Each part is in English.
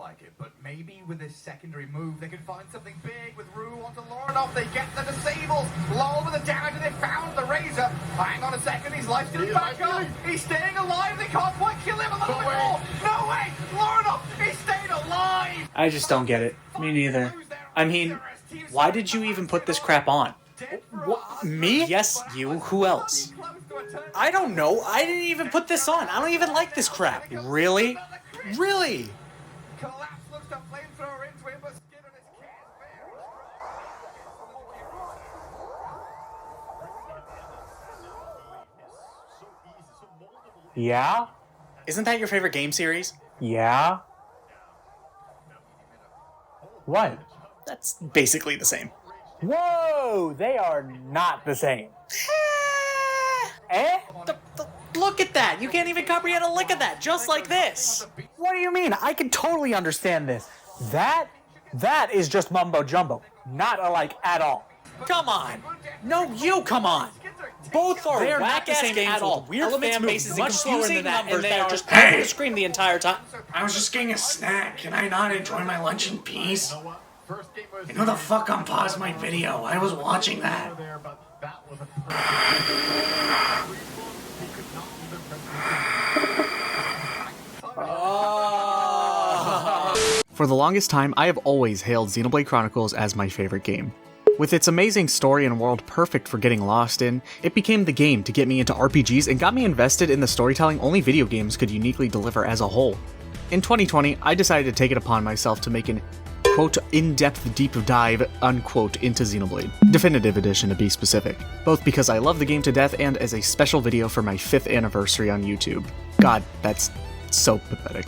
like it, but maybe with this secondary move, they can find something big with Rue onto Lorinoff. They get the disables. Low with the damage, and they found the Razor. Hang on a second, his life's getting back up. He's staying alive. They can't quite kill him. A little bit more. No way, Lorinoff, he's staying alive. I just don't get it. Me neither. I mean, why did you even put this crap on? What? Me? Yes, you. Who else? I don't know. I didn't even put this on. I don't even like this crap. Really? Really? Collapse looks to flamethrower into him, but Skid on his Yeah? Isn't that your favorite game series? Yeah? What? That's basically the same. Whoa! They are not the same. Eh? Look at that! You can't even comprehend a lick of that, just like this! What do you mean? I can totally understand this. That is just mumbo jumbo. Not alike at all. Come on! No, you come on! Both are They're not whack the ass same games at all. with weird Elements fan move bases and much slower confusing than that, numbers and they that are are just Hey! to scream the entire time. I was just getting a snack. Can I not enjoy my lunch in peace? You know the fuck unpaused my video. I was watching that. For the longest time, I have always hailed Xenoblade Chronicles as my favorite game. With its amazing story and world perfect for getting lost in, it became the game to get me into RPGs and got me invested in the storytelling only video games could uniquely deliver as a whole. In 2020, I decided to take it upon myself to make an quote, in-depth deep dive, unquote, into Xenoblade. Definitive Edition to be specific. Both because I love the game to death and as a special video for my 5th anniversary on YouTube. God, that's so pathetic.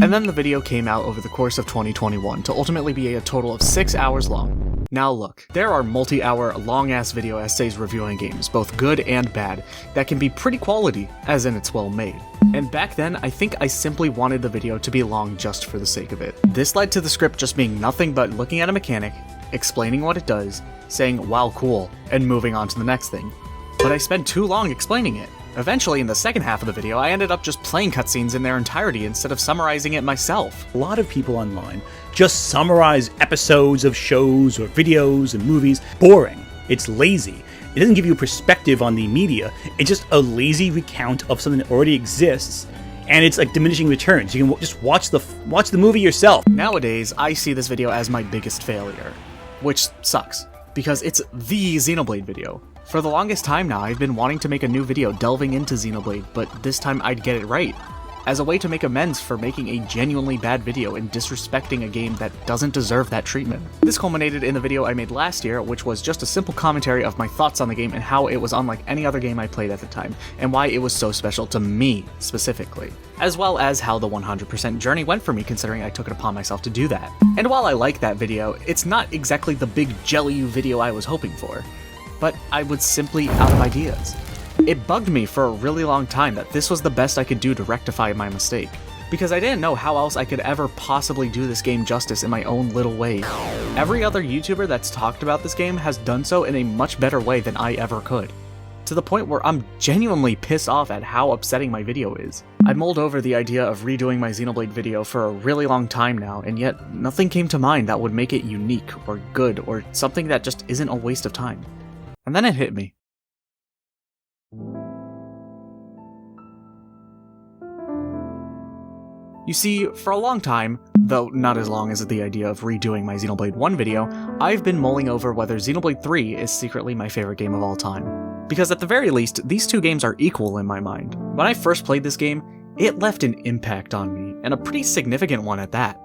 And then the video came out over the course of 2021 to ultimately be a total of 6 hours long. Now look, there are multi-hour, long-ass video essays reviewing games, both good and bad, that can be pretty quality, as in it's well made. And back then, I think I simply wanted the video to be long just for the sake of it. This led to the script just being nothing but looking at a mechanic, explaining what it does, saying wow cool, and moving on to the next thing. But I spent too long explaining it. Eventually, in the second half of the video, I ended up just playing cutscenes in their entirety instead of summarizing it myself. A lot of people online just summarize episodes of shows or videos and movies. Boring. It's lazy. It doesn't give you a perspective on the media. It's just a lazy recount of something that already exists, and it's like diminishing returns. You can just watch the movie yourself. Nowadays, I see this video as my biggest failure, which sucks, because it's the Xenoblade video. For the longest time now, I've been wanting to make a new video delving into Xenoblade, but this time I'd get it right, as a way to make amends for making a genuinely bad video and disrespecting a game that doesn't deserve that treatment. This culminated in the video I made last year, which was just a simple commentary of my thoughts on the game and how it was unlike any other game I played at the time, and why it was so special to me, specifically. As well as how the 100% journey went for me considering I took it upon myself to do that. And while I like that video, it's not exactly the big jELeeoo video I was hoping for. But I was simply out of ideas. It bugged me for a really long time that this was the best I could do to rectify my mistake, because I didn't know how else I could ever possibly do this game justice in my own little way. Every other YouTuber that's talked about this game has done so in a much better way than I ever could, to the point where I'm genuinely pissed off at how upsetting my video is. I mulled over the idea of redoing my Xenoblade video for a really long time now, and yet nothing came to mind that would make it unique or good or something that just isn't a waste of time. And then it hit me. You see, for a long time, though not as long as the idea of redoing my Xenoblade 1 video, I've been mulling over whether Xenoblade 3 is secretly my favorite game of all time. Because at the very least, these two games are equal in my mind. When I first played this game, it left an impact on me, and a pretty significant one at that.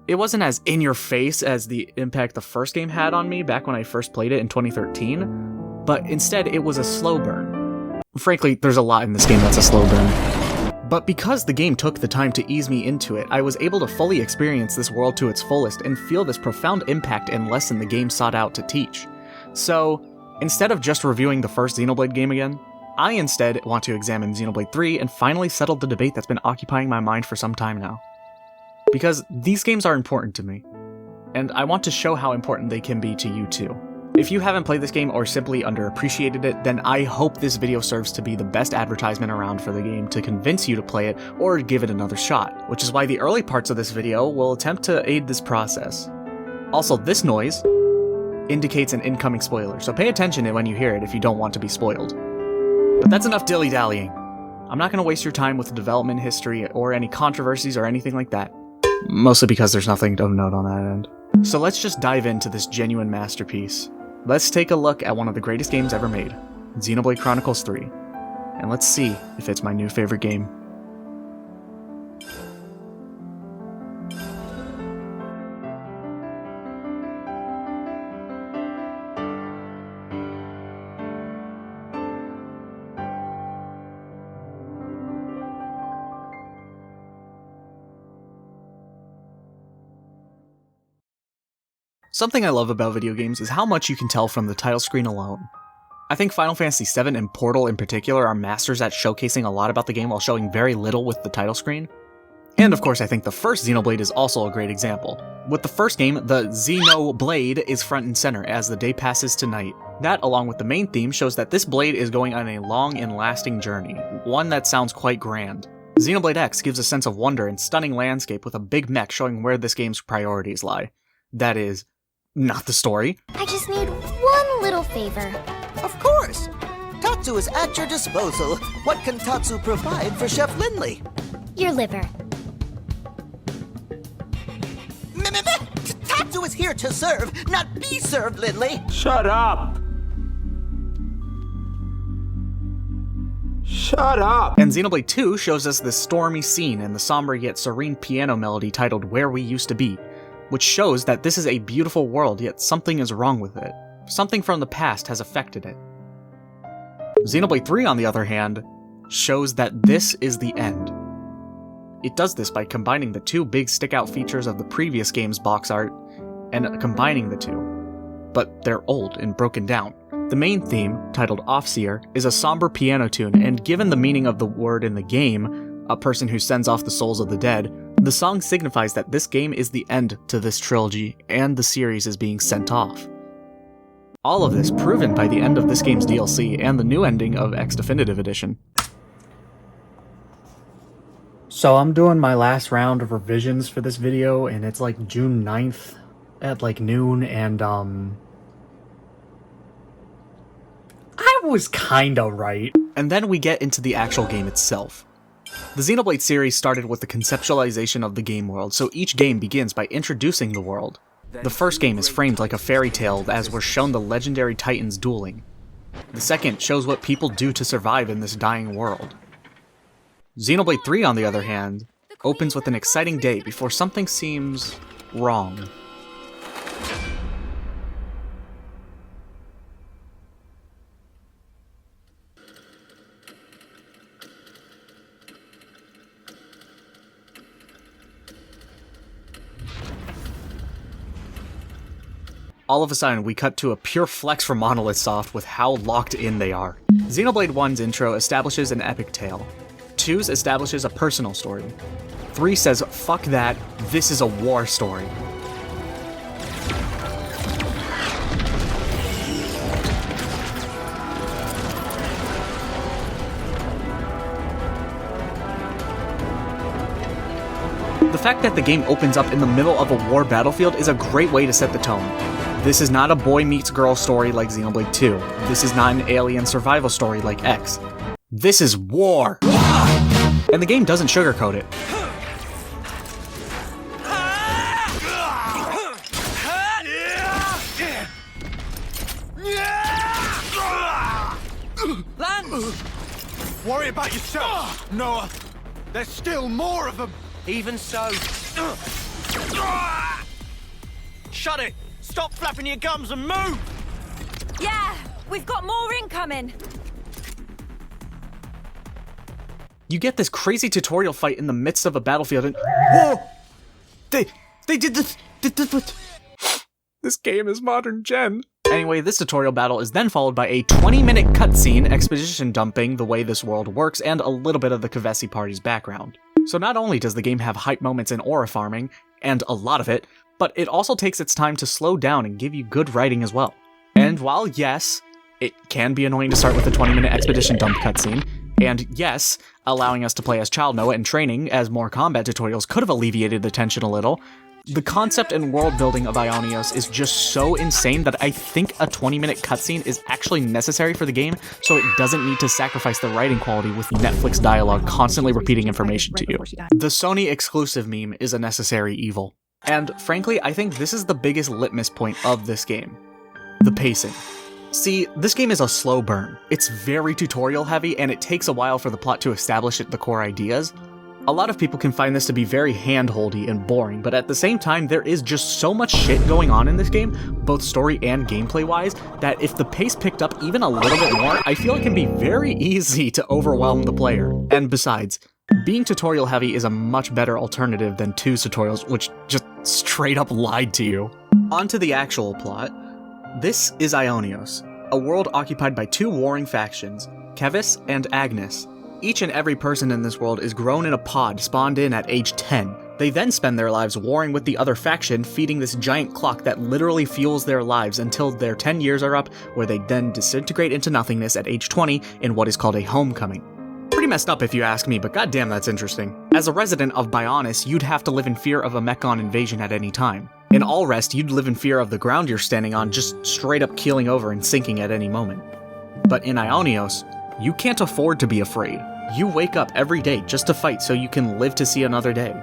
It wasn't as in-your-face as the impact the first game had on me back when I first played it in 2013, but instead it was a slow burn. Frankly, there's a lot in this game that's a slow burn. But because the game took the time to ease me into it, I was able to fully experience this world to its fullest and feel this profound impact and lesson the game sought out to teach. So, instead of just reviewing the first Xenoblade game again, I instead want to examine Xenoblade 3 and finally settle the debate that's been occupying my mind for some time now. Because these games are important to me, and I want to show how important they can be to you too. If you haven't played this game or simply underappreciated it, then I hope this video serves to be the best advertisement around for the game to convince you to play it or give it another shot, which is why the early parts of this video will attempt to aid this process. Also, this noise indicates an incoming spoiler, so pay attention when you hear it if you don't want to be spoiled. But that's enough dilly-dallying. I'm not going to waste your time with the development history or any controversies or anything like that. Mostly because there's nothing of note on that end. So let's just dive into this genuine masterpiece. Let's take a look at one of the greatest games ever made, Xenoblade Chronicles 3, and let's see if it's my new favorite game. Something I love about video games is how much you can tell from the title screen alone. I think Final Fantasy VII and Portal in particular are masters at showcasing a lot about the game while showing very little with the title screen. And of course I think the first Xenoblade is also a great example. With the first game, the Xenoblade is front and center as the day passes to night. That, along with the main theme, shows that this blade is going on a long and lasting journey, one that sounds quite grand. Xenoblade X gives a sense of wonder and stunning landscape with a big mech showing where this game's priorities lie. That is, not the story. I just need one little favor. Of course! Tatsu is at your disposal. What can Tatsu provide for Chef Lindley? Your liver. Tatsu is here to serve, not be served, Lindley! Shut up! Shut up! And Xenoblade 2 shows us this stormy scene and the somber yet serene piano melody titled Where We Used to Be, which shows that this is a beautiful world, yet something is wrong with it. Something from the past has affected it. Xenoblade 3, on the other hand, shows that this is the end. It does this by combining the two big stick-out features of the previous game's box art and combining the two. But they're old and broken down. The main theme, titled Offseer, is a somber piano tune, and given the meaning of the word in the game, a person who sends off the souls of the dead, the song signifies that this game is the end to this trilogy, and the series is being sent off. All of this proven by the end of this game's DLC and the new ending of X Definitive Edition. So I'm doing my last round of revisions for this video, and it's like June 9th at like noon, and I was kinda right. And then we get into the actual game itself. The Xenoblade series started with the conceptualization of the game world, so each game begins by introducing the world. The first game is framed like a fairy tale as we're shown the legendary titans dueling. The second shows what people do to survive in this dying world. Xenoblade 3, on the other hand, opens with an exciting day before something seems wrong. All of a sudden, we cut to a pure flex from monolithsoft with how locked in they are. Xenoblade 1's intro establishes an epic tale. 2's establishes a personal story. 3 says, fuck that, this is a war story. The fact that the game opens up in the middle of a war battlefield is a great way to set the tone. This is not a boy meets girl story like Xenoblade 2. This is not an alien survival story like X. This is war! And the game doesn't sugarcoat it. Worry about yourself, Noah. There's still more of them. Even so. Shut it! Stop flapping your gums and move! Yeah, we've got more incoming. You get this crazy tutorial fight in the midst of a battlefield and— whoa! They did this! This game is modern gen. Anyway, this tutorial battle is then followed by a 20-minute cutscene exposition dumping the way this world works and a little bit of the Kavesi party's background. So not only does the game have hype moments in aura farming, and a lot of it, but it also takes its time to slow down and give you good writing as well. And And while yes, it can be annoying to start with a 20-minute expedition dump cutscene, and yes, allowing us to play as Child Noah and training as more combat tutorials could have alleviated the tension a little, the concept and world building of Ionios is just so insane that I think a 20-minute cutscene is actually necessary for the game, so it doesn't need to sacrifice the writing quality with Netflix dialogue constantly repeating information to you. The Sony exclusive meme is a necessary evil. And frankly, I think this is the biggest litmus point of this game. The pacing. See, this game is a slow burn. It's very tutorial heavy, and it takes a while for the plot to establish the core ideas. A lot of people can find this to be very hand-holdy and boring, but at the same time, there is just so much shit going on in this game, both story and gameplay-wise, that if the pace picked up even a little bit more, I feel it can be very easy to overwhelm the player. And besides, being tutorial heavy is a much better alternative than 2's tutorials, which just straight up lied to you. On to the actual plot. This is Ionios, a world occupied by 2 warring factions, Kevis and Agnes. Each and every person in this world is grown in a pod spawned in at age 10. They then spend their lives warring with the other faction, feeding this giant clock that literally fuels their lives until their 10 years are up, where they then disintegrate into nothingness at age 20 in what is called a homecoming. Pretty messed up if you ask me, but goddamn that's interesting. As a resident of Bionis, you'd have to live in fear of a Mechon invasion at any time. In All Rest, you'd live in fear of the ground you're standing on just straight up keeling over and sinking at any moment. But in Ionios, you can't afford to be afraid. You wake up every day just to fight so you can live to see another day.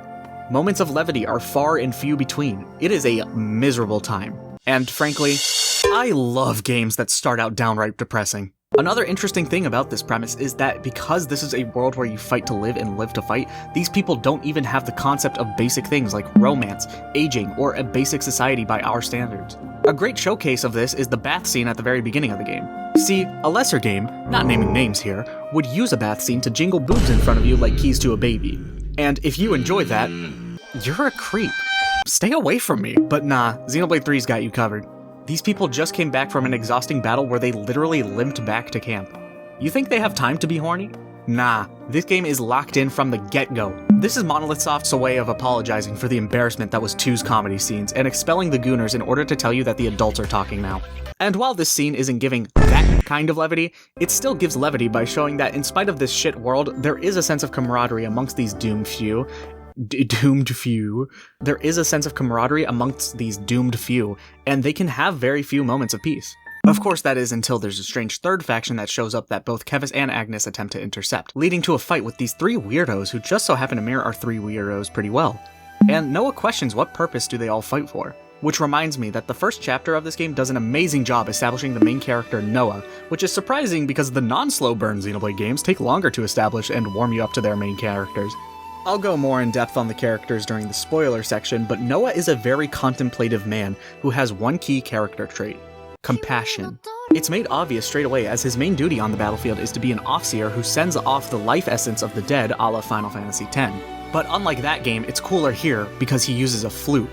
Moments of levity are far and few between. It is a miserable time. And frankly, I love games that start out downright depressing. Another interesting thing about this premise is that because this is a world where you fight to live and live to fight, these people don't even have the concept of basic things like romance, aging, or a basic society by our standards. A great showcase of this is the bath scene at the very beginning of the game. See, a lesser game, not naming names here, would use a bath scene to jingle boobs in front of you like keys to a baby. And if you enjoy that, you're a creep. Stay away from me. But nah, Xenoblade 3's got you covered. These people just came back from an exhausting battle where they literally limped back to camp. You think they have time to be horny? Nah, this game is locked in from the get-go. This is monolithsoft's way of apologizing for the embarrassment that was 2's comedy scenes and expelling the gooners in order to tell you that the adults are talking now. And while this scene isn't giving that kind of levity, it still gives levity by showing that in spite of this shit world, there is a sense of camaraderie amongst these doomed few. There is a sense of camaraderie amongst these doomed few, and they can have very few moments of peace. Of course, that is until there's a strange third faction that shows up that both Kevis and Agnes attempt to intercept, leading to a fight with these 3 weirdos who just so happen to mirror our 3 weirdos pretty well. And Noah questions what purpose do they all fight for. Which reminds me that the first chapter of this game does an amazing job establishing the main character Noah, which is surprising because the non-slow burn Xenoblade games take longer to establish and warm you up to their main characters. I'll go more in depth on the characters during the spoiler section, but Noah is a very contemplative man who has one key character trait: compassion. It's made obvious straight away as his main duty on the battlefield is to be an Offseer who sends off the life essence of the dead a la Final Fantasy X. But unlike that game, it's cooler here because he uses a flute,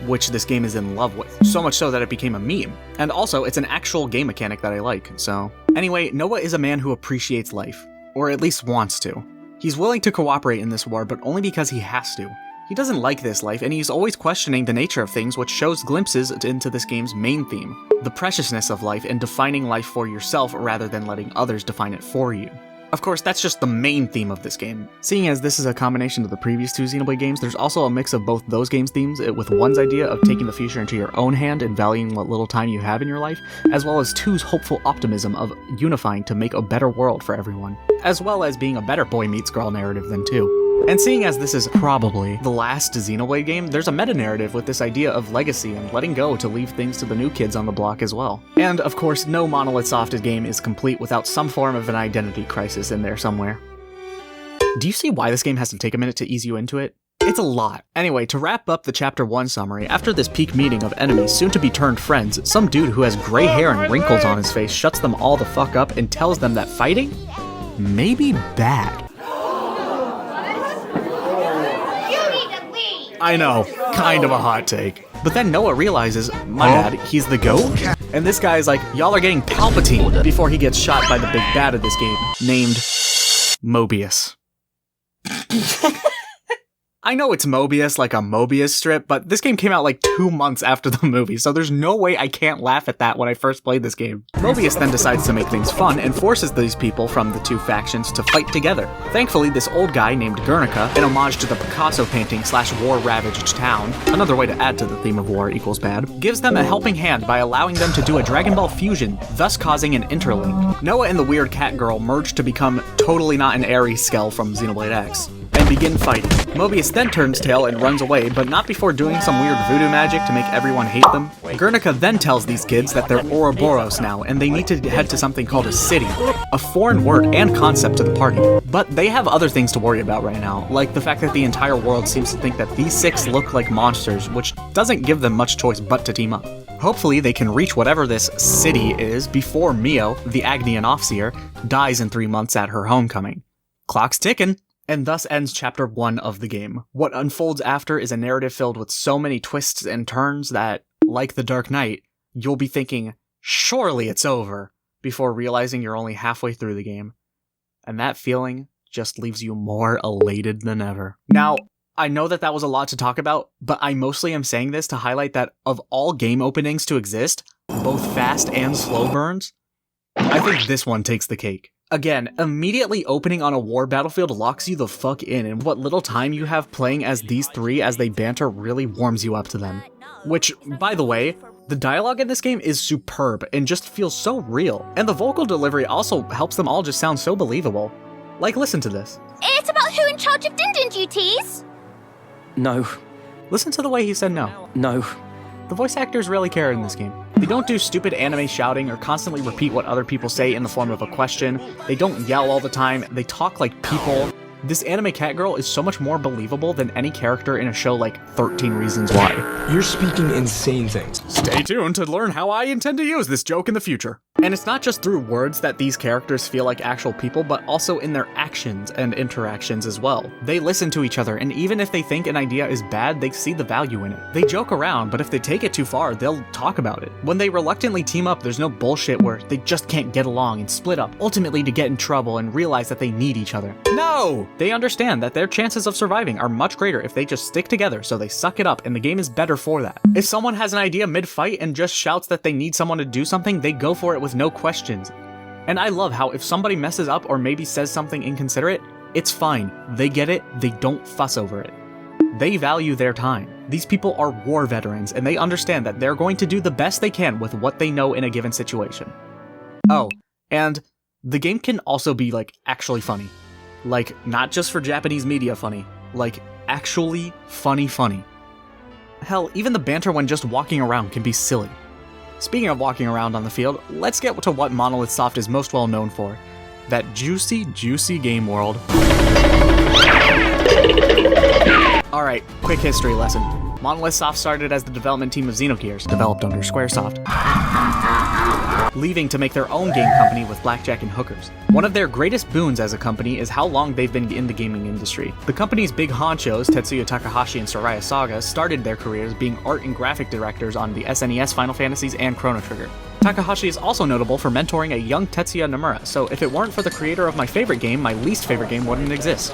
which this game is in love with, so much so that it became a meme. And also, it's an actual game mechanic that I like, so... Anyway, Noah is a man who appreciates life, or at least wants to. He's willing to cooperate in this war, but only because he has to. He doesn't like this life, and he's always questioning the nature of things, which shows glimpses into this game's main theme: the preciousness of life and defining life for yourself rather than letting others define it for you. Of course, that's just the main theme of this game. Seeing as this is a combination of the previous 2 Xenoblade games, there's also a mix of both those games' themes, with 1's idea of taking the future into your own hand and valuing what little time you have in your life, as well as 2's hopeful optimism of unifying to make a better world for everyone, as well as being a better boy meets girl narrative than 2. And seeing as this is probably the last Xenoblade game, there's a meta-narrative with this idea of legacy and letting go to leave things to the new kids on the block as well. And of course, no monolithsoft game is complete without some form of an identity crisis in there somewhere. Do you see why this game has to take a minute to ease you into it? It's a lot. Anyway, to wrap up the Chapter 1 summary, after this peak meeting of enemies soon-to-be-turned friends, some dude who has gray hair and wrinkles on his face shuts them all the fuck up and tells them that fighting may be bad. I know, kind of a hot take. But then Noah realizes, my bad, he's the GOAT? And this guy's like, y'all are getting Palpatine, before he gets shot by the big bad of this game, named Mobius. I know it's Mobius, like a Mobius strip, but this game came out like 2 months after the movie, so there's no way I can't laugh at that when I first played this game. Mobius then decides to make things fun and forces these people from the two factions to fight together. Thankfully, this old guy named Guernica, in homage to the Picasso painting / war-ravaged town, another way to add to the theme of war equals bad, gives them a helping hand by allowing them to do a Dragon Ball fusion, thus causing an interlink. Noah and the weird cat girl merge to become totally not an Ares Skell from Xenoblade X, and begin fighting. Mobius then turns tail and runs away, but not before doing some weird voodoo magic to make everyone hate them. Guernica then tells these kids that they're Ouroboros now, and they need to head to something called a city, a foreign word and concept to the party. But they have other things to worry about right now, like the fact that the entire world seems to think that these 6 look like monsters, which doesn't give them much choice but to team up. Hopefully they can reach whatever this city is before Mio, the Agnian Offseer, dies in 3 months at her homecoming. Clock's ticking. And thus ends Chapter 1 of the game. What unfolds after is a narrative filled with so many twists and turns that, like The Dark Knight, you'll be thinking, surely it's over, before realizing you're only halfway through the game. And that feeling just leaves you more elated than ever. Now, I know that was a lot to talk about, but I mostly am saying this to highlight that of all game openings to exist, both fast and slow burns, I think this one takes the cake. Again, immediately opening on a war battlefield locks you the fuck in, and what little time you have playing as these 3 as they banter really warms you up to them. Which, by the way, the dialogue in this game is superb and just feels so real, and the vocal delivery also helps them all just sound so believable. Like, listen to this. It's about who in charge of Din duties? No. Listen to the way he said no. No. The voice actors really care in this game. They don't do stupid anime shouting or constantly repeat what other people say in the form of a question. They don't yell all the time. They talk like people. This anime cat girl is so much more believable than any character in a show like 13 Reasons Why. You're speaking insane things. Stay tuned to learn how I intend to use this joke in the future. And it's not just through words that these characters feel like actual people, but also in their actions and interactions as well. They listen to each other, and even if they think an idea is bad, they see the value in it. They joke around, but if they take it too far, they'll talk about it. When they reluctantly team up, there's no bullshit where they just can't get along and split up, ultimately to get in trouble and realize that they need each other. No! They understand that their chances of surviving are much greater if they just stick together, so they suck it up, and the game is better for that. If someone has an idea mid-fight and just shouts that they need someone to do something, they go for it with no questions. And I love how if somebody messes up or maybe says something inconsiderate, it's fine. They get it, they don't fuss over it. They value their time. These people are war veterans, and they understand that they're going to do the best they can with what they know in a given situation. Oh, and the game can also be, like, actually funny. Like, not just for Japanese media funny, like, actually funny. Hell, even the banter when just walking around can be silly. Speaking of walking around on the field, let's get to what monolithsoft is most well known for. That juicy game world. Alright, quick history lesson. Monolithsoft started as the development team of Xenogears, developed under Squaresoft, leaving to make their own game company with Blackjack and Hookers. One of their greatest boons as a company is how long they've been in the gaming industry. The company's big honchos, Tetsuya Takahashi and Soraya Saga, started their careers being art and graphic directors on the SNES Final Fantasies and Chrono Trigger. Takahashi is also notable for mentoring a young Tetsuya Nomura, so if it weren't for the creator of my favorite game, my least favorite game wouldn't exist.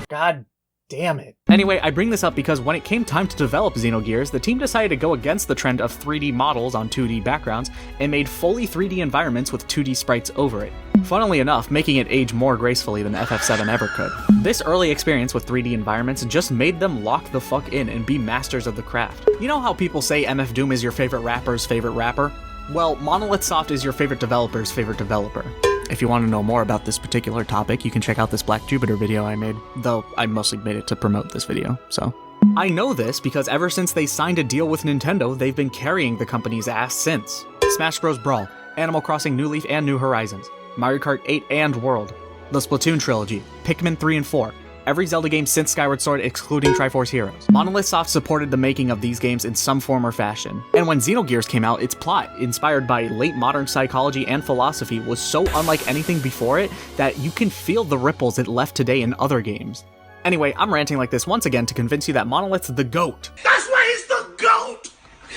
God damn it. Anyway, I bring this up because when it came time to develop Xenogears, the team decided to go against the trend of 3D models on 2D backgrounds and made fully 3D environments with 2D sprites over it. Funnily enough, making it age more gracefully than FF7 ever could. This early experience with 3D environments just made them lock the fuck in and be masters of the craft. You know how people say MF Doom is your favorite rapper's favorite rapper? Well, Monolithsoft is your favorite developer's favorite developer. If you want to know more about this particular topic, you can check out this Black Jupiter video I made, though I mostly made it to promote this video, so. I know this because ever since they signed a deal with Nintendo, they've been carrying the company's ass since. Smash Bros. Brawl, Animal Crossing New Leaf and New Horizons, Mario Kart 8 and World, the Splatoon trilogy, Pikmin 3 and 4, every Zelda game since Skyward Sword excluding Triforce Heroes. Monolithsoft supported the making of these games in some form or fashion. And when Xenogears came out, its plot, inspired by late modern psychology and philosophy, was so unlike anything before it that you can feel the ripples it left today in other games. Anyway, I'm ranting like this once again to convince you that Monolith's the GOAT. That's why he's the GOAT!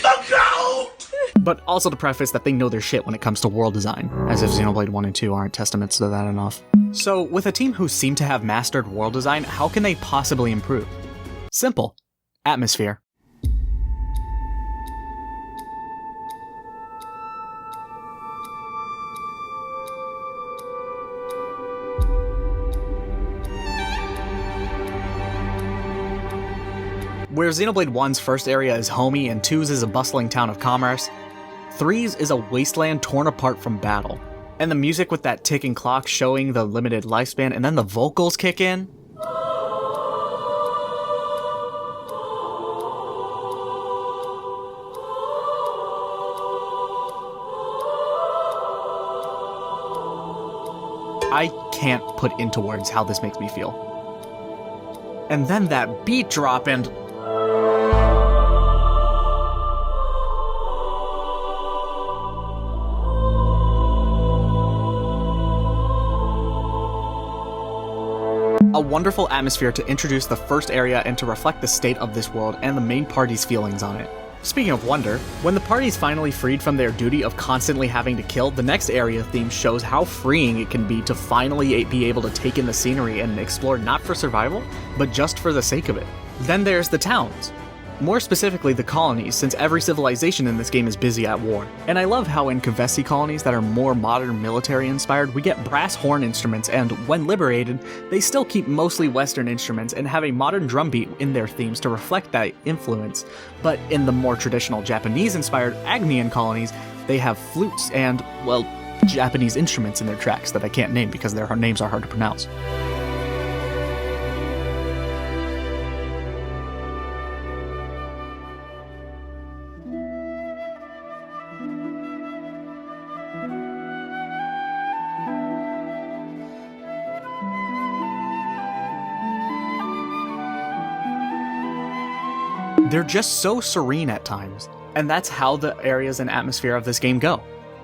The GOAT! But also to preface that they know their shit when it comes to world design, as if Xenoblade 1 and 2 aren't testaments to that enough. So, with a team who seem to have mastered world design, how can they possibly improve? Simple. Atmosphere. Where Xenoblade 1's first area is homey and 2's is a bustling town of commerce, 3's is a wasteland torn apart from battle. And the music with that ticking clock showing the limited lifespan, and then the vocals kick in. I can't put into words how this makes me feel. And then that beat drop and... a wonderful atmosphere to introduce the first area and to reflect the state of this world and the main party's feelings on it. Speaking of wonder, when the party's finally freed from their duty of constantly having to kill, the next area theme shows how freeing it can be to finally be able to take in the scenery and explore not for survival, but just for the sake of it. Then there's the towns. More specifically, the colonies, since every civilization in this game is busy at war. And I love how in Kavesi colonies that are more modern military inspired, we get brass horn instruments, and when liberated, they still keep mostly Western instruments and have a modern drum beat in their themes to reflect that influence. But in the more traditional Japanese inspired Agnian colonies, they have flutes and, well, Japanese instruments in their tracks that I can't name because their names are hard to pronounce. They're just so serene at times, and that's how the areas and atmosphere of this game go.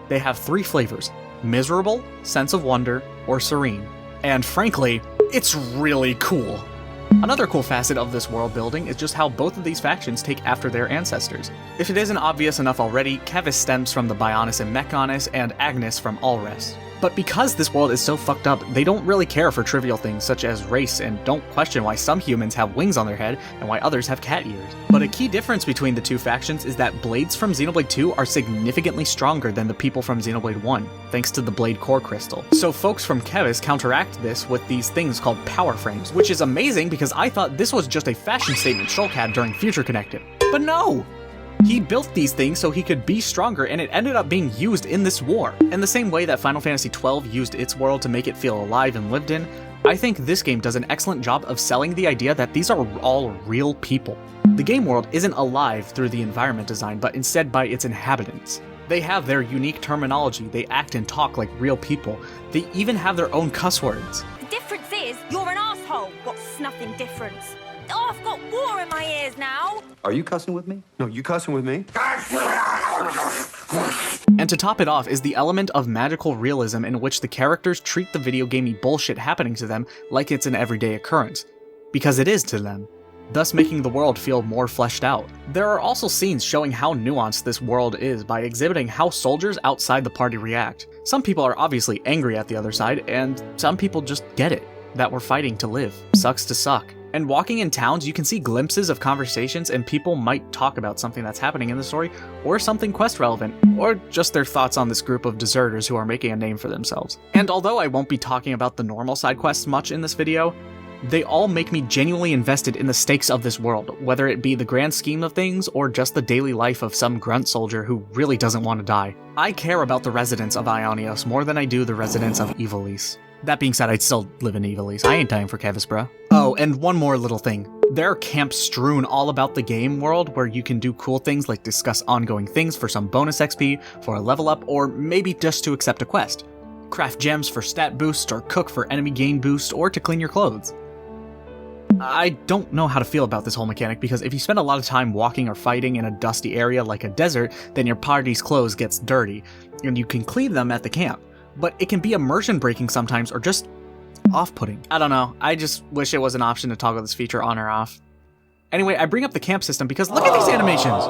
They have 3 flavors: miserable, sense of wonder, or serene. And frankly, it's really cool. Another cool facet of this world building is just how both of these factions take after their ancestors. If it isn't obvious enough already, Kevis stems from the Bionis and Mechonis, and Agnes from Allrest. But because this world is so fucked up, they don't really care for trivial things such as race and don't question why some humans have wings on their head and why others have cat ears. But a key difference between the two factions is that blades from Xenoblade 2 are significantly stronger than the people from Xenoblade 1, thanks to the blade core crystal. So folks from Kevis counteract this with these things called power frames, which is amazing because I thought this was just a fashion statement Shulk had during Future Connected. But no! He built these things so he could be stronger, and it ended up being used in this war. In the same way that Final Fantasy XII used its world to make it feel alive and lived in, I think this game does an excellent job of selling the idea that these are all real people. The game world isn't alive through the environment design, but instead by its inhabitants. They have their unique terminology, they act and talk like real people, they even have their own cuss words. The difference is, you're an asshole. What's nothing difference? Oh, I've got water in my ears now. Are you cussing with me? No, you cussing with me? And to top it off is the element of magical realism in which the characters treat the video gamey bullshit happening to them like it's an everyday occurrence. Because it is to them, thus making the world feel more fleshed out. There are also scenes showing how nuanced this world is by exhibiting how soldiers outside the party react. Some people are obviously angry at the other side, and some people just get it, that we're fighting to live. Sucks to suck. And walking in towns, you can see glimpses of conversations and people might talk about something that's happening in the story, or something quest relevant, or just their thoughts on this group of deserters who are making a name for themselves. And although I won't be talking about the normal side quests much in this video, they all make me genuinely invested in the stakes of this world, whether it be the grand scheme of things or just the daily life of some grunt soldier who really doesn't want to die. I care about the residents of Ionios more than I do the residents of Ivalice. That being said, I'd still live in Ivalice. I ain't dying for Kevis, bro. Oh, and one more little thing. There are camps strewn all about the game world where you can do cool things like discuss ongoing things for some bonus XP, for a level up, or maybe just to accept a quest. Craft gems for stat boost, or cook for enemy gain boost, or to clean your clothes. I don't know how to feel about this whole mechanic because if you spend a lot of time walking or fighting in a dusty area like a desert, then your party's clothes gets dirty, and you can clean them at the camp. But it can be immersion breaking sometimes or just off-putting. I don't know, I just wish it was an option to toggle this feature on or off. Anyway, I bring up the camp system because look at these animations!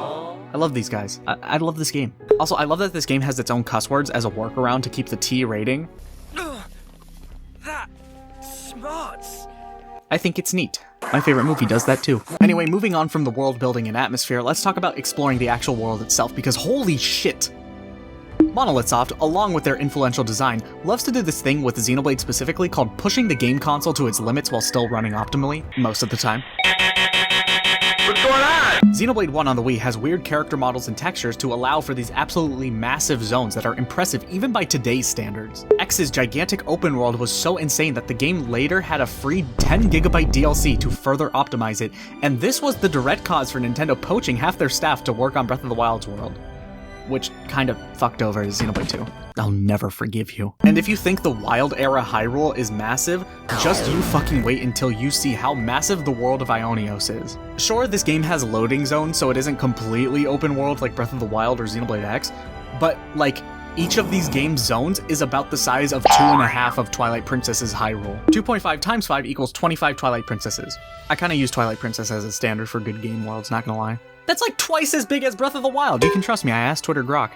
I love these guys. I love this game. Also, I love that this game has its own cuss words as a workaround to keep the T rating. That I think it's neat. My favorite movie does that too. Anyway, moving on from the world building and atmosphere, let's talk about exploring the actual world itself, because holy shit! Monolithsoft, along with their influential design, loves to do this thing with Xenoblade specifically called pushing the game console to its limits while still running optimally, most of the time. What's going on? Xenoblade 1 on the Wii has weird character models and textures to allow for these absolutely massive zones that are impressive even by today's standards. X's gigantic open world was so insane that the game later had a free 10GB DLC to further optimize it, and this was the direct cause for Nintendo poaching half their staff to work on Breath of the Wild's world. Which kind of fucked over Xenoblade 2. I'll never forgive you. And if you think the Wild Era Hyrule is massive, just you fucking wait until you see how massive the world of Ionios is. Sure, this game has loading zones, so it isn't completely open world like Breath of the Wild or Xenoblade X, but like, each of these game zones is about the size of 2.5 of Twilight Princess's Hyrule. 2.5 times 5 equals 25 Twilight Princesses. I kinda use Twilight Princess as a standard for good game worlds, not gonna lie. That's like twice as big as Breath of the Wild. You can trust me, I asked Twitter Grok.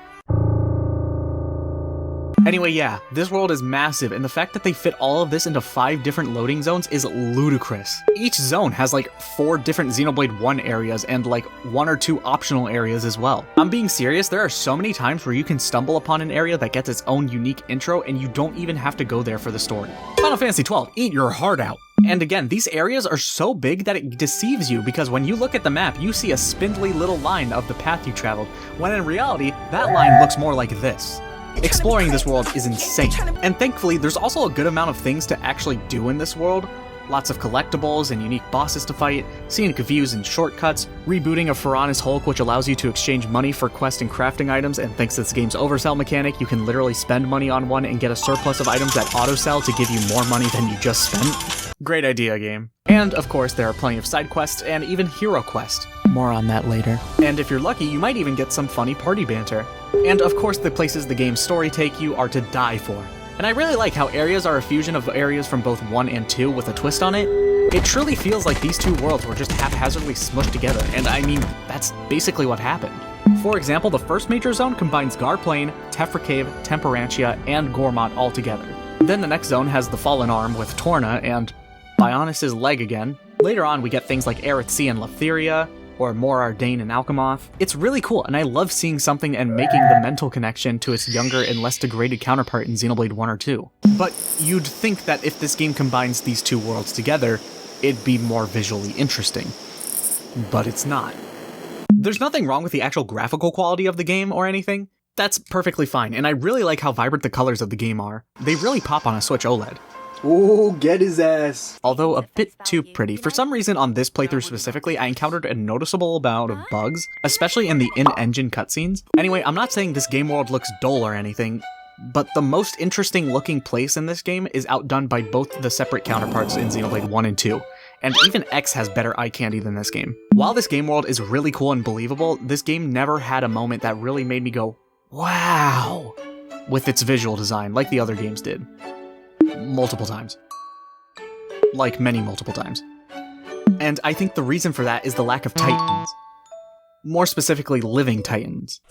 Anyway, yeah, this world is massive, and the fact that they fit all of this into 5 different loading zones is ludicrous. Each zone has like 4 different Xenoblade 1 areas and like 1 or 2 optional areas as well. I'm being serious, there are so many times where you can stumble upon an area that gets its own unique intro and you don't even have to go there for the story. Final Fantasy XII, eat your heart out. And again, these areas are so big that it deceives you, because when you look at the map, you see a spindly little line of the path you traveled, when in reality, that line looks more like this. Exploring this world is insane, and thankfully there's also a good amount of things to actually do in this world. Lots of collectibles and unique bosses to fight, scenic views and shortcuts, rebooting of Ferranis Hulk, which allows you to exchange money for quest and crafting items, and thanks to this game's oversell mechanic, you can literally spend money on one and get a surplus of items that auto-sell to give you more money than you just spent. Great idea, game. And of course, there are plenty of side quests and even hero quests. More on that later. And if you're lucky, you might even get some funny party banter. And of course, the places the game's story take you are to die for. And I really like how areas are a fusion of areas from both 1 and 2 with a twist on it. It truly feels like these 2 worlds were just haphazardly smushed together, and I mean, that's basically what happened. For example, the first major zone combines Gar Plain, Tephra Cave, Temperantia, and Gormott all together. Then the next zone has the Fallen Arm with Torna and Bionis' leg again. Later on, we get things like Eretz and Letheria, or Mor Ardain and Alchemoth. It's really cool, and I love seeing something and making the mental connection to its younger and less degraded counterpart in Xenoblade 1 or 2. But you'd think that if this game combines these 2 worlds together, it'd be more visually interesting. But it's not. There's nothing wrong with the actual graphical quality of the game or anything. That's perfectly fine, and I really like how vibrant the colors of the game are. They really pop on a Switch OLED. Ooh, get his ass. Although a bit too pretty. For some reason on this playthrough specifically, I encountered a noticeable amount of bugs, especially in the in-engine cutscenes. Anyway, I'm not saying this game world looks dull or anything, but the most interesting looking place in this game is outdone by both the separate counterparts in Xenoblade 1 and 2. And even X has better eye candy than this game. While this game world is really cool and believable, this game never had a moment that really made me go, wow, with its visual design, like the other games did. Multiple times. Like many multiple times. And I think the reason for that is the lack of titans. More specifically, living titans.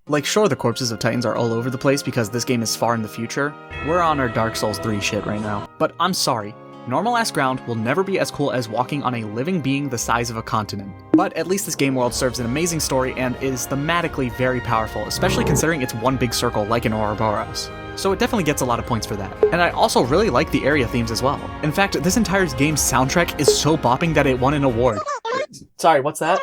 Like, sure, the corpses of titans are all over the place because this game is far in the future. We're on our Dark Souls 3 shit right now. But I'm sorry, normal-ass ground will never be as cool as walking on a living being the size of a continent. But at least this game world serves an amazing story and is thematically very powerful, especially considering it's one big circle like in Ouroboros. So it definitely gets a lot of points for that. And I also really like the area themes as well. In fact, this entire game's soundtrack is so bopping that it won an award. Sorry, what's that?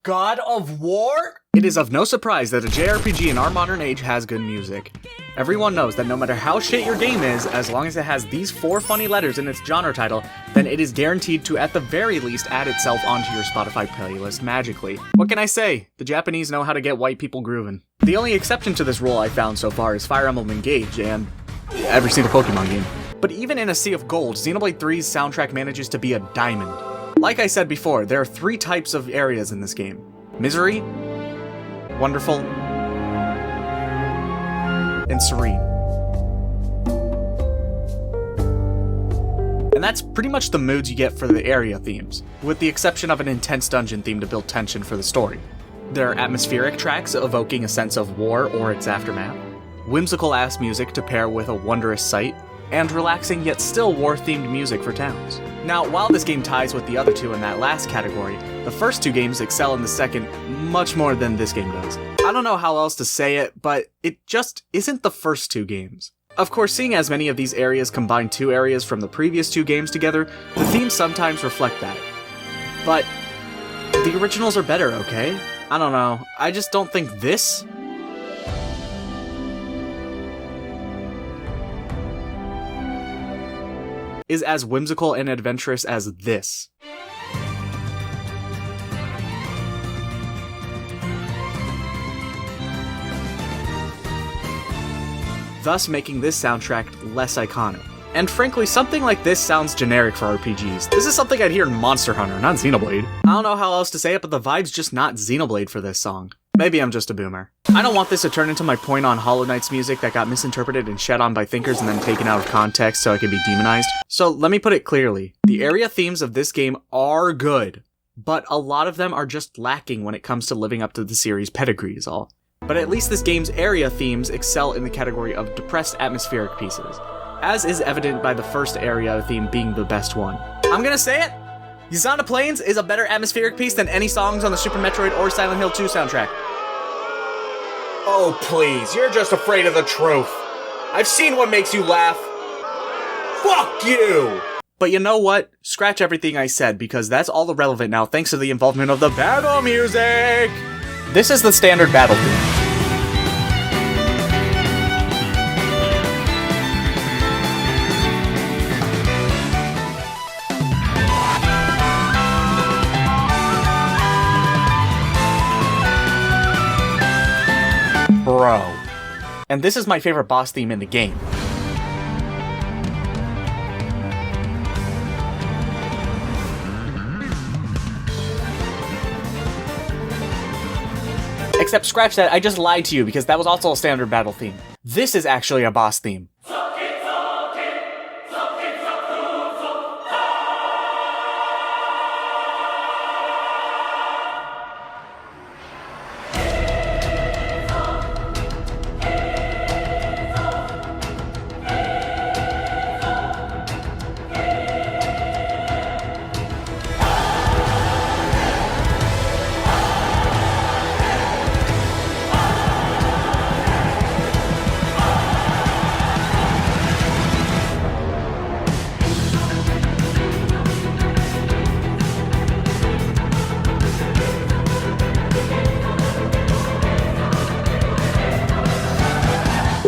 God of War? It is of no surprise that a JRPG in our modern age has good music. Everyone knows that no matter how shit your game is, as long as it has these 4 funny letters in its genre title, then it is guaranteed to at the very least add itself onto your Spotify playlist magically. What can I say? The Japanese know how to get white people grooving. The only exception to this rule I've found so far is Fire Emblem Engage and every single Pokemon game. But even in a sea of gold, Xenoblade 3's soundtrack manages to be a diamond. Like I said before, there are 3 types of areas in this game. Misery, Wonderful, and Serene. And that's pretty much the moods you get for the area themes, with the exception of an intense dungeon theme to build tension for the story. There are atmospheric tracks evoking a sense of war or its aftermath, whimsical-ass music to pair with a wondrous sight, and relaxing yet still war-themed music for towns. Now, while this game ties with the other two in that last category, the first two games excel in the second much more than this game does. I don't know how else to say it, but it just isn't the first two games. Of course, seeing as many of these areas combine two areas from the previous two games together, the themes sometimes reflect that. But the originals are better, okay? I don't know, I just don't think this is as whimsical and adventurous as this. Thus making this soundtrack less iconic. And frankly, something like this sounds generic for RPGs. This is something I'd hear in Monster Hunter, not Xenoblade. I don't know how else to say it, but the vibe's just not Xenoblade for this song. Maybe I'm just a boomer. I don't want this to turn into my point on Hollow Knight's music that got misinterpreted and shat on by thinkers and then taken out of context so it can be demonized. So let me put it clearly. The area themes of this game are good, but a lot of them are just lacking when it comes to living up to the series' pedigree is all. But at least this game's area themes excel in the category of depressed atmospheric pieces, as is evident by the first area theme being the best one. I'm gonna say it! Yasanda Plains is a better atmospheric piece than any songs on the Super Metroid or Silent Hill 2 soundtrack. Oh please, you're just afraid of the truth. I've seen what makes you laugh. Fuck you! But you know what? Scratch everything I said, because that's all irrelevant now thanks to the involvement of the battle music! This is the standard battle theme. Bro. And this is my favorite boss theme in the game. Except scratch that, I just lied to you because that was also a standard battle theme. This is actually a boss theme.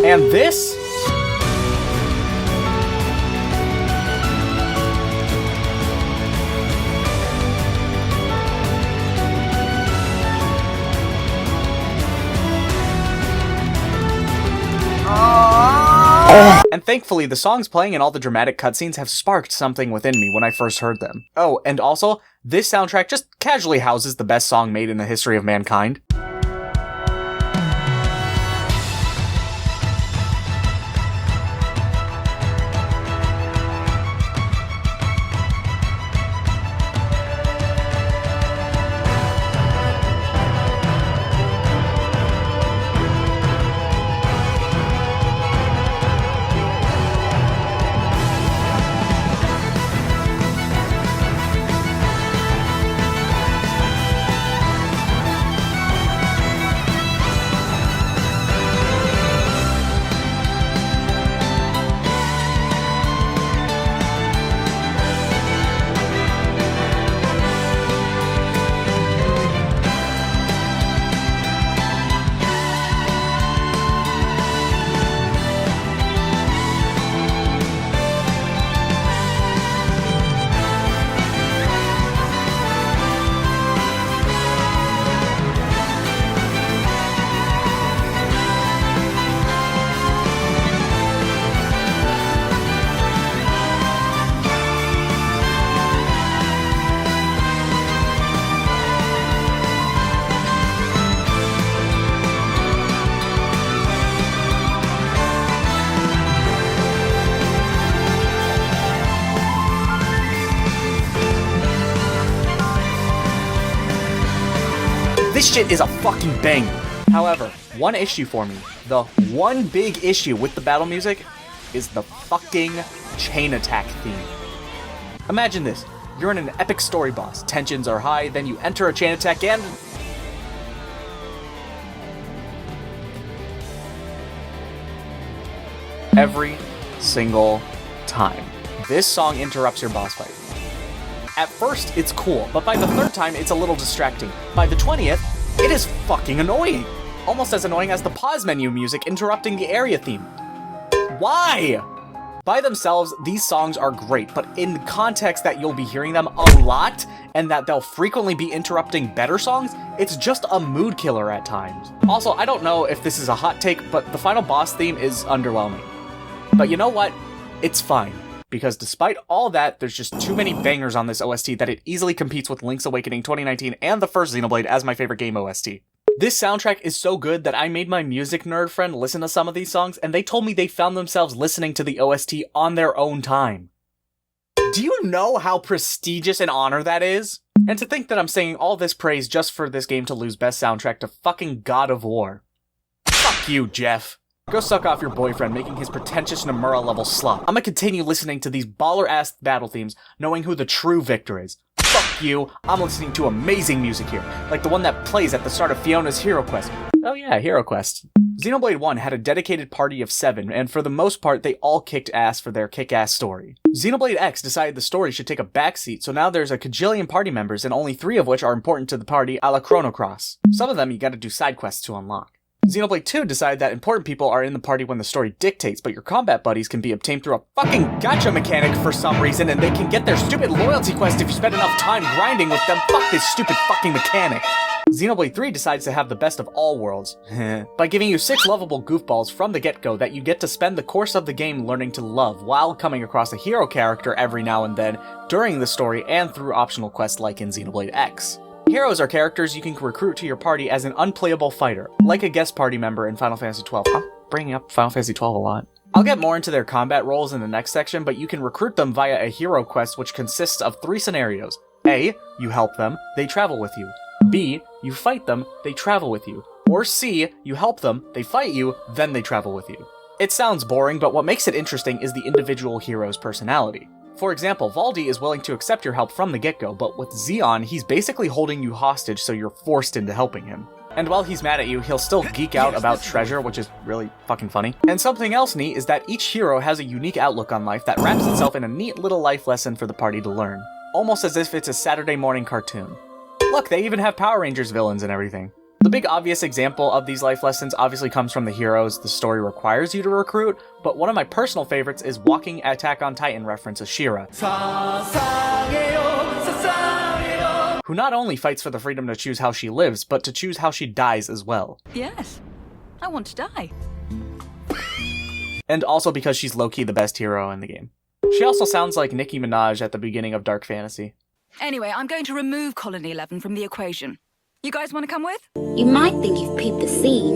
And this? And thankfully, the songs playing in all the dramatic cutscenes have sparked something within me when I first heard them. Oh, and also, this soundtrack just casually houses the best song made in the history of mankind. This shit is a fucking banger. However, one issue for me, the one big issue with the battle music, is the fucking chain attack theme. Imagine this, you're in an epic story boss, tensions are high, then you enter a chain attack and... every single time, this song interrupts your boss fight. At first, it's cool, but by the third time, it's a little distracting. By the 20th, it is fucking annoying. Almost as annoying as the pause menu music interrupting the area theme. Why? By themselves, these songs are great, but in context that you'll be hearing them a lot, and that they'll frequently be interrupting better songs, it's just a mood killer at times. Also, I don't know if this is a hot take, but the final boss theme is underwhelming. But you know what? It's fine. Because despite all that, there's just too many bangers on this OST that it easily competes with Link's Awakening 2019 and the first Xenoblade as my favorite game OST. This soundtrack is so good that I made my music nerd friend listen to some of these songs, and they told me they found themselves listening to the OST on their own time. Do you know how prestigious an honor that is? And to think that I'm saying all this praise just for this game to lose best soundtrack to fucking God of War. Fuck you, Jeff. Go suck off your boyfriend making his pretentious Nomura level slop. I'm gonna continue listening to these baller-ass battle themes, knowing who the true victor is. Fuck you, I'm listening to amazing music here, like the one that plays at the start of Fiona's Hero Quest. Oh yeah, Hero Quest. Xenoblade 1 had a dedicated party of 7, and for the most part, they all kicked ass for their kick-ass story. Xenoblade X decided the story should take a backseat, so now there's a cajillion party members, and only 3 of which are important to the party a la Chrono Cross. Some of them you gotta do side quests to unlock. Xenoblade 2 decided that important people are in the party when the story dictates, but your combat buddies can be obtained through a fucking gacha mechanic for some reason, and they can get their stupid loyalty quest if you spend enough time grinding with them. Fuck this stupid fucking mechanic. Xenoblade 3 decides to have the best of all worlds, by giving you 6 lovable goofballs from the get-go that you get to spend the course of the game learning to love, while coming across a hero character every now and then, during the story and through optional quests like in Xenoblade X. Heroes are characters you can recruit to your party as an unplayable fighter, like a guest party member in Final Fantasy XII. I'm bringing up Final Fantasy XII a lot. I'll get more into their combat roles in the next section, but you can recruit them via a hero quest which consists of 3 scenarios. A, you help them, they travel with you. B, you fight them, they travel with you. Or C, you help them, they fight you, then they travel with you. It sounds boring, but what makes it interesting is the individual hero's personality. For example, Valdi is willing to accept your help from the get-go, but with Xeon, he's basically holding you hostage so you're forced into helping him. And while he's mad at you, he'll still geek out about treasure, which is really fucking funny. And something else neat is that each hero has a unique outlook on life that wraps itself in a neat little life lesson for the party to learn. Almost as if it's a Saturday morning cartoon. Look, they even have Power Rangers villains and everything. The big obvious example of these life lessons obviously comes from the heroes the story requires you to recruit, but one of my personal favorites is walking Attack on Titan reference Ashira, who not only fights for the freedom to choose how she lives, but to choose how she dies as well. Yes, I want to die. And also because she's low-key the best hero in the game. She also sounds like Nicki Minaj at the beginning of Dark Fantasy. Anyway, I'm going to remove Colony 11 from the equation. You guys want to come with? You might think you've peeped the scene.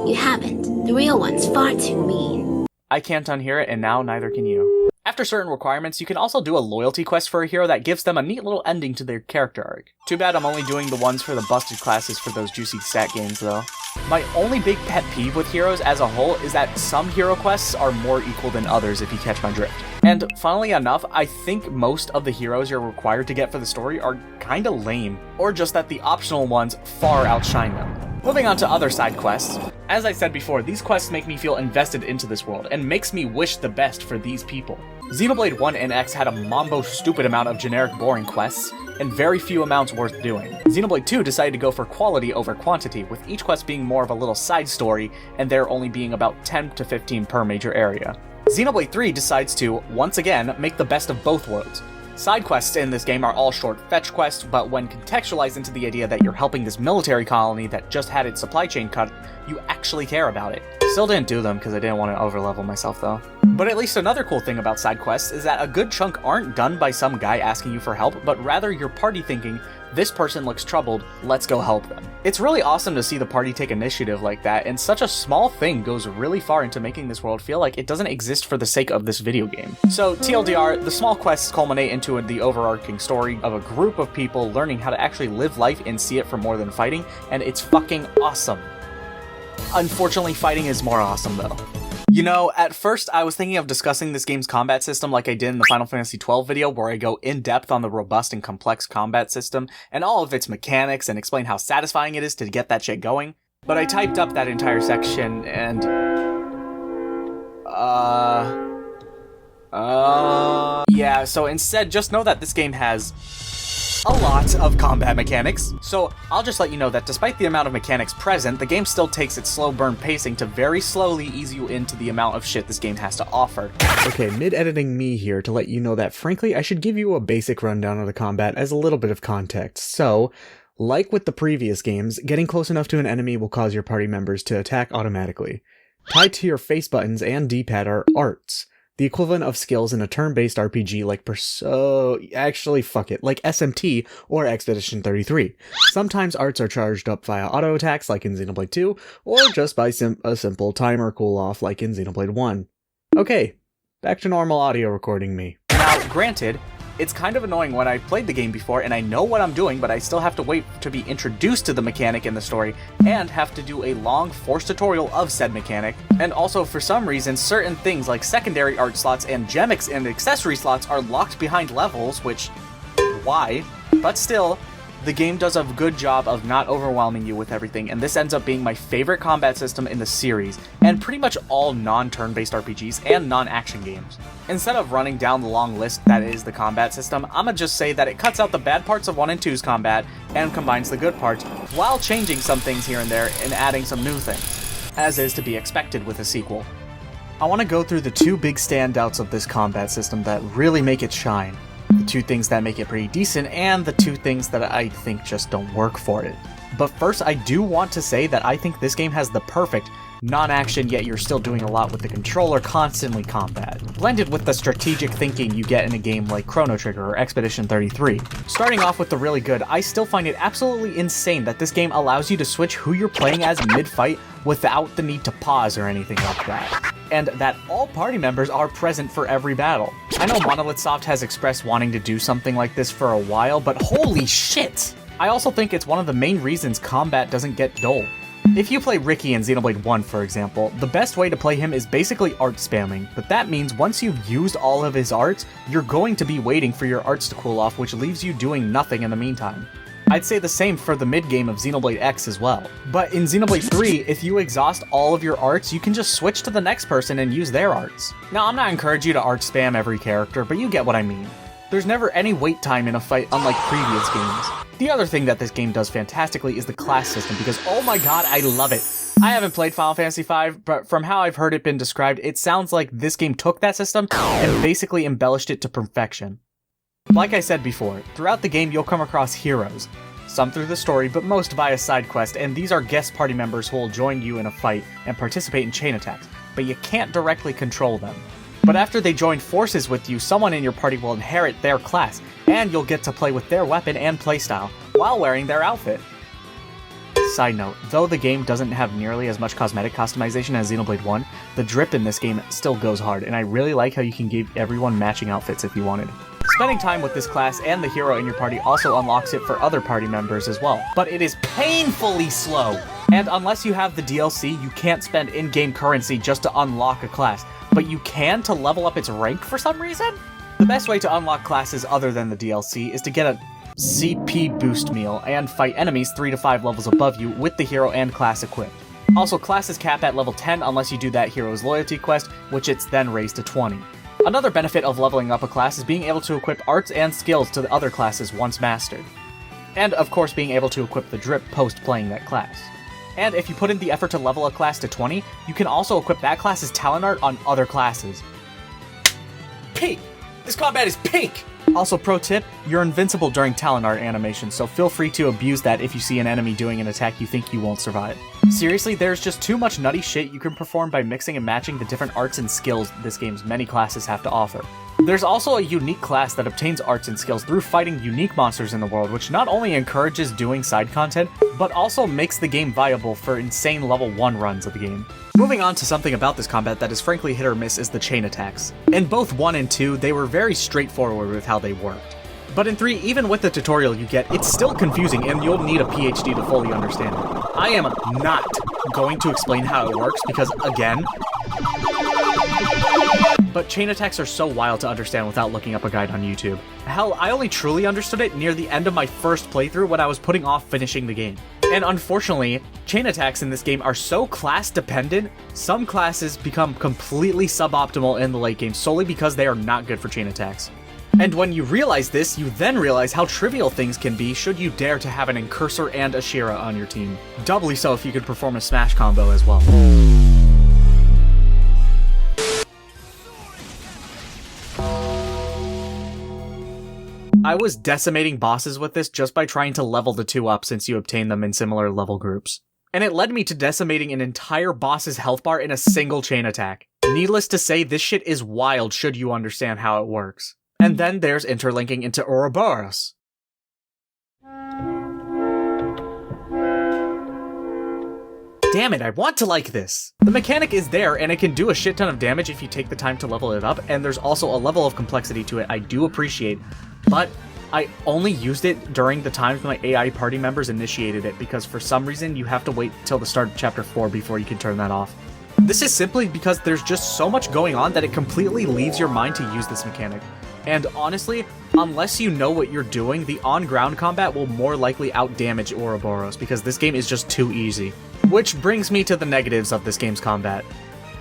You haven't. The real one's far too mean. I can't unhear it, and now neither can you. After certain requirements, you can also do a loyalty quest for a hero that gives them a neat little ending to their character arc. Too bad I'm only doing the ones for the busted classes for those juicy stat games, though. My only big pet peeve with heroes as a whole is that some hero quests are more equal than others, if you catch my drift. And funnily enough, I think most of the heroes you're required to get for the story are kinda lame, or just that the optional ones far outshine them. Moving on to other side quests. As I said before, these quests make me feel invested into this world, and makes me wish the best for these people. Xenoblade 1 and X had a mambo stupid amount of generic boring quests, and very few amounts worth doing. Xenoblade 2 decided to go for quality over quantity, with each quest being more of a little side story, and there only being about 10 to 15 per major area. Xenoblade 3 decides to, once again, make the best of both worlds. Side quests in this game are all short fetch quests, but when contextualized into the idea that you're helping this military colony that just had its supply chain cut, you actually care about it. Still didn't do them because I didn't want to overlevel myself though. But at least another cool thing about side quests is that a good chunk aren't done by some guy asking you for help, but rather your party thinking, this person looks troubled, let's go help them. It's really awesome to see the party take initiative like that, and such a small thing goes really far into making this world feel like it doesn't exist for the sake of this video game. So TLDR, the small quests culminate into the overarching story of a group of people learning how to actually live life and see it for more than fighting, and it's fucking awesome. Unfortunately, fighting is more awesome though. You know, at first I was thinking of discussing this game's combat system like I did in the Final Fantasy XII video, where I go in depth on the robust and complex combat system and all of its mechanics and explain how satisfying it is to get that shit going. But I typed up that entire section and... yeah, so instead just know that this game has a lot of combat mechanics. So I'll just let you know that despite the amount of mechanics present, the game still takes its slow burn pacing to very slowly ease you into the amount of shit this game has to offer. Okay, mid-editing me here to let you know that frankly I should give you a basic rundown of the combat as a little bit of context. So, like with the previous games, getting close enough to an enemy will cause your party members to attack automatically. Tied to your face buttons and D-pad are arts, the equivalent of skills in a turn-based RPG like like SMT or Expedition 33. Sometimes arts are charged up via auto attacks like in Xenoblade 2, or just by a simple timer cool-off like in Xenoblade 1. Okay, back to normal audio recording me. Now, granted, it's kind of annoying when I played the game before and I know what I'm doing, but I still have to wait to be introduced to the mechanic in the story and have to do a long forced tutorial of said mechanic. And also, for some reason, certain things like secondary art slots and gemics and accessory slots are locked behind levels, which... why? But still, the game does a good job of not overwhelming you with everything, and this ends up being my favorite combat system in the series, and pretty much all non-turn-based RPGs and non-action games. Instead of running down the long list that is the combat system, I'ma just say that it cuts out the bad parts of 1 and 2's combat, and combines the good parts, while changing some things here and there and adding some new things, as is to be expected with a sequel. I want to go through the two big standouts of this combat system that really make it shine. The two things that make it pretty decent, and the two things that I think just don't work for it. But first, I do want to say that I think this game has the perfect non-action, yet you're still doing a lot with the controller constantly combat, blended with the strategic thinking you get in a game like Chrono Trigger or Expedition 33. Starting off with the really good, I still find it absolutely insane that this game allows you to switch who you're playing as mid-fight without the need to pause or anything like that, and that all party members are present for every battle. I know monolithsoft has expressed wanting to do something like this for a while, but holy shit! I also think it's one of the main reasons combat doesn't get dull. If you play Ricky in Xenoblade 1, for example, the best way to play him is basically art spamming, but that means once you've used all of his arts, you're going to be waiting for your arts to cool off, which leaves you doing nothing in the meantime. I'd say the same for the mid-game of Xenoblade X as well. But in Xenoblade 3, if you exhaust all of your arts, you can just switch to the next person and use their arts. Now, I'm not encouraging you to art spam every character, but you get what I mean. There's never any wait time in a fight, unlike previous games. The other thing that this game does fantastically is the class system, because oh my god, I love it. I haven't played Final Fantasy V, but from how I've heard it been described, it sounds like this game took that system and basically embellished it to perfection. Like I said before, throughout the game you'll come across heroes. Some through the story, but most via side quest, and these are guest party members who will join you in a fight and participate in chain attacks, but you can't directly control them. But after they join forces with you, someone in your party will inherit their class, and you'll get to play with their weapon and playstyle, while wearing their outfit. Side note, though the game doesn't have nearly as much cosmetic customization as Xenoblade 1, the drip in this game still goes hard, and I really like how you can give everyone matching outfits if you wanted. Spending time with this class and the hero in your party also unlocks it for other party members as well, but it is painfully slow! And unless you have the DLC, you can't spend in-game currency just to unlock a class, but you can to level up its rank for some reason? The best way to unlock classes other than the DLC is to get a CP boost meal and fight enemies 3 to 5 levels above you with the hero and class equipped. Also, classes cap at level 10 unless you do that hero's loyalty quest, which it's then raised to 20. Another benefit of leveling up a class is being able to equip arts and skills to the other classes once mastered. And of course being able to equip the drip post playing that class. And if you put in the effort to level a class to 20, you can also equip that class's talent art on other classes. Pink! This combat is pink! Also, pro tip, you're invincible during talent art animation, so feel free to abuse that if you see an enemy doing an attack you think you won't survive. Seriously, there's just too much nutty shit you can perform by mixing and matching the different arts and skills this game's many classes have to offer. There's also a unique class that obtains arts and skills through fighting unique monsters in the world, which not only encourages doing side content, but also makes the game viable for insane level 1 runs of the game. Moving on to something about this combat that is frankly hit or miss is the chain attacks. In both 1 and 2, they were very straightforward with how they worked. But in 3, even with the tutorial you get, it's still confusing and you'll need a PhD to fully understand it. I am not going to explain how it works because, again, But chain attacks are so wild to understand without looking up a guide on YouTube. Hell, I only truly understood it near the end of my first playthrough when I was putting off finishing the game. And unfortunately, chain attacks in this game are so class dependent, some classes become completely suboptimal in the late game solely because they are not good for chain attacks. And when you realize this, you then realize how trivial things can be should you dare to have an Incursor and a Shira on your team. Doubly so if you could perform a smash combo as well. I was decimating bosses with this just by trying to level the two up since you obtain them in similar level groups. And it led me to decimating an entire boss's health bar in a single chain attack. Needless to say, this shit is wild should you understand how it works. And then there's interlinking into Ouroboros. Damn it, I want to like this! The mechanic is there, and it can do a shit ton of damage if you take the time to level it up, and there's also a level of complexity to it I do appreciate, but I only used it during the times my AI party members initiated it, because for some reason you have to wait till the start of Chapter 4 before you can turn that off. This is simply because there's just so much going on that it completely leaves your mind to use this mechanic. And honestly, unless you know what you're doing, the on-ground combat will more likely out-damage Ouroboros, because this game is just too easy. Which brings me to the negatives of this game's combat.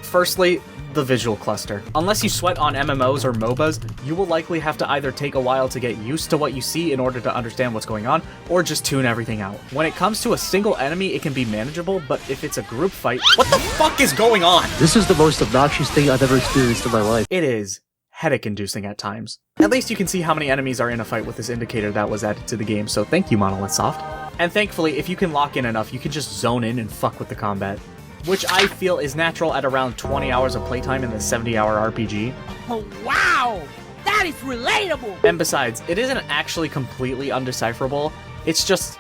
Firstly, the visual cluster. Unless you sweat on MMOs or MOBAs, you will likely have to either take a while to get used to what you see in order to understand what's going on, or just tune everything out. When it comes to a single enemy, it can be manageable, but if it's a group fight, what the fuck is going on? This is the most obnoxious thing I've ever experienced in my life. It is headache-inducing at times. At least you can see how many enemies are in a fight with this indicator that was added to the game, so thank you, monolithsoft. And thankfully, if you can lock in enough, you can just zone in and fuck with the combat. Which I feel is natural at around 20 hours of playtime in the 70-hour RPG. Oh, wow! That is relatable! And besides, it isn't actually completely undecipherable, it's just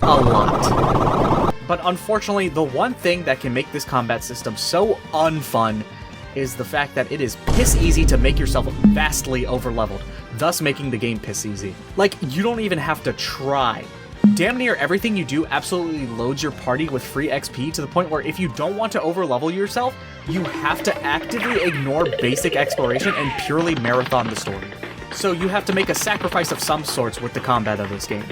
a lot. But unfortunately, the one thing that can make this combat system so unfun is the fact that it is piss easy to make yourself vastly overleveled, thus making the game piss easy. Like, you don't even have to try. Damn near everything you do absolutely loads your party with free XP to the point where if you don't want to overlevel yourself, you have to actively ignore basic exploration and purely marathon the story. So you have to make a sacrifice of some sorts with the combat of this game.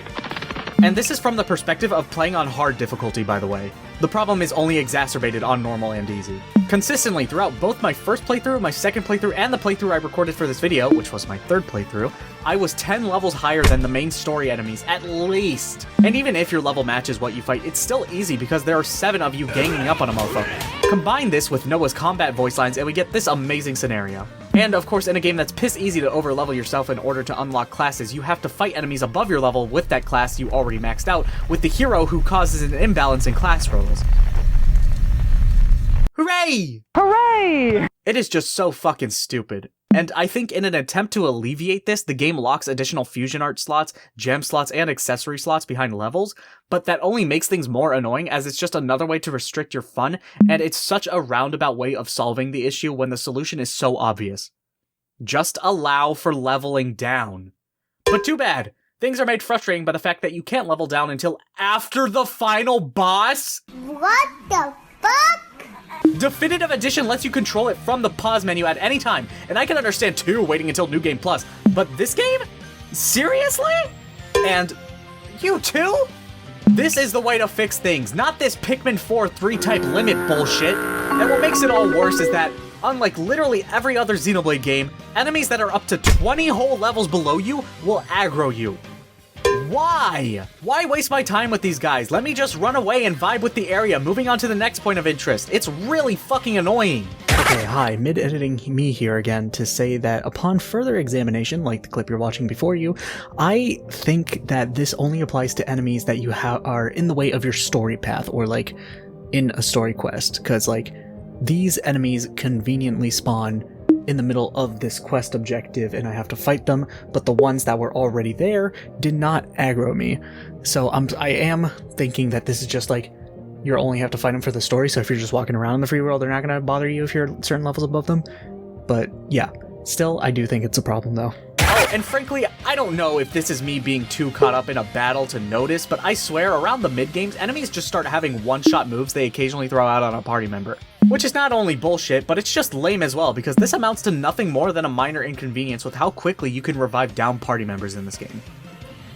And this is from the perspective of playing on hard difficulty, by the way. The problem is only exacerbated on normal and easy. Consistently throughout both my first playthrough, my second playthrough, and the playthrough I recorded for this video, which was my third playthrough, I was 10 levels higher than the main story enemies, at least. And even if your level matches what you fight, it's still easy because there are 7 of you ganging up on a mofo. Combine this with Noah's combat voice lines and we get this amazing scenario. And of course, in a game that's piss easy to overlevel yourself in order to unlock classes, you have to fight enemies above your level with that class you already maxed out, with the hero who causes an imbalance in class roles. Hooray! Hooray! It is just so fucking stupid. And I think in an attempt to alleviate this, the game locks additional fusion art slots, gem slots, and accessory slots behind levels, but that only makes things more annoying as it's just another way to restrict your fun, and it's such a roundabout way of solving the issue when the solution is so obvious. Just allow for leveling down. But too bad. Things are made frustrating by the fact that you can't level down until after the final boss? What the fuck? Definitive Edition lets you control it from the pause menu at any time, and I can understand too waiting until New Game Plus, but this game? Seriously? And you too? This is the way to fix things, not this Pikmin 4 3-type limit bullshit. And what makes it all worse is that, unlike literally every other Xenoblade game, enemies that are up to 20 whole levels below you will aggro you. Why? Why waste my time with these guys? Let me just run away and vibe with the area, moving on to the next point of interest. It's really fucking annoying. Okay, hi, mid-editing me here again to say that upon further examination, like the clip you're watching before you, I think that this only applies to enemies that you are in the way of your story path, or like in a story quest, because like these enemies conveniently spawn in the middle of this quest objective and I have to fight them, but the ones that were already there did not aggro me. So I am thinking that this is just like, you only have to fight them for the story, so if you're just walking around in the free world, they're not going to bother you if you're certain levels above them. But yeah, still, I do think it's a problem though. Oh, and frankly, I don't know if this is me being too caught up in a battle to notice, but I swear around the mid-games, enemies just start having one-shot moves they occasionally throw out on a party member. Which is not only bullshit, but it's just lame as well, because this amounts to nothing more than a minor inconvenience with how quickly you can revive down party members in this game.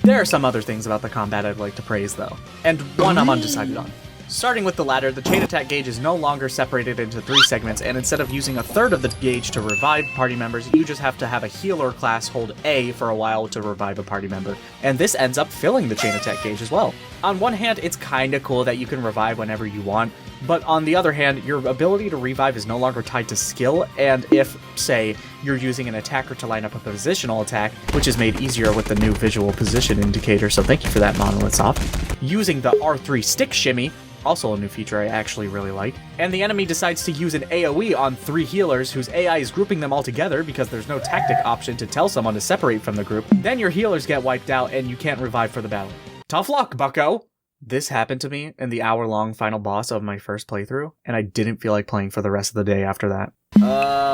There are some other things about the combat I'd like to praise though, and one I'm undecided on. Starting with the latter, the chain attack gauge is no longer separated into 3 segments, and instead of using a third of the gauge to revive party members, you just have to have a healer class hold A for a while to revive a party member, and this ends up filling the chain attack gauge as well. On one hand, it's kinda cool that you can revive whenever you want, but on the other hand, your ability to revive is no longer tied to skill, and if, say, you're using an attacker to line up a positional attack, which is made easier with the new visual position indicator, so thank you for that, monolithsoft, using the R3 stick shimmy, also a new feature I actually really like, and the enemy decides to use an AoE on 3 healers whose AI is grouping them all together because there's no tactic option to tell someone to separate from the group, then your healers get wiped out and you can't revive for the battle. Tough luck, bucko! This happened to me in the hour-long final boss of my first playthrough, and I didn't feel like playing for the rest of the day after that.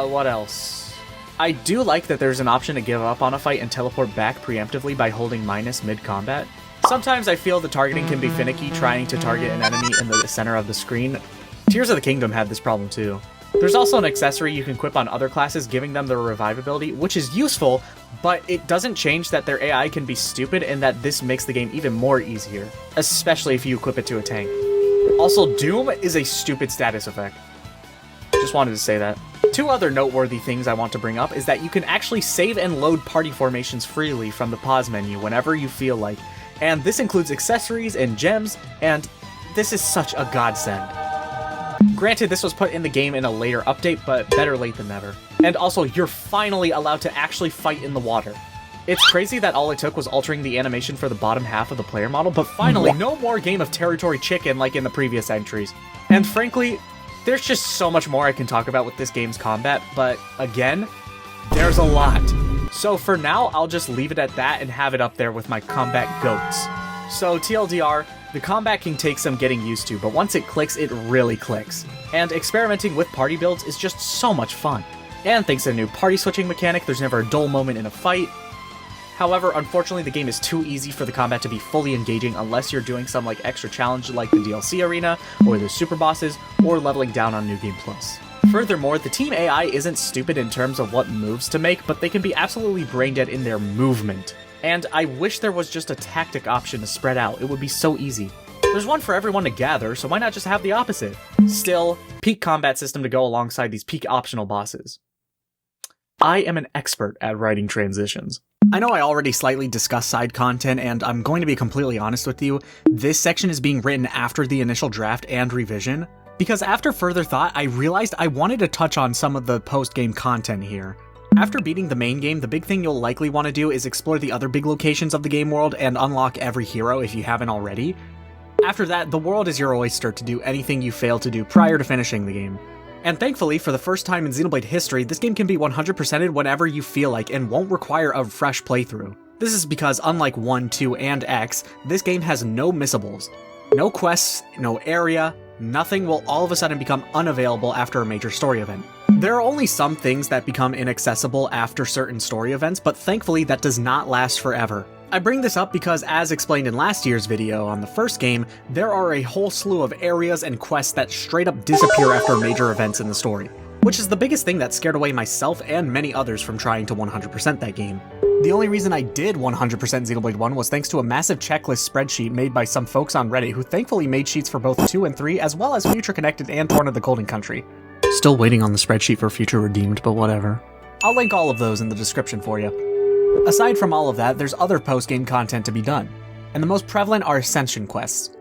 What else? I do like that there's an option to give up on a fight and teleport back preemptively by holding minus mid-combat. Sometimes I feel the targeting can be finicky trying to target an enemy in the center of the screen. Tears of the Kingdom had this problem too. There's also an accessory you can equip on other classes giving them the revive ability, which is useful, but it doesn't change that their AI can be stupid and that this makes the game even more easier, especially if you equip it to a tank. Also, Doom is a stupid status effect. Just wanted to say that. 2 other noteworthy things I want to bring up is that you can actually save and load party formations freely from the pause menu whenever you feel like, and this includes accessories and gems, and this is such a godsend. Granted, this was put in the game in a later update, but better late than never. And also, you're finally allowed to actually fight in the water. It's crazy that all it took was altering the animation for the bottom half of the player model, but finally, no more Game of Territory chicken like in the previous entries. And frankly, there's just so much more I can talk about with this game's combat, but again, there's a lot. So for now, I'll just leave it at that and have it up there with my combat goats. So TLDR, the combat can take some getting used to, but once it clicks, it really clicks. And experimenting with party builds is just so much fun. And thanks to the new party switching mechanic, there's never a dull moment in a fight. However, unfortunately, the game is too easy for the combat to be fully engaging unless you're doing some like extra challenge like the DLC arena, or the Superbosses, or leveling down on New Game Plus. Furthermore, the team AI isn't stupid in terms of what moves to make, but they can be absolutely brain-dead in their movement. And I wish there was just a tactic option to spread out, it would be so easy. There's one for everyone to gather, so why not just have the opposite? Still, peak combat system to go alongside these peak optional bosses. I am an expert at writing transitions. I know I already slightly discussed side content, and I'm going to be completely honest with you, this section is being written after the initial draft and revision, because after further thought, I realized I wanted to touch on some of the post-game content here. After beating the main game, the big thing you'll likely want to do is explore the other big locations of the game world and unlock every hero if you haven't already. After that, the world is your oyster to do anything you failed to do prior to finishing the game. And thankfully, for the first time in Xenoblade history, this game can be 100%ed whenever you feel like and won't require a fresh playthrough. This is because unlike 1, 2, and X, this game has no missables. No quests, no area, nothing will all of a sudden become unavailable after a major story event. There are only some things that become inaccessible after certain story events, but thankfully that does not last forever. I bring this up because, as explained in last year's video on the first game, there are a whole slew of areas and quests that straight up disappear after major events in the story, which is the biggest thing that scared away myself and many others from trying to 100% that game. The only reason I did 100% Xenoblade 1 was thanks to a massive checklist spreadsheet made by some folks on Reddit who thankfully made sheets for both 2 and 3, as well as Future Connected and Torn of the Golden Country. Still waiting on the spreadsheet for Future Redeemed, but whatever. I'll link all of those in the description for you. Aside from all of that, there's other post-game content to be done, and the most prevalent are Ascension quests.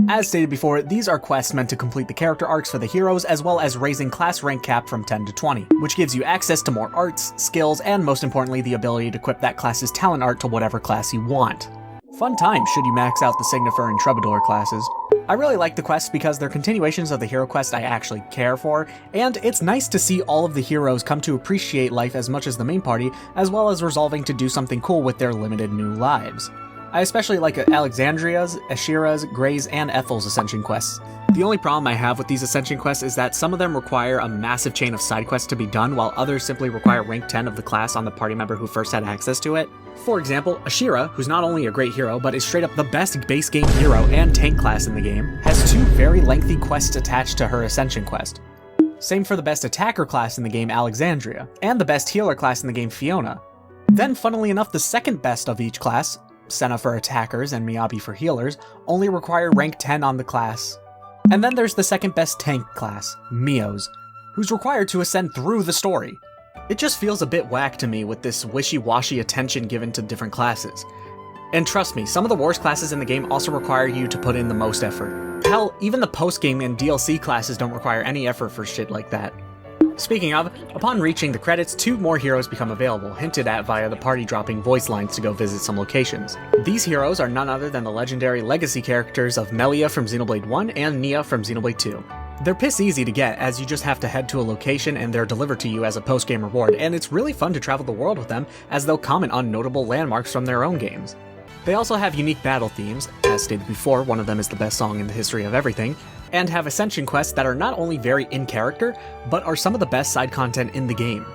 As stated before, these are quests meant to complete the character arcs for the heroes, as well as raising class rank cap from 10 to 20, which gives you access to more arts, skills, and most importantly, the ability to equip that class's talent art to whatever class you want. Fun time should you max out the Signifer and Troubadour classes. I really like the quests because they're continuations of the hero quest I actually care for, and it's nice to see all of the heroes come to appreciate life as much as the main party, as well as resolving to do something cool with their limited new lives. I especially like Alexandria's, Ashira's, Gray's, and Ethel's Ascension quests. The only problem I have with these Ascension quests is that some of them require a massive chain of side quests to be done, while others simply require rank 10 of the class on the party member who first had access to it. For example, Ashira, who's not only a great hero, but is straight up the best base game hero and tank class in the game, has 2 very lengthy quests attached to her Ascension quest. Same for the best attacker class in the game, Alexandria, and the best healer class in the game, Fiona. Then, funnily enough, the second best of each class, Senna for attackers and Miyabi for healers, only require rank 10 on the class. And then there's the second best tank class, Mio's, who's required to ascend through the story. It just feels a bit whack to me with this wishy-washy attention given to different classes. And trust me, some of the worst classes in the game also require you to put in the most effort. Hell, even the post-game and DLC classes don't require any effort for shit like that. Speaking of, upon reaching the credits, 2 more heroes become available, hinted at via the party dropping voice lines to go visit some locations. These heroes are none other than the legendary legacy characters of Melia from Xenoblade 1 and Nia from Xenoblade 2. They're piss easy to get, as you just have to head to a location and they're delivered to you as a post-game reward, and it's really fun to travel the world with them, as they'll comment on notable landmarks from their own games. They also have unique battle themes, as stated before, one of them is the best song in the history of everything, and have ascension quests that are not only very in character, but are some of the best side content in the game.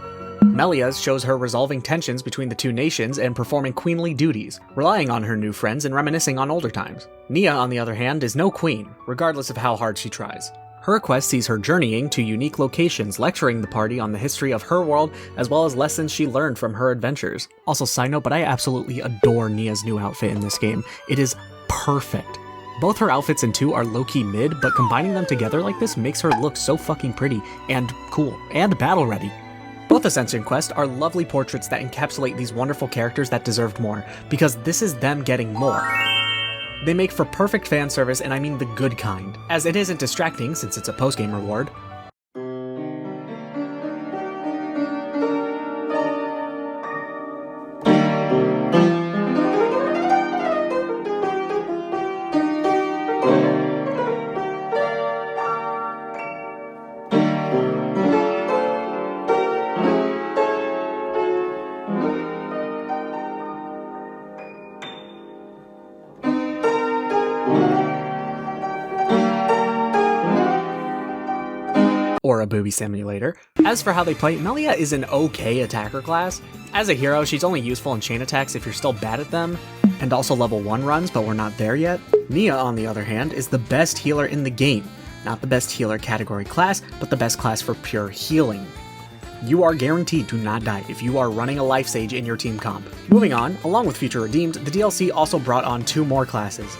Melia's shows her resolving tensions between the 2 nations and performing queenly duties, relying on her new friends and reminiscing on older times. Nia, on the other hand, is no queen, regardless of how hard she tries. Her quest sees her journeying to unique locations, lecturing the party on the history of her world, as well as lessons she learned from her adventures. Also, side note, but I absolutely adore Nia's new outfit in this game. It is perfect. Both her outfits in 2 are low-key mid, but combining them together like this makes her look so fucking pretty, and cool, and battle-ready. Both Ascension quests are lovely portraits that encapsulate these wonderful characters that deserved more, because this is them getting more. They make for perfect fan service, and I mean the good kind, as it isn't distracting since it's a post-game reward. Or a booby simulator. As for how they play, Melia is an okay attacker class. As a hero, she's only useful in chain attacks if you're still bad at them, and also level 1 runs, but we're not there yet. Nia, on the other hand, is the best healer in the game. Not the best healer category class, but the best class for pure healing. You are guaranteed to not die if you are running a life sage in your team comp. Moving on, along with Future Redeemed, the DLC also brought on 2 more classes.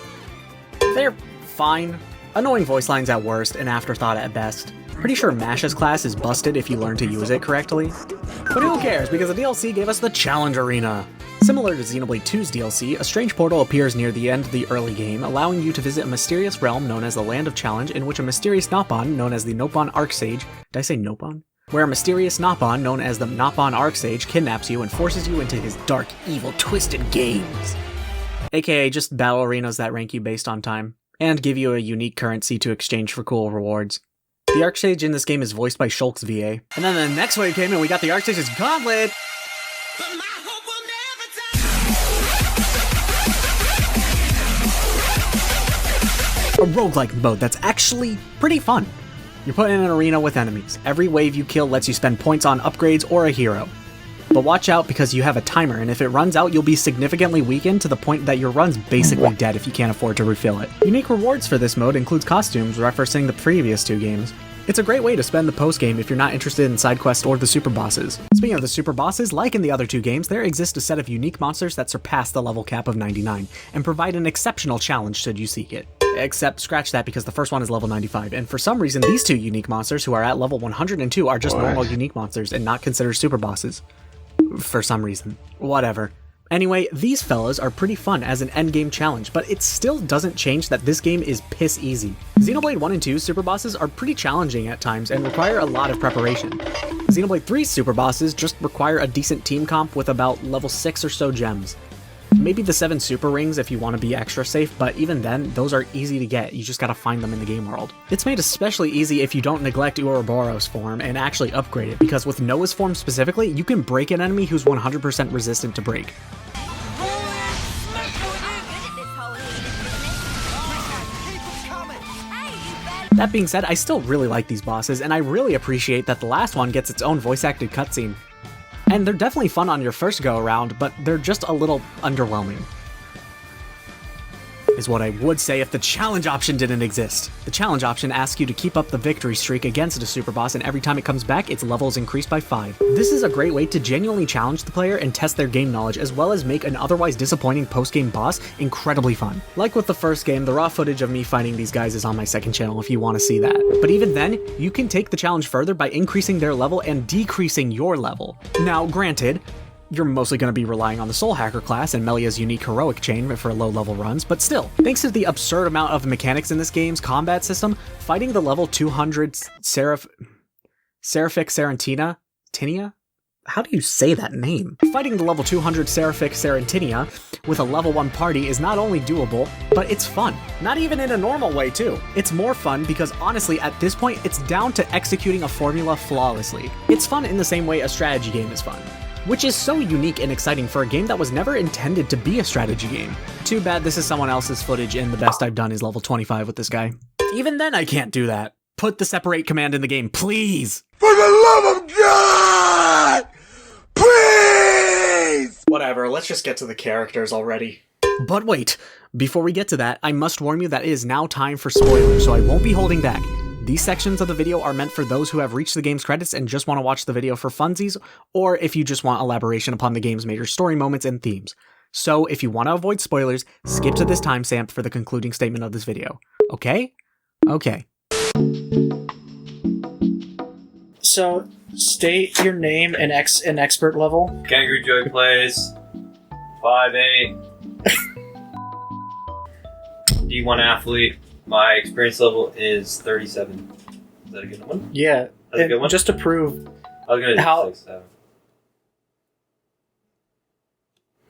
They're fine. Annoying voice lines at worst, and afterthought at best. Pretty sure Mash's class is busted if you learn to use it correctly. But who cares, because the DLC gave us the Challenge Arena. Similar to Xenoblade 2's DLC, a strange portal appears near the end of the early game, allowing you to visit a mysterious realm known as the Land of Challenge, in which a mysterious Nopon, known as the Nopon Arcsage, did I say Nopon? Where a mysterious Nopon, known as the Nopon Arcsage, kidnaps you and forces you into his dark, evil, twisted games. AKA just battle arenas that rank you based on time, and give you a unique currency to exchange for cool rewards. The Arcsage in this game is voiced by Shulk's VA. And then the next wave came and we got the Arcsage's Gauntlet! A roguelike mode that's actually pretty fun. You're put in an arena with enemies. Every wave you kill lets you spend points on upgrades or a hero. But watch out because you have a timer, and if it runs out, you'll be significantly weakened to the point that your run's basically dead if you can't afford to refill it. Unique rewards for this mode includes costumes referencing the previous 2 games. It's a great way to spend the post-game if you're not interested in side quests or the Superbosses. Speaking of the Superbosses, like in the other 2 games, there exists a set of unique monsters that surpass the level cap of 99, and provide an exceptional challenge should you seek it. Except scratch that because the first one is level 95, and for some reason these 2 unique monsters who are at level 102 are just normal unique monsters and not considered Superbosses. For some reason. Whatever. Anyway, these fellas are pretty fun as an endgame challenge, but it still doesn't change that this game is piss easy. Xenoblade 1 and 2's Superbosses are pretty challenging at times and require a lot of preparation. Xenoblade 3's Superbosses just require a decent team comp with about level 6 or so gems. Maybe the 7 super rings if you want to be extra safe, but even then, those are easy to get, you just gotta find them in the game world. It's made especially easy if you don't neglect Ouroboros form and actually upgrade it, because with Noah's form specifically, you can break an enemy who's 100% resistant to break. That being said, I still really like these bosses, and I really appreciate that the last one gets its own voice-acted cutscene. And they're definitely fun on your first go-around, but they're just a little underwhelming. is what I would say if the challenge option didn't exist. The challenge option asks you to keep up the victory streak against a super boss, and every time it comes back, its level is increased by 5. This is a great way to genuinely challenge the player and test their game knowledge, as well as make an otherwise disappointing post-game boss incredibly fun. Like with the first game, the raw footage of me fighting these guys is on my second channel if you want to see that. But even then, you can take the challenge further by increasing their level and decreasing your level. Now, granted, you're mostly going to be relying on the Soul Hacker class and Melia's unique heroic chain for low-level runs, but still, thanks to the absurd amount of mechanics in this game's combat system, fighting the level 200 Seraphic Sarantina? Tinia? How do you say that name? Fighting the level 200 Seraphic Sarantinia with a level 1 party is not only doable, but it's fun. Not even in a normal way, too. It's more fun because honestly, at this point, it's down to executing a formula flawlessly. It's fun in the same way a strategy game is fun, which is so unique and exciting for a game that was never intended to be a strategy game. Too bad this is someone else's footage and the best I've done is level 25 with this guy. Even then I can't do that. Put the separate command in the game, please! For the love of God! Please! Whatever, let's just get to the characters already. But wait, before we get to that, I must warn you that it is now time for spoilers, so I won't be holding back. These sections of the video are meant for those who have reached the game's credits and just want to watch the video for funsies, or if you just want elaboration upon the game's major story moments and themes. So if you want to avoid spoilers, skip to this timestamp for the concluding statement of this video. Okay? Okay. So, state your name and expert level. Kangaroo Joy plays 5'8". D1 athlete. My experience level is 37. Is that a good one? Yeah. That's a good one? Just to prove I was gonna do how... 6, 7.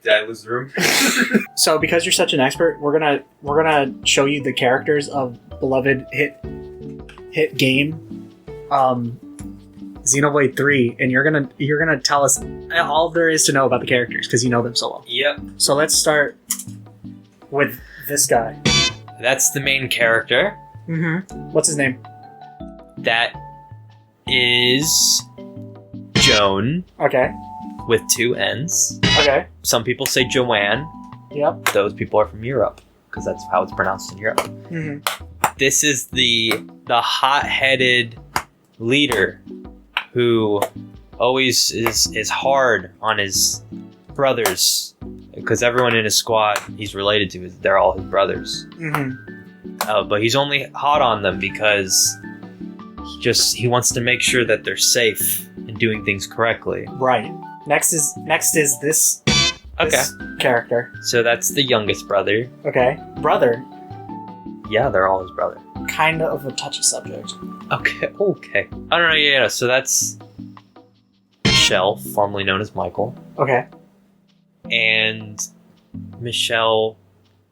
Did I lose the room? So because you're such an expert, we're gonna show you the characters of beloved hit game, Xenoblade 3, and you're gonna tell us all there is to know about the characters because you know them so well. Yep. So let's start with this guy. That's the main character. Mm-hmm. What's his name? That is Joan. Okay. With 2 N's. Okay. Some people say Joanne. Yep. Those people are from Europe because that's how it's pronounced in Europe. Mm-hmm. This is the hot-headed leader who always is hard on his brothers because everyone in his squad he's related to they're all his brothers. Mm-hmm. But he's only hot on them because he wants to make sure that they're safe and doing things correctly. Right. Next is this character. So that's the youngest brother. Okay. Brother. Yeah, they're all his brother. Kind of a touchy subject. Okay. I don't know, yeah, so that's Michelle, formerly known as Michael. Okay. And Michelle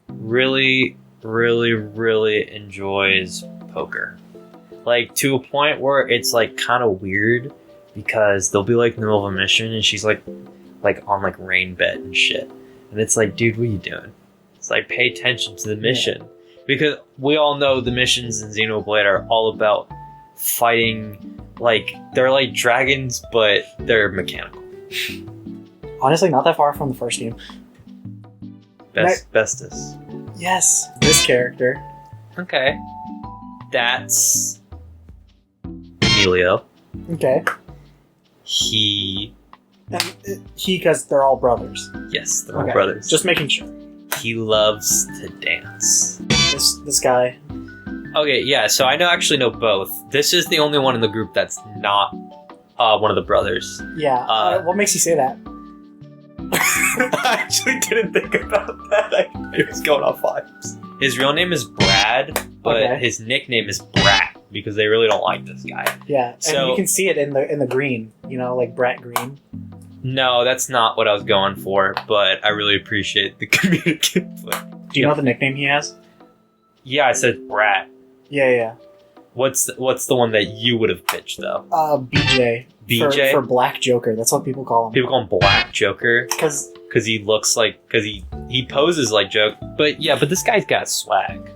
really, really, really enjoys poker. Like, to a point where it's, like, kind of weird because they'll be, like, in the middle of a mission and she's, like on, like, rain bet and shit. And it's like, dude, what are you doing? It's like, pay attention to the mission. Yeah. Because we all know the missions in Xenoblade are all about fighting, like, they're like dragons, but they're mechanical. Honestly, not that far from the first game. Bestus. Yes, this character. Okay. That's Emilio. Okay. He, because they're all brothers. Yes, they're all brothers. Just making sure. He loves to dance. This guy. Okay, yeah, so I actually know both. This is the only one in the group that's not one of the brothers. Yeah, what makes you say that? I actually didn't think about that. It was going off vibes. His real name is Brad, but his nickname is Brat because they really don't like this guy. Yeah, so, and you can see it in the green, like Brat Green. No, that's not what I was going for, but I really appreciate the community input. Do you know the nickname he has? Yeah, I said Brat. Yeah. What's the one that you would have pitched though? BJ. BJ for Black Joker. That's what people call him. People call him Black Joker because he looks like he poses like Joker. But this guy's got swag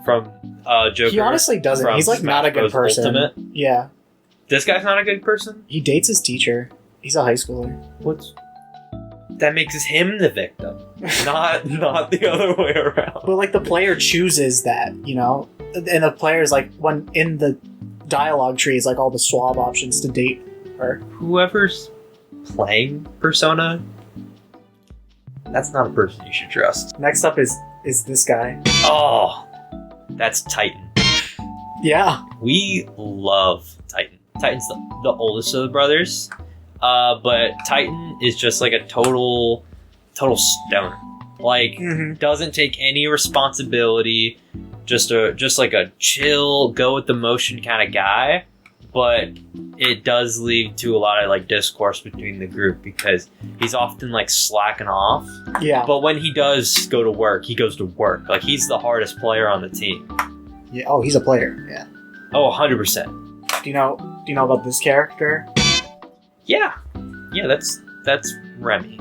from Joker. He honestly doesn't. He's like not a good person. Ultimate. Yeah. This guy's not a good person. He dates his teacher. He's a high schooler. that makes him the victim, not the other way around. But like the player chooses that, you know, and the player's like when in the dialogue tree is like all the swab options to date her. Whoever's playing Persona, that's not a person you should trust. Next up is this guy. Oh, that's Titan. Yeah. We love Titan. Titan's the oldest of the brothers, but Titan is just like a total stoner. Like, doesn't take any responsibility, just like a chill, go with the motion kind of guy. But it does lead to a lot of like discourse between the group because he's often like slacking off. Yeah. But when he does go to work, he goes to work. Like, he's the hardest player on the team. Yeah. Oh, he's a player. Yeah. Oh, 100%. Do you know about this character? Yeah. Yeah, that's Remy.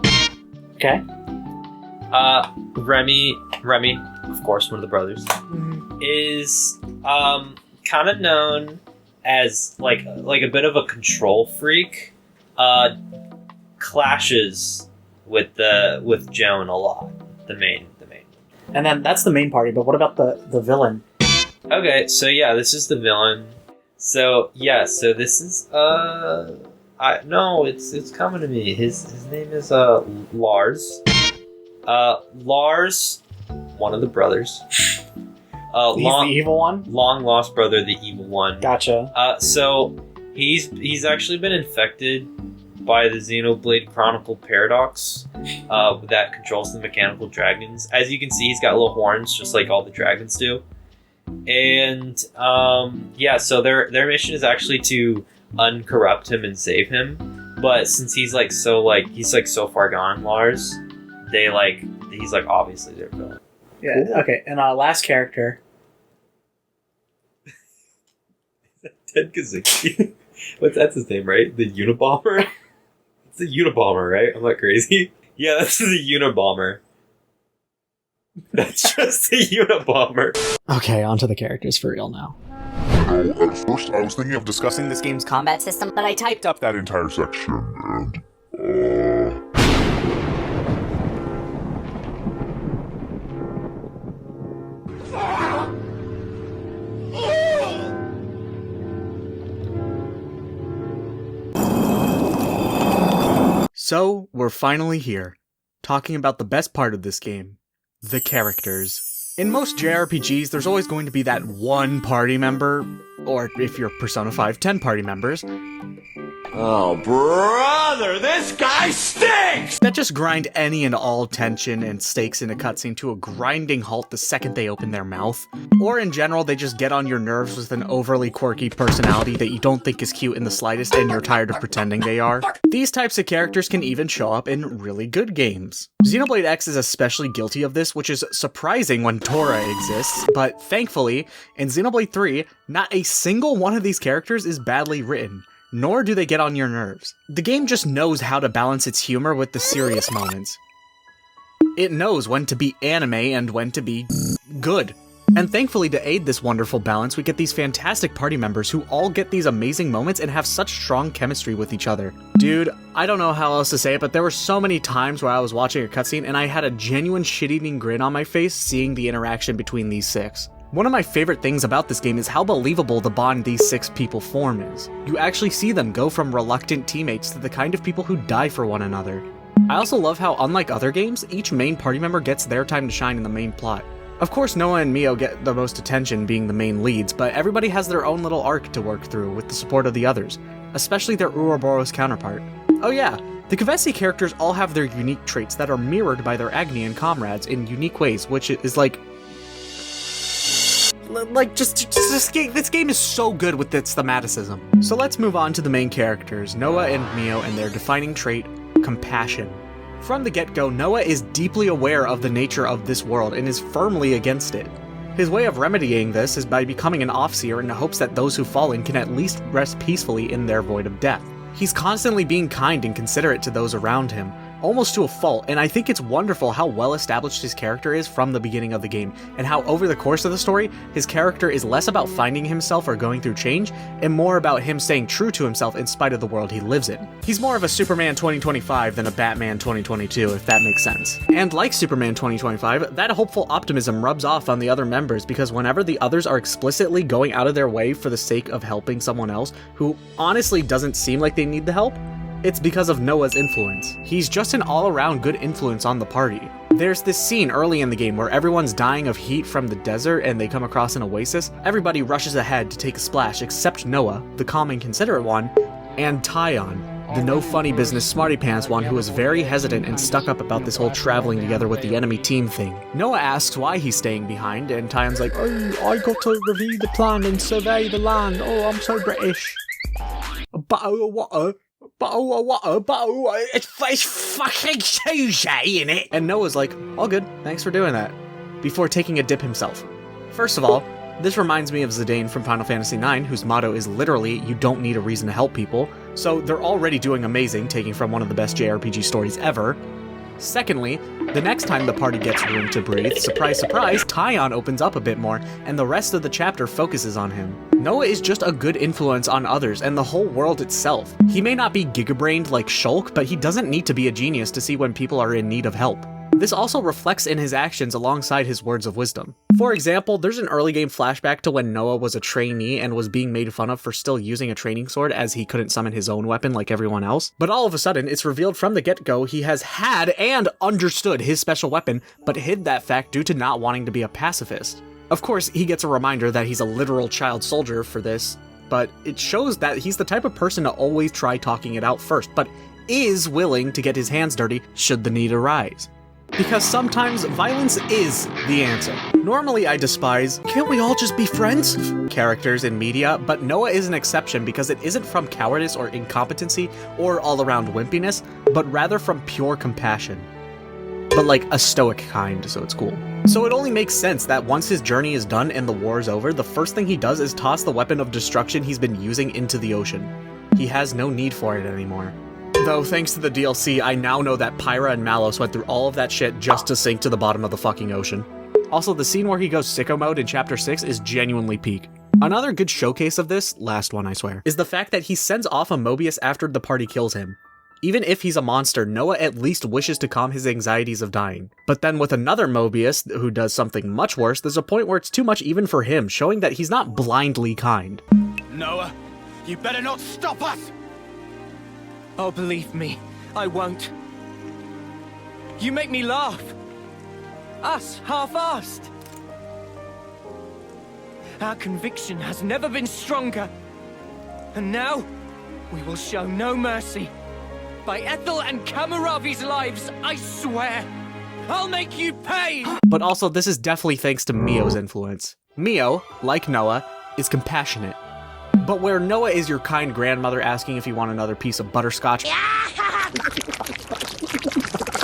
Okay. Remy, of course, one of the brothers, is kind of known as like a bit of a control freak. Clashes with Joan a lot. The main. And then that's the main party, but what about the villain? Okay, so yeah, this is the villain. So yeah, so this is it's coming to me. His name is Lars. Lars, one of the brothers. He's the evil one? Long lost brother, the evil one. Gotcha. So he's actually been infected by the Xenoblade Chronicle paradox that controls the mechanical dragons. As you can see, he's got little horns, just like all the dragons do. And so their mission is actually to uncorrupt him and save him. But since he's so far gone, Lars, he's obviously their villain. Yeah. Cool. Okay. And last character. Ted Kaczynski. That's his name, right? The Unabomber. It's the Unabomber, right? I'm not crazy. Yeah, that's the Unabomber. That's just the Unabomber. Okay, on to the characters for real now. At first, I was thinking of discussing this game's combat system, but I typed up that entire section, and, So, we're finally here, talking about the best part of this game, the characters. In most JRPGs, there's always going to be that one party member, or if you're Persona 5, 10 party members. Oh, brother, this guy stinks! That just grind any and all tension and stakes in a cutscene to a grinding halt the second they open their mouth. Or in general, they just get on your nerves with an overly quirky personality that you don't think is cute in the slightest and you're tired of pretending they are. These types of characters can even show up in really good games. Xenoblade X is especially guilty of this, which is surprising when Tora exists, but thankfully, in Xenoblade 3, not a single one of these characters is badly written. Nor do they get on your nerves. The game just knows how to balance its humor with the serious moments. It knows when to be anime and when to be good. And thankfully, to aid this wonderful balance, we get these fantastic party members who all get these amazing moments and have such strong chemistry with each other. Dude, I don't know how else to say it, but there were so many times where I was watching a cutscene and I had a genuine shit-eating grin on my face seeing the interaction between these six. One of my favorite things about this game is how believable the bond these six people form is. You actually see them go from reluctant teammates to the kind of people who die for one another. I also love how, unlike other games, each main party member gets their time to shine in the main plot. Of course, Noah and Mio get the most attention being the main leads, but everybody has their own little arc to work through with the support of the others, especially their Ouroboros counterpart. Oh yeah, the Kavesi characters all have their unique traits that are mirrored by their Agnian comrades in unique ways, which is this game is so good with its thematicism. So let's move on to the main characters, Noah and Mio, and their defining trait, compassion. From the get-go, Noah is deeply aware of the nature of this world and is firmly against it. His way of remedying this is by becoming an Offseer in the hopes that those who fall in can at least rest peacefully in their void of death. He's constantly being kind and considerate to those around him, almost to a fault, and I think it's wonderful how well established his character is from the beginning of the game, and how over the course of the story, his character is less about finding himself or going through change, and more about him staying true to himself in spite of the world he lives in. He's more of a Superman 2025 than a Batman 2022, if that makes sense. And like Superman 2025, that hopeful optimism rubs off on the other members, because whenever the others are explicitly going out of their way for the sake of helping someone else who honestly doesn't seem like they need the help, it's because of Noah's influence. He's just an all-around good influence on the party. There's this scene early in the game where everyone's dying of heat from the desert and they come across an oasis. Everybody rushes ahead to take a splash except Noah, the calm and considerate one, and Tyon, the no funny business smarty pants one who is very hesitant and stuck up about this whole traveling together with the enemy team thing. Noah asks why he's staying behind, and Tyon's like, "Oh, I got to review the plan and survey the land. Oh, I'm so British." It's fucking Tuesday, innit? And Noah's like, all good, thanks for doing that, before taking a dip himself. First of all, this reminds me of Zidane from Final Fantasy IX, whose motto is literally, you don't need a reason to help people, so they're already doing amazing, taking from one of the best jRPG stories ever. Secondly, the next time the party gets room to breathe, surprise surprise, Tyon opens up a bit more, and the rest of the chapter focuses on him. Noah is just a good influence on others and the whole world itself. He may not be gigabrained like Shulk, but he doesn't need to be a genius to see when people are in need of help. This also reflects in his actions alongside his words of wisdom. For example, there's an early game flashback to when Noah was a trainee and was being made fun of for still using a training sword as he couldn't summon his own weapon like everyone else. But all of a sudden, it's revealed from the get-go he has had and understood his special weapon, but hid that fact due to not wanting to be a pacifist. Of course, he gets a reminder that he's a literal child soldier for this, but it shows that he's the type of person to always try talking it out first, but is willing to get his hands dirty should the need arise. Because sometimes violence is the answer. Normally I despise, can't we all just be friends? Characters in media, but Noah is an exception because it isn't from cowardice or incompetency or all-around wimpiness, but rather from pure compassion. But like a stoic kind, so it's cool. So it only makes sense that once his journey is done and the war is over, the first thing he does is toss the weapon of destruction he's been using into the ocean. He has no need for it anymore. Though, thanks to the DLC, I now know that Pyra and Malos went through all of that shit just to sink to the bottom of the fucking ocean. Also, the scene where he goes sicko mode in Chapter 6 is genuinely peak. Another good showcase of this, last one I swear, is the fact that he sends off a Mobius after the party kills him. Even if he's a monster, Noah at least wishes to calm his anxieties of dying. But then with another Mobius, who does something much worse, there's a point where it's too much even for him, showing that he's not blindly kind. Noah, you better not stop us! Oh, believe me, I won't. You make me laugh. Us, half-assed. Our conviction has never been stronger. And now, we will show no mercy. By Ethel and Kamaravi's lives, I swear, I'll make you pay! But also, this is definitely thanks to Mio's influence. Mio, like Noah, is compassionate. But where Noah is your kind grandmother asking if you want another piece of butterscotch,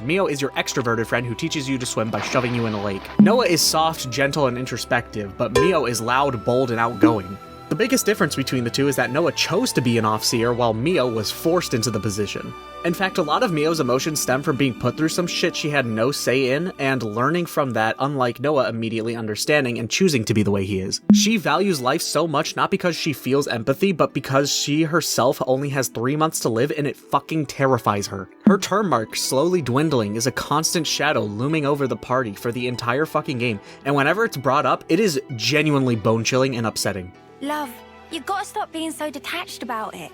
Mio is your extroverted friend who teaches you to swim by shoving you in a lake. Noah is soft, gentle, and introspective, but Mio is loud, bold, and outgoing. The biggest difference between the two is that Noah chose to be an Offseer while Mio was forced into the position. In fact, a lot of Mio's emotions stem from being put through some shit she had no say in, and learning from that, unlike Noah immediately understanding and choosing to be the way he is. She values life so much not because she feels empathy, but because she herself only has 3 months to live and it fucking terrifies her. Her term mark slowly dwindling is a constant shadow looming over the party for the entire fucking game, and whenever it's brought up, it is genuinely bone-chilling and upsetting. Love, you've got to stop being so detached about it.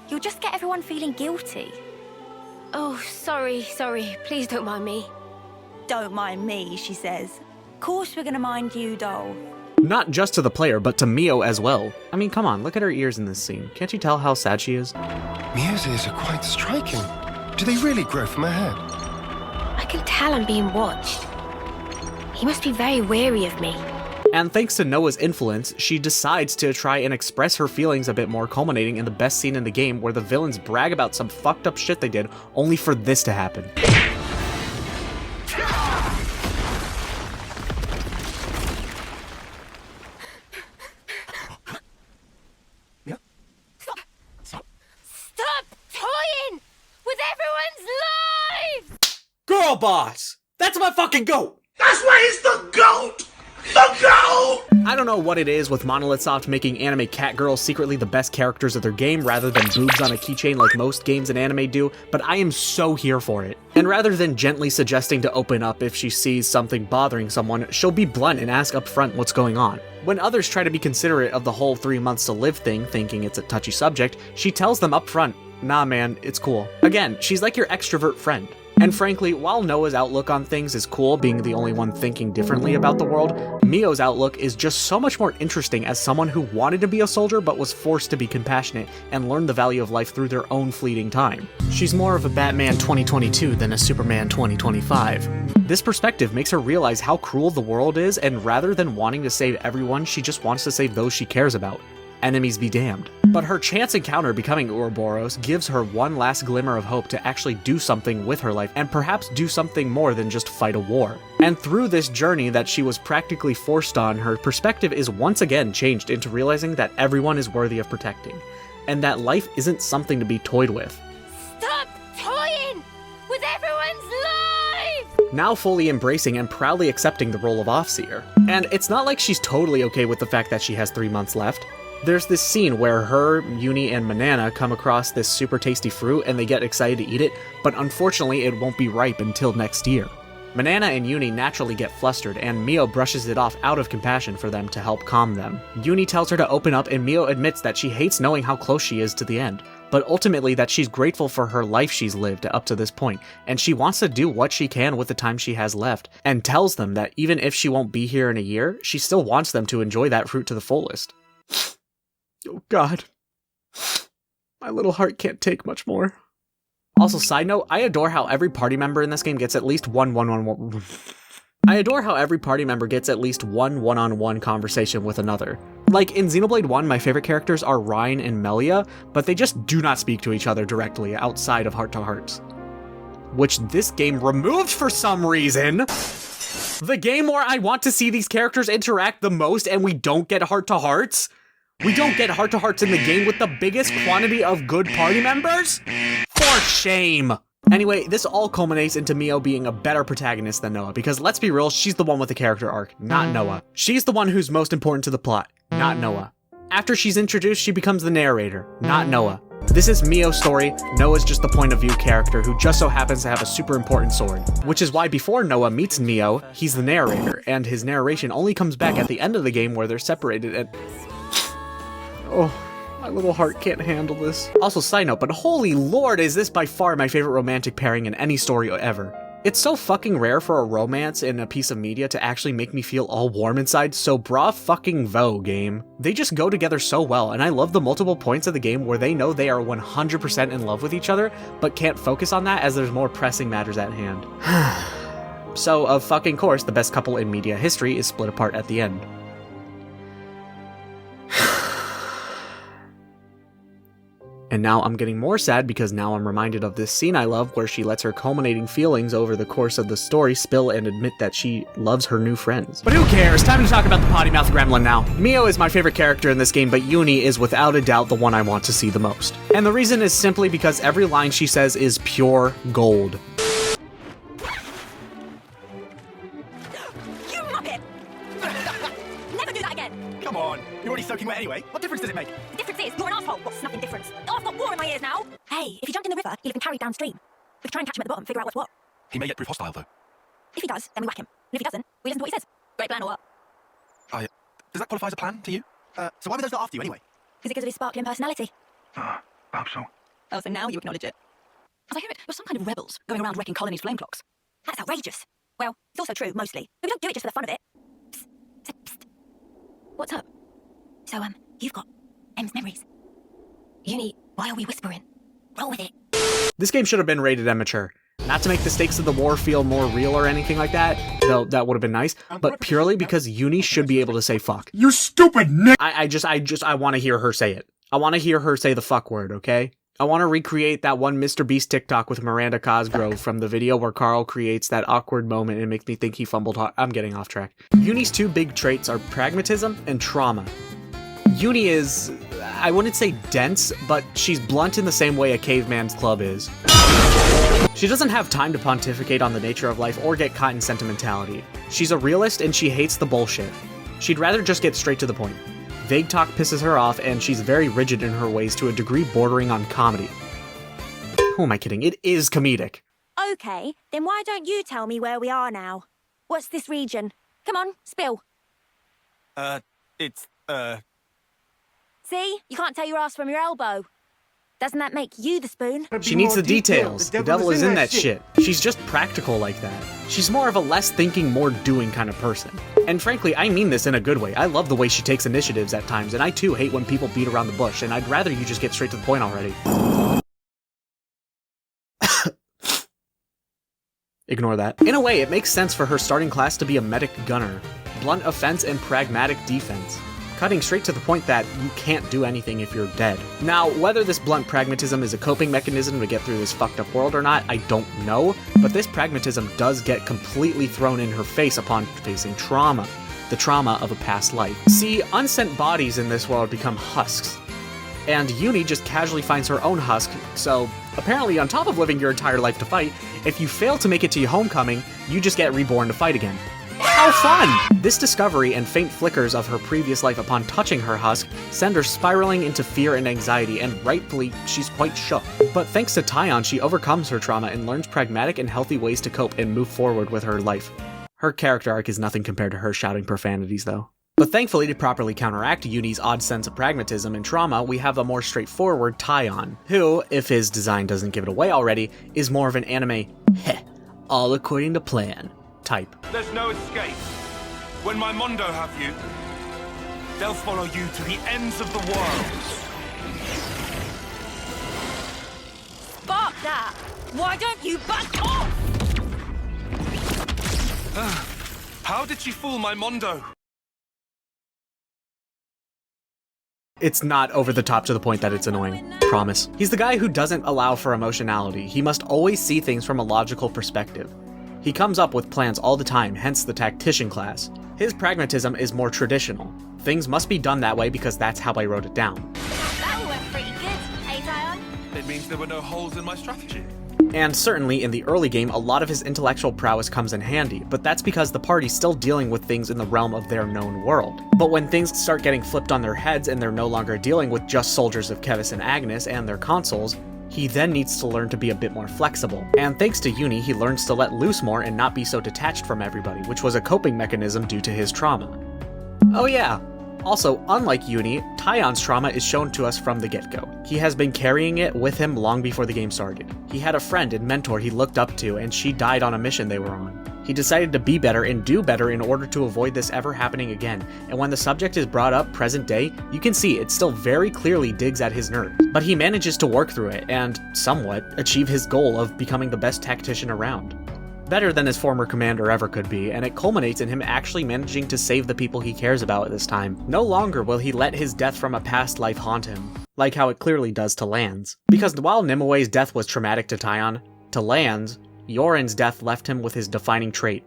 You'll just get everyone feeling guilty. Oh, sorry. Please don't mind me. Don't mind me, she says. Of course we're gonna mind you, doll. Not just to the player, but to Mio as well. I mean, come on, look at her ears in this scene. Can't you tell how sad she is? Mio's ears are quite striking. Do they really grow from her head? I can tell I'm being watched. He must be very wary of me. And thanks to Noah's influence, she decides to try and express her feelings a bit more, culminating in the best scene in the game where the villains brag about some fucked up shit they did, only for this to happen. Stop toying with everyone's lives! boss! That's my fucking goat! That's why he's the GOAT! The GOAT! I don't know what it is with monolithsoft making anime cat girls secretly the best characters of their game rather than boobs on a keychain like most games in anime do, but I am so here for it. And rather than gently suggesting to open up if she sees something bothering someone, she'll be blunt and ask up front what's going on. When others try to be considerate of the whole 3 months to live thing, thinking it's a touchy subject, she tells them up front, nah man, it's cool. Again, she's like your extrovert friend. And frankly, while Noah's outlook on things is cool, being the only one thinking differently about the world, Mio's outlook is just so much more interesting as someone who wanted to be a soldier but was forced to be compassionate and learn the value of life through their own fleeting time. She's more of a Batman 2022 than a Superman 2025. This perspective makes her realize how cruel the world is, and rather than wanting to save everyone, she just wants to save those she cares about. Enemies be damned. But her chance encounter becoming Ouroboros gives her one last glimmer of hope to actually do something with her life, and perhaps do something more than just fight a war. And through this journey that she was practically forced on, her perspective is once again changed into realizing that everyone is worthy of protecting, and that life isn't something to be toyed with. Stop toying with everyone's life! Now fully embracing and proudly accepting the role of Offseer. And it's not like she's totally okay with the fact that she has 3 months left. There's this scene where her, Uni, and Manana come across this super tasty fruit and they get excited to eat it, but unfortunately it won't be ripe until next year. Manana and Uni naturally get flustered, and Mio brushes it off out of compassion for them to help calm them. Uni tells her to open up, and Mio admits that she hates knowing how close she is to the end, but ultimately that she's grateful for her life she's lived up to this point, and she wants to do what she can with the time she has left, and tells them that even if she won't be here in a year, she still wants them to enjoy that fruit to the fullest. Oh god. My little heart can't take much more. Also, side note, I adore how every party member in this game gets at least one one-on-one conversation with another. Like, in Xenoblade 1, my favorite characters are Ryan and Melia, but they just do not speak to each other directly outside of heart-to-hearts. Which this game removed for some reason! The game where I want to see these characters interact the most and we don't get heart-to-hearts? We don't get heart-to-hearts in the game with the biggest quantity of good party members? For shame! Anyway, this all culminates into Mio being a better protagonist than Noah, because let's be real, she's the one with the character arc, not Noah. She's the one who's most important to the plot, not Noah. After she's introduced, she becomes the narrator, not Noah. This is Mio's story, Noah's just the point of view character who just so happens to have a super important sword. Which is why before Noah meets Mio, he's the narrator, and his narration only comes back at the end of the game where they're separated and... Oh, my little heart can't handle this. Also, side note, but holy lord, is this by far my favorite romantic pairing in any story ever. It's so fucking rare for a romance in a piece of media to actually make me feel all warm inside, so bra fucking vo, game. They just go together so well, and I love the multiple points of the game where they know they are 100% in love with each other, but can't focus on that as there's more pressing matters at hand. So, of fucking course, the best couple in media history is split apart at the end. And now I'm getting more sad because now I'm reminded of this scene I love where she lets her culminating feelings over the course of the story spill and admit that she loves her new friends. But who cares? Time to talk about the potty mouth gremlin now. Mio is my favorite character in this game, but Uni is without a doubt the one I want to see the most. And the reason is simply because every line she says is pure gold. You muppet! Never do that again! Come on, you're already soaking wet anyway. What difference does it make? The difference is, you're an asshole. What's nothing difference? Oh, I've got war in my ears now! Hey, if he jumped in the river, he'll have been carried downstream. We can try and catch him at the bottom, figure out what's what. He may yet prove hostile, though. If he does, then we whack him. And if he doesn't, we listen to what he says. Great plan or what? Does that qualify as a plan to you? So why were those not after you anyway? Is it because of his sparkling personality? I hope so. Oh, so now you acknowledge it. As I hear it, you're some kind of rebels going around wrecking colonies' flame clocks. That's outrageous. Well, it's also true, mostly. But we don't do it just for the fun of it. Psst. Psst. What's up? So, you've got M's memories. Uni, why are we whispering? Roll with it. This game should have been rated M mature. Not to make the stakes of the war feel more real or anything like that, though that would have been nice, but purely because Uni should be able to say fuck. You stupid Nick! I want to hear her say it. I want to hear her say the fuck word, okay? I want to recreate that one Mr. Beast TikTok with Miranda Cosgrove from the video where Carl creates that awkward moment and makes me think he fumbled hard. I'm getting off track. Uni's two big traits are pragmatism and trauma. Uni is, I wouldn't say dense, but she's blunt in the same way a caveman's club is. She doesn't have time to pontificate on the nature of life or get caught in sentimentality. She's a realist and she hates the bullshit. She'd rather just get straight to the point. Vague talk pisses her off, and she's very rigid in her ways to a degree bordering on comedy. Who am I kidding? It is comedic. Okay, then why don't you tell me where we are now? What's this region? Come on, spill. It's, See? You can't tell your ass from your elbow. Doesn't that make you the spoon? She needs the details. The devil is in that shit. She's just practical like that. She's more of a less thinking, more doing kind of person. And frankly, I mean this in a good way. I love the way she takes initiatives at times, and I too hate when people beat around the bush, and I'd rather you just get straight to the point already. Ignore that. In a way, it makes sense for her starting class to be a medic gunner. Blunt offense and pragmatic defense. Cutting straight to the point that you can't do anything if you're dead. Now, whether this blunt pragmatism is a coping mechanism to get through this fucked up world or not, I don't know, but this pragmatism does get completely thrown in her face upon facing trauma. The trauma of a past life. See, unsent bodies in this world become husks. And Uni just casually finds her own husk, so apparently on top of living your entire life to fight, if you fail to make it to your homecoming, you just get reborn to fight again. How fun! This discovery and faint flickers of her previous life upon touching her husk send her spiraling into fear and anxiety, and rightfully, she's quite shook. But thanks to Taion, she overcomes her trauma and learns pragmatic and healthy ways to cope and move forward with her life. Her character arc is nothing compared to her shouting profanities, though. But thankfully, to properly counteract Uni's odd sense of pragmatism and trauma, we have a more straightforward Taion, who, if his design doesn't give it away already, is more of an anime, heh, all according to plan type. There's no escape. When my Mondo have you, they'll follow you to the ends of the world. Spark that! Why don't you back off? How did she fool my Mondo? It's not over the top to the point that it's annoying. Promise. He's the guy who doesn't allow for emotionality. He must always see things from a logical perspective. He comes up with plans all the time, hence the tactician class. His pragmatism is more traditional. Things must be done that way because that's how I wrote it down. That went pretty good, eh, Taion? It means there were no holes in my strategy. And certainly in the early game, a lot of his intellectual prowess comes in handy, but that's because the party's still dealing with things in the realm of their known world. But when things start getting flipped on their heads and they're no longer dealing with just soldiers of Kevis and Agnes and their consoles, he then needs to learn to be a bit more flexible. And thanks to Uni, he learns to let loose more and not be so detached from everybody, which was a coping mechanism due to his trauma. Oh yeah. Also, unlike Uni, Taion's trauma is shown to us from the get-go. He has been carrying it with him long before the game started. He had a friend and mentor he looked up to, and she died on a mission they were on. He decided to be better and do better in order to avoid this ever happening again, and when the subject is brought up present day, you can see it still very clearly digs at his nerves. But he manages to work through it, and, somewhat, achieve his goal of becoming the best tactician around. Better than his former commander ever could be, and it culminates in him actually managing to save the people he cares about at this time. No longer will he let his death from a past life haunt him, like how it clearly does to Lan's. Because while Nimue's death was traumatic to Taion, to Lan's, Yoren's death left him with his defining trait.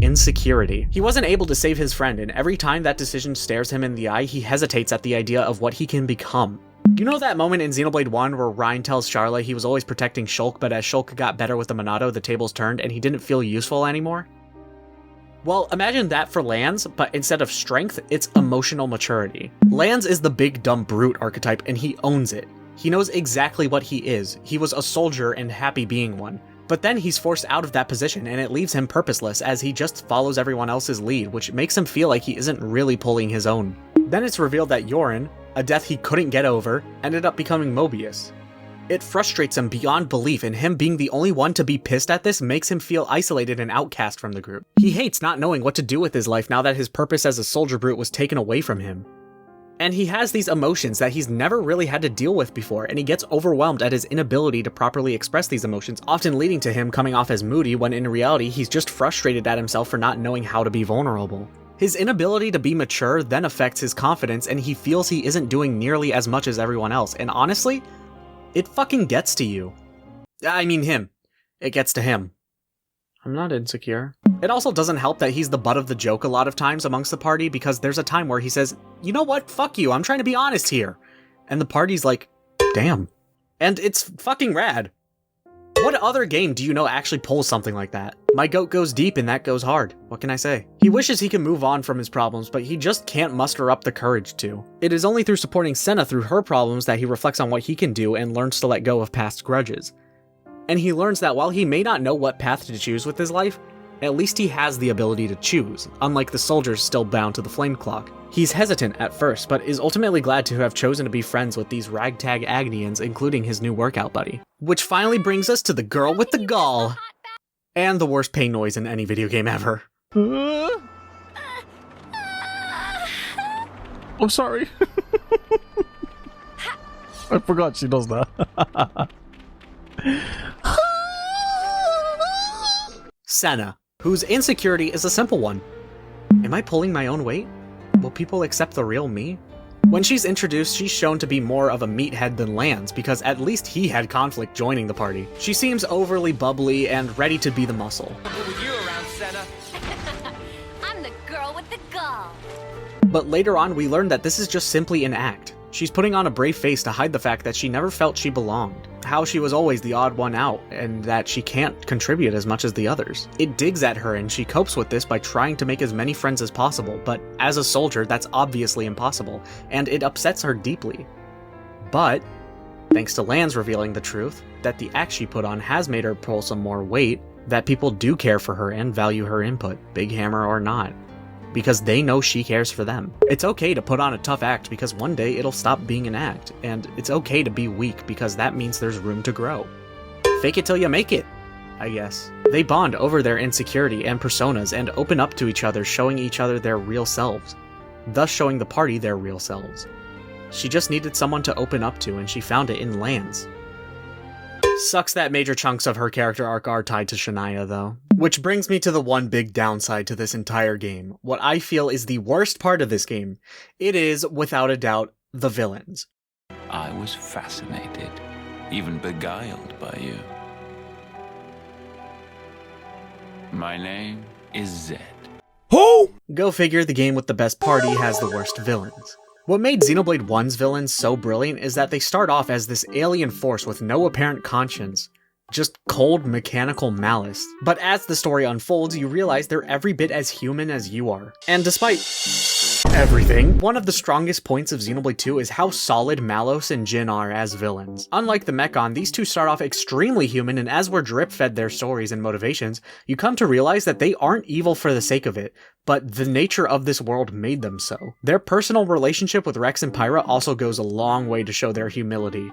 Insecurity. He wasn't able to save his friend, and every time that decision stares him in the eye, he hesitates at the idea of what he can become. You know that moment in Xenoblade 1 where Rein tells Charla he was always protecting Shulk, but as Shulk got better with the monado, the tables turned and he didn't feel useful anymore? Well, imagine that for Lanz, but instead of strength, it's emotional maturity. Lanz is the big dumb brute archetype and he owns it. He knows exactly what he is. He was a soldier and happy being one. But then he's forced out of that position and it leaves him purposeless as he just follows everyone else's lead, which makes him feel like he isn't really pulling his own. Then it's revealed that Yoren, a death he couldn't get over, ended up becoming Mobius. It frustrates him beyond belief, and him being the only one to be pissed at this makes him feel isolated and outcast from the group. He hates not knowing what to do with his life now that his purpose as a soldier brute was taken away from him. And he has these emotions that he's never really had to deal with before, and he gets overwhelmed at his inability to properly express these emotions, often leading to him coming off as moody when in reality he's just frustrated at himself for not knowing how to be vulnerable. His inability to be mature then affects his confidence, and he feels he isn't doing nearly as much as everyone else, and honestly, it fucking gets to you. I mean him. It gets to him. I'm not insecure. It also doesn't help that he's the butt of the joke a lot of times amongst the party, because there's a time where he says, you know what, fuck you, I'm trying to be honest here. And the party's like, damn. And it's fucking rad. What other game do you know actually pulls something like that? My goat goes deep and that goes hard. What can I say? He wishes he could move on from his problems, but he just can't muster up the courage to. It is only through supporting Senna through her problems that he reflects on what he can do and learns to let go of past grudges. And he learns that while he may not know what path to choose with his life, at least he has the ability to choose, unlike the soldiers still bound to the flame clock. He's hesitant at first, but is ultimately glad to have chosen to be friends with these ragtag Agnians, including his new workout buddy. Which finally brings us to the girl with the gall. And the worst pain noise in any video game ever. I'm sorry. I forgot she does that. Senna, whose insecurity is a simple one. Am I pulling my own weight? Will people accept the real me? When she's introduced, she's shown to be more of a meathead than Lance, because at least he had conflict joining the party. She seems overly bubbly and ready to be the muscle. With you around, Senna. I'm the girl with the gall. But later on, we learn that this is just simply an act. She's putting on a brave face to hide the fact that she never felt she belonged, how she was always the odd one out, and that she can't contribute as much as the others. It digs at her and she copes with this by trying to make as many friends as possible, but as a soldier, that's obviously impossible, and it upsets her deeply. But, thanks to Lance revealing the truth, that the act she put on has made her pull some more weight, that people do care for her and value her input, big hammer or not. Because they know she cares for them. It's okay to put on a tough act because one day it'll stop being an act, and it's okay to be weak because that means there's room to grow. Fake it till you make it, I guess. They bond over their insecurity and personas and open up to each other, showing each other their real selves, thus showing the party their real selves. She just needed someone to open up to, and she found it in Lance. Sucks that major chunks of her character arc are tied to Shania, though. Which brings me to the one big downside to this entire game. What I feel is the worst part of this game. It is, without a doubt, the villains. I was fascinated, even beguiled by you. My name is Zed. Who? Go figure, the game with the best party has the worst villains. What made Xenoblade 1's villains so brilliant is that they start off as this alien force with no apparent conscience, just cold mechanical malice. But as the story unfolds, you realize they're every bit as human as you are. And despite everything, one of the strongest points of Xenoblade 2 is how solid Malos and Jin are as villains. Unlike the Mechon, these two start off extremely human, and as we're drip-fed their stories and motivations, you come to realize that they aren't evil for the sake of it, but the nature of this world made them so. Their personal relationship with Rex and Pyra also goes a long way to show their humility.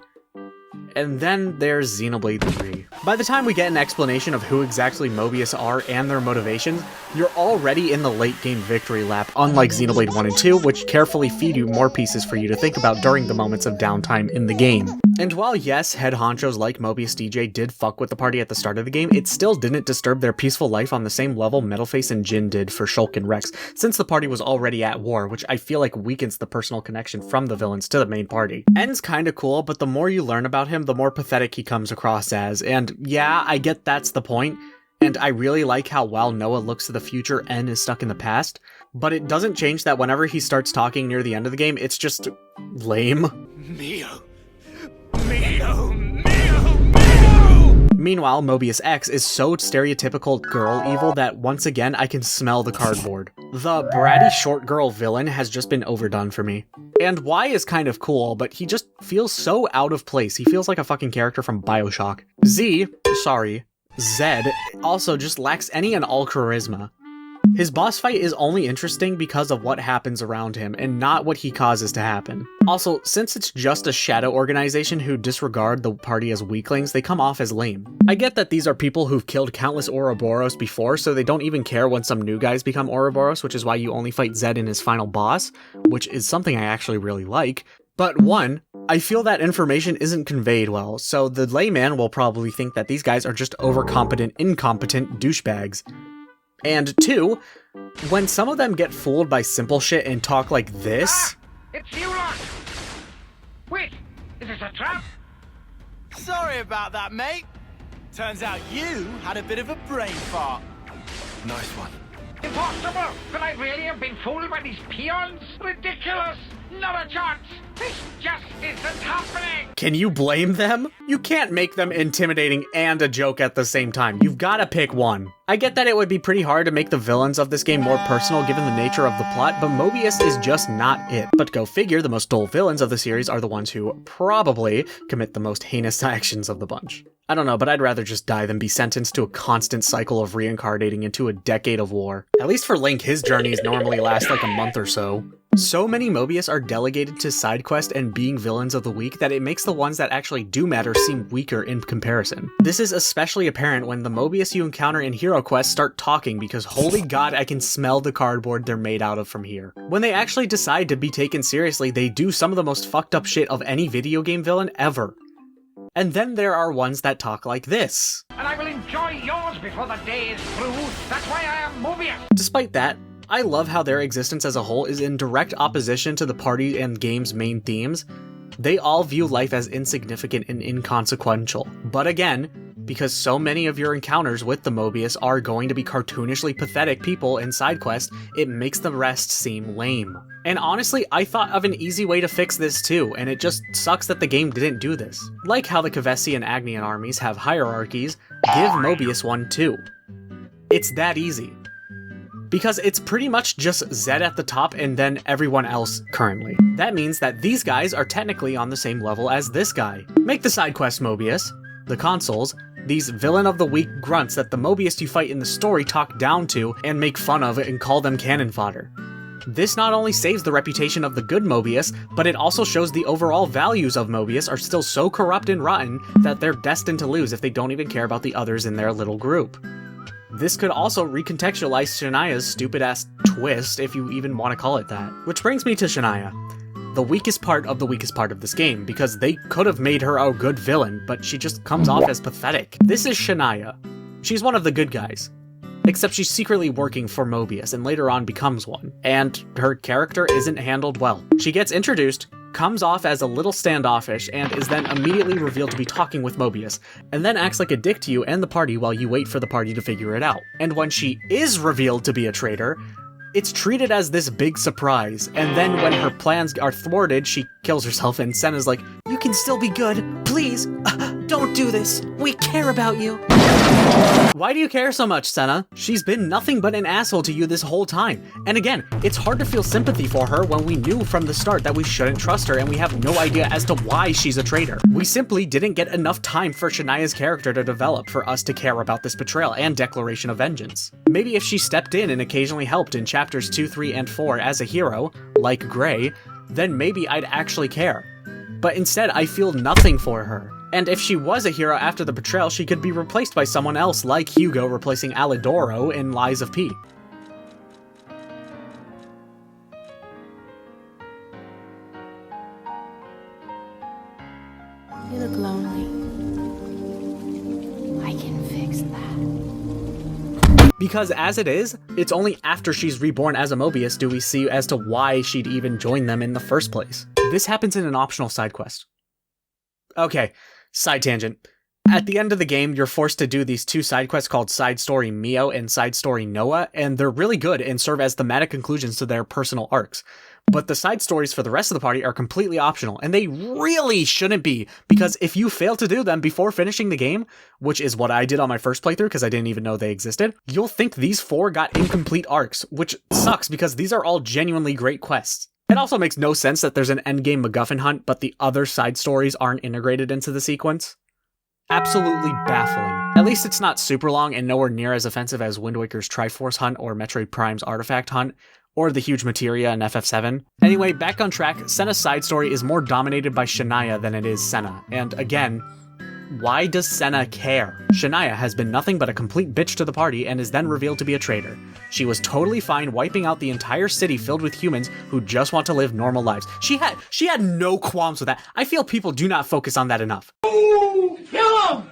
And then there's Xenoblade 3. By the time we get an explanation of who exactly Mobius are and their motivations, you're already in the late game victory lap, unlike Xenoblade 1 and 2, which carefully feed you more pieces for you to think about during the moments of downtime in the game. And while yes, head honchos like Mobius DJ did fuck with the party at the start of the game, it still didn't disturb their peaceful life on the same level Metalface and Jin did for Shulk and Rex, since the party was already at war, which I feel like weakens the personal connection from the villains to the main party. En's kinda cool, but the more you learn about him, the more pathetic he comes across as, and yeah, I get that's the point, and I really like how while Noah looks to the future, En is stuck in the past, but it doesn't change that whenever he starts talking near the end of the game, it's just lame. Mio! Meanwhile, Mobius X is so stereotypical girl evil that once again I can smell the cardboard. The bratty short girl villain has just been overdone for me. And Y is kind of cool, but he just feels so out of place. He feels like a fucking character from BioShock. Zed also just lacks any and all charisma. His boss fight is only interesting because of what happens around him and not what he causes to happen. Also, since it's just a shadow organization who disregard the party as weaklings, they come off as lame. I get that these are people who've killed countless Ouroboros before, so they don't even care when some new guys become Ouroboros, which is why you only fight Zed in his final boss, which is something I actually really like. But one, I feel that information isn't conveyed well, so the layman will probably think that these guys are just overcompetent, incompetent douchebags. And two, when some of them get fooled by simple shit and talk like this... It's you lot! Wait, is this a trap? Sorry about that, mate. Turns out you had a bit of a brain fart. Nice one. Impossible! Could I really have been fooled by these peons? Ridiculous! Not a chance! This just isn't happening! Can you blame them? You can't make them intimidating and a joke at the same time. You've gotta pick one. I get that it would be pretty hard to make the villains of this game more personal given the nature of the plot, but Mobius is just not it. But go figure, the most dull villains of the series are the ones who probably commit the most heinous actions of the bunch. I don't know, but I'd rather just die than be sentenced to a constant cycle of reincarnating into a decade of war. At least for Link, his journeys normally last like a month or so. So many Mobius are delegated to side quest and being villains of the week that it makes the ones that actually do matter seem weaker in comparison. This is especially apparent when the Mobius you encounter in Hero Quest start talking because holy god, I can smell the cardboard they're made out of from here. When they actually decide to be taken seriously, they do some of the most fucked up shit of any video game villain ever. And then there are ones that talk like this. And I will enjoy yours before the day is through. That's why I am Mobius. Despite that, I love how their existence as a whole is in direct opposition to the party and game's main themes. They all view life as insignificant and inconsequential. But again, because so many of your encounters with the Mobius are going to be cartoonishly pathetic people in side quests, it makes the rest seem lame. And honestly, I thought of an easy way to fix this too, and it just sucks that the game didn't do this. Like how the Kavesi and Agnian armies have hierarchies, give Mobius one too. It's that easy. Because it's pretty much just Zed at the top and then everyone else currently. That means that these guys are technically on the same level as this guy. Make the side quest Mobius, the consoles, these villain of the week grunts that the Mobius you fight in the story talk down to and make fun of and call them cannon fodder. This not only saves the reputation of the good Mobius, but it also shows the overall values of Mobius are still so corrupt and rotten that they're destined to lose if they don't even care about the others in their little group. This could also recontextualize Shania's stupid-ass twist, if you even want to call it that. Which brings me to Shania, the weakest part of this game, because they could have made her a good villain, but she just comes off as pathetic. This is Shania. She's one of the good guys. Except she's secretly working for Mobius, and later on becomes one. And her character isn't handled well. She gets introduced, comes off as a little standoffish, and is then immediately revealed to be talking with Mobius, and then acts like a dick to you and the party while you wait for the party to figure it out. And when she is revealed to be a traitor, it's treated as this big surprise, and then when her plans are thwarted, she kills herself, and Senna's like, "You can still be good, please, don't do this, we care about you." Why do you care so much, Senna? She's been nothing but an asshole to you this whole time. And again, it's hard to feel sympathy for her when we knew from the start that we shouldn't trust her and we have no idea as to why she's a traitor. We simply didn't get enough time for Shania's character to develop for us to care about this betrayal and declaration of vengeance. Maybe if she stepped in and occasionally helped in chapters 2, 3, and 4 as a hero, like Gray, then maybe I'd actually care. But instead, I feel nothing for her. And if she was a hero after the betrayal, she could be replaced by someone else, like Hugo replacing Alidoro in Lies of P. You look lonely. I can fix that. Because as it is, it's only after she's reborn as a Mobius do we see as to why she'd even join them in the first place. This happens in an optional side quest. Okay. Side tangent. At the end of the game, you're forced to do these two side quests called Side Story Mio and Side Story Noah, and they're really good and serve as thematic conclusions to their personal arcs. But the side stories for the rest of the party are completely optional, and they really shouldn't be, because if you fail to do them before finishing the game, which is what I did on my first playthrough because I didn't even know they existed, you'll think these 4 got incomplete arcs, which sucks because these are all genuinely great quests. It also makes no sense that there's an endgame MacGuffin hunt, but the other side stories aren't integrated into the sequence. Absolutely baffling. At least it's not super long and nowhere near as offensive as Wind Waker's Triforce hunt or Metroid Prime's Artifact hunt, or the huge materia in FF7. Anyway, back on track, Senna's side story is more dominated by Shania than it is Senna, and again, why does Senna care? Shania has been nothing but a complete bitch to the party and is then revealed to be a traitor. She was totally fine wiping out the entire city filled with humans who just want to live normal lives. She had no qualms with that. I feel people do not focus on that enough. Ooh, kill him!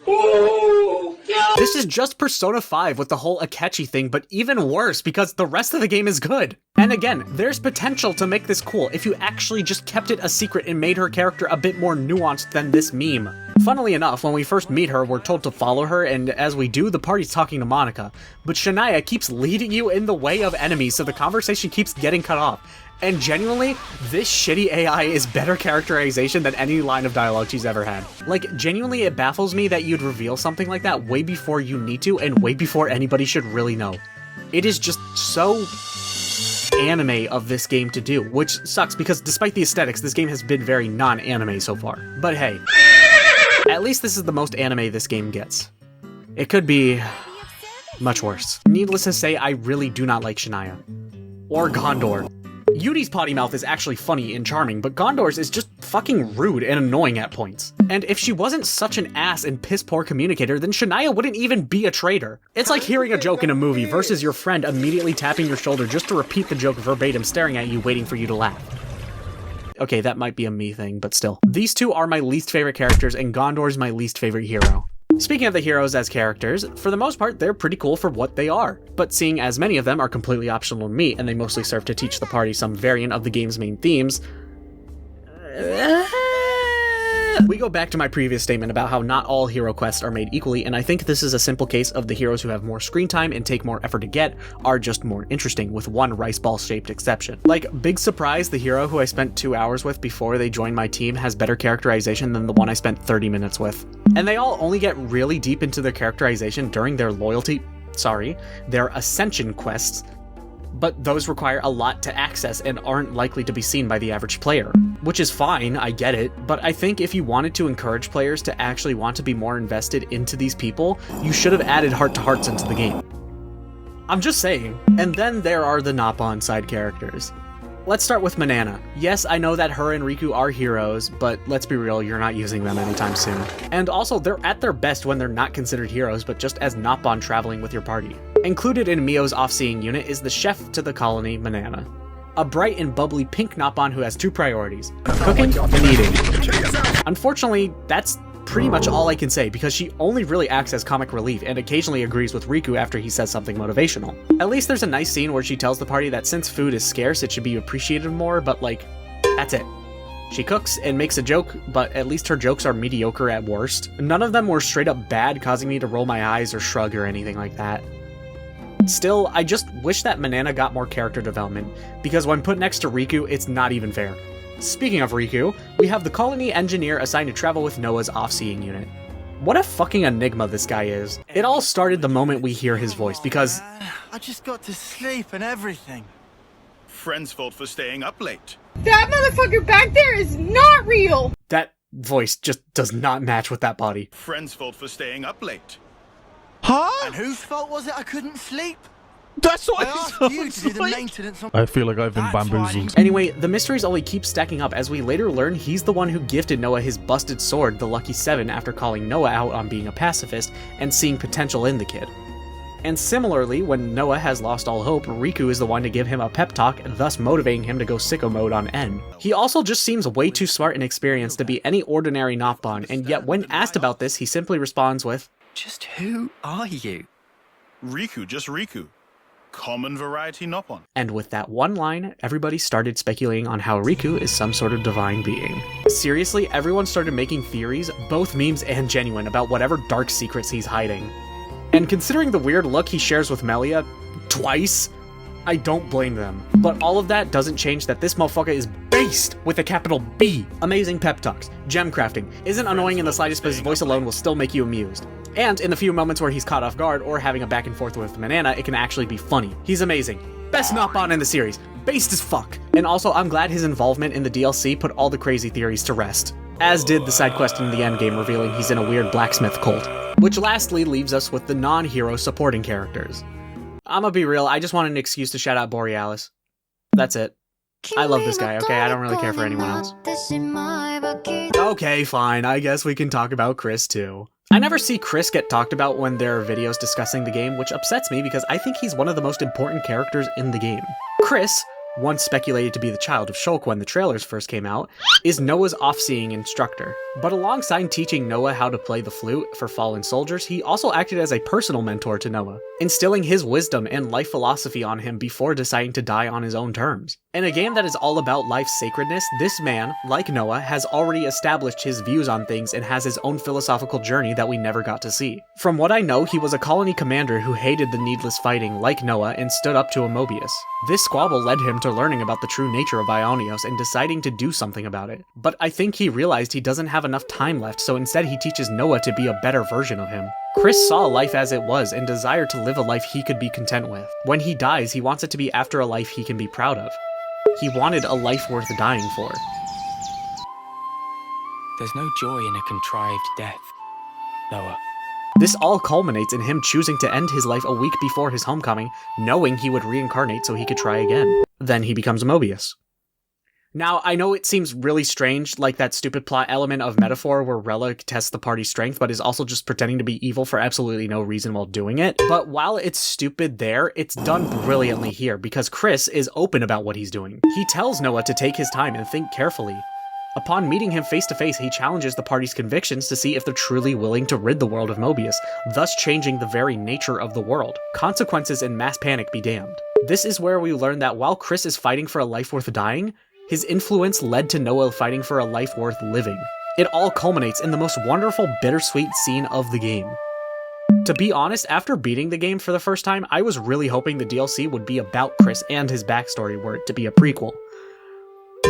Ooh, kill him! This is just Persona 5 with the whole Akechi thing, but even worse because the rest of the game is good. And again, there's potential to make this cool if you actually just kept it a secret and made her character a bit more nuanced than this meme. Funnily enough, when we first meet her, we're told to follow her, and as we do, the party's talking to Monica. But Shania keeps leading you in the way of enemies, so the conversation keeps getting cut off. And genuinely, this shitty AI is better characterization than any line of dialogue she's ever had. Like, genuinely, it baffles me that you'd reveal something like that way before you need to and way before anybody should really know. It is just so anime of this game to do, which sucks because despite the aesthetics, this game has been very non-anime so far. But hey, at least this is the most anime this game gets. It could be much worse. Needless to say, I really do not like Shania. Or Gondor. Yudi's potty mouth is actually funny and charming, but Gondor's is just fucking rude and annoying at points. And if she wasn't such an ass and piss-poor communicator, then Shania wouldn't even be a traitor. It's like hearing a joke in a movie versus your friend immediately tapping your shoulder just to repeat the joke verbatim, staring at you, waiting for you to laugh. Okay, that might be a me thing, but still. These two are my least favorite characters, and Gondor's my least favorite hero. Speaking of the heroes as characters, for the most part, they're pretty cool for what they are. But seeing as many of them are completely optional to me, and they mostly serve to teach the party some variant of the game's main themes, we go back to my previous statement about how not all hero quests are made equally, and I think this is a simple case of the heroes who have more screen time and take more effort to get are just more interesting, with one rice ball shaped exception. Like, big surprise, the hero who I spent 2 hours with before they joined my team has better characterization than the one I spent 30 minutes with. And they all only get really deep into their characterization during their their ascension quests, but those require a lot to access and aren't likely to be seen by the average player. Which is fine, I get it, but I think if you wanted to encourage players to actually want to be more invested into these people, you should have added heart-to-hearts into the game. I'm just saying. And then there are the Nopon side characters. Let's start with Manana. Yes, I know that her and Riku are heroes, but let's be real, you're not using them anytime soon. And also, they're at their best when they're not considered heroes, but just as Nopon traveling with your party. Included in Mio's off-seeing unit is the chef to the colony, Manana. A bright and bubbly pink Nopon who has two priorities, cooking and eating. Unfortunately, that's pretty much all I can say, because she only really acts as comic relief and occasionally agrees with Riku after he says something motivational. At least there's a nice scene where she tells the party that since food is scarce, it should be appreciated more, but like, that's it. She cooks and makes a joke, but at least her jokes are mediocre at worst. None of them were straight up bad, causing me to roll my eyes or shrug or anything like that. Still, I just wish that Manana got more character development, because when put next to Riku, it's not even fair. Speaking of Riku, we have the colony engineer assigned to travel with Noah's off-seeing unit. What a fucking enigma this guy is. It all started the moment we hear his voice, because I just got to sleep and everything. Friend's fault for staying up late. That motherfucker back there is not real! That voice just does not match with that body. Friend's fault for staying up late. Huh? And whose fault was it I couldn't sleep? That's what I asked you to do the maintenance on— I feel like I've been bamboozled. Anyway, the mysteries only keep stacking up as we later learn he's the one who gifted Noah his busted sword, the Lucky 7, after calling Noah out on being a pacifist and seeing potential in the kid. And similarly, when Noah has lost all hope, Riku is the one to give him a pep talk, thus motivating him to go sicko mode on N. He also just seems way too smart and experienced to be any ordinary Nopon, and yet when asked about this, he simply responds with, "Just who are you?" Riku, just Riku. Common variety Nopon. And with that one line, everybody started speculating on how Riku is some sort of divine being. Seriously, everyone started making theories, both memes and genuine, about whatever dark secrets he's hiding. And considering the weird look he shares with Melia twice, I don't blame them. But all of that doesn't change that this motherfucker is based with a capital B. Amazing pep talks, gem crafting, isn't annoying in the slightest, but his voice alone will still make you amused. And in the few moments where he's caught off guard or having a back and forth with Manana, it can actually be funny. He's amazing. Best Nopon in the series. Based as fuck. And also, I'm glad his involvement in the DLC put all the crazy theories to rest. As did the side quest in the endgame revealing he's in a weird blacksmith cult. Which lastly leaves us with the non-hero supporting characters. I'ma be real, I just want an excuse to shout out Borealis. That's it. I love this guy, okay? I don't really care for anyone else. Okay, fine, I guess we can talk about Chris too. I never see Chris get talked about when there are videos discussing the game, which upsets me because I think he's one of the most important characters in the game. Chris, once speculated to be the child of Shulk when the trailers first came out, is Noah's off-seeing instructor. But alongside teaching Noah how to play the flute for fallen soldiers, he also acted as a personal mentor to Noah, instilling his wisdom and life philosophy on him before deciding to die on his own terms. In a game that is all about life's sacredness, this man, like Noah, has already established his views on things and has his own philosophical journey that we never got to see. From what I know, he was a colony commander who hated the needless fighting like Noah and stood up to a Mobius. This squabble led him to learning about the true nature of Ionios and deciding to do something about it. But I think he realized he doesn't have enough time left, so instead he teaches Noah to be a better version of him. Chris saw life as it was and desired to live a life he could be content with. When he dies, he wants it to be after a life he can be proud of. He wanted a life worth dying for. There's no joy in a contrived death, Noah. This all culminates in him choosing to end his life a week before his homecoming, knowing he would reincarnate so he could try again. Then he becomes a Mobius. Now, I know it seems really strange, like that stupid plot element of Metaphor where Relic tests the party's strength, but is also just pretending to be evil for absolutely no reason while doing it. But while it's stupid there, it's done brilliantly here, because Chris is open about what he's doing. He tells Noah to take his time and think carefully. Upon meeting him face to face, he challenges the party's convictions to see if they're truly willing to rid the world of Mobius, thus changing the very nature of the world. Consequences and mass panic be damned. This is where we learn that while Chris is fighting for a life worth dying, his influence led to Noah fighting for a life worth living. It all culminates in the most wonderful, bittersweet scene of the game. To be honest, after beating the game for the first time, I was really hoping the DLC would be about Chris and his backstory were it to be a prequel.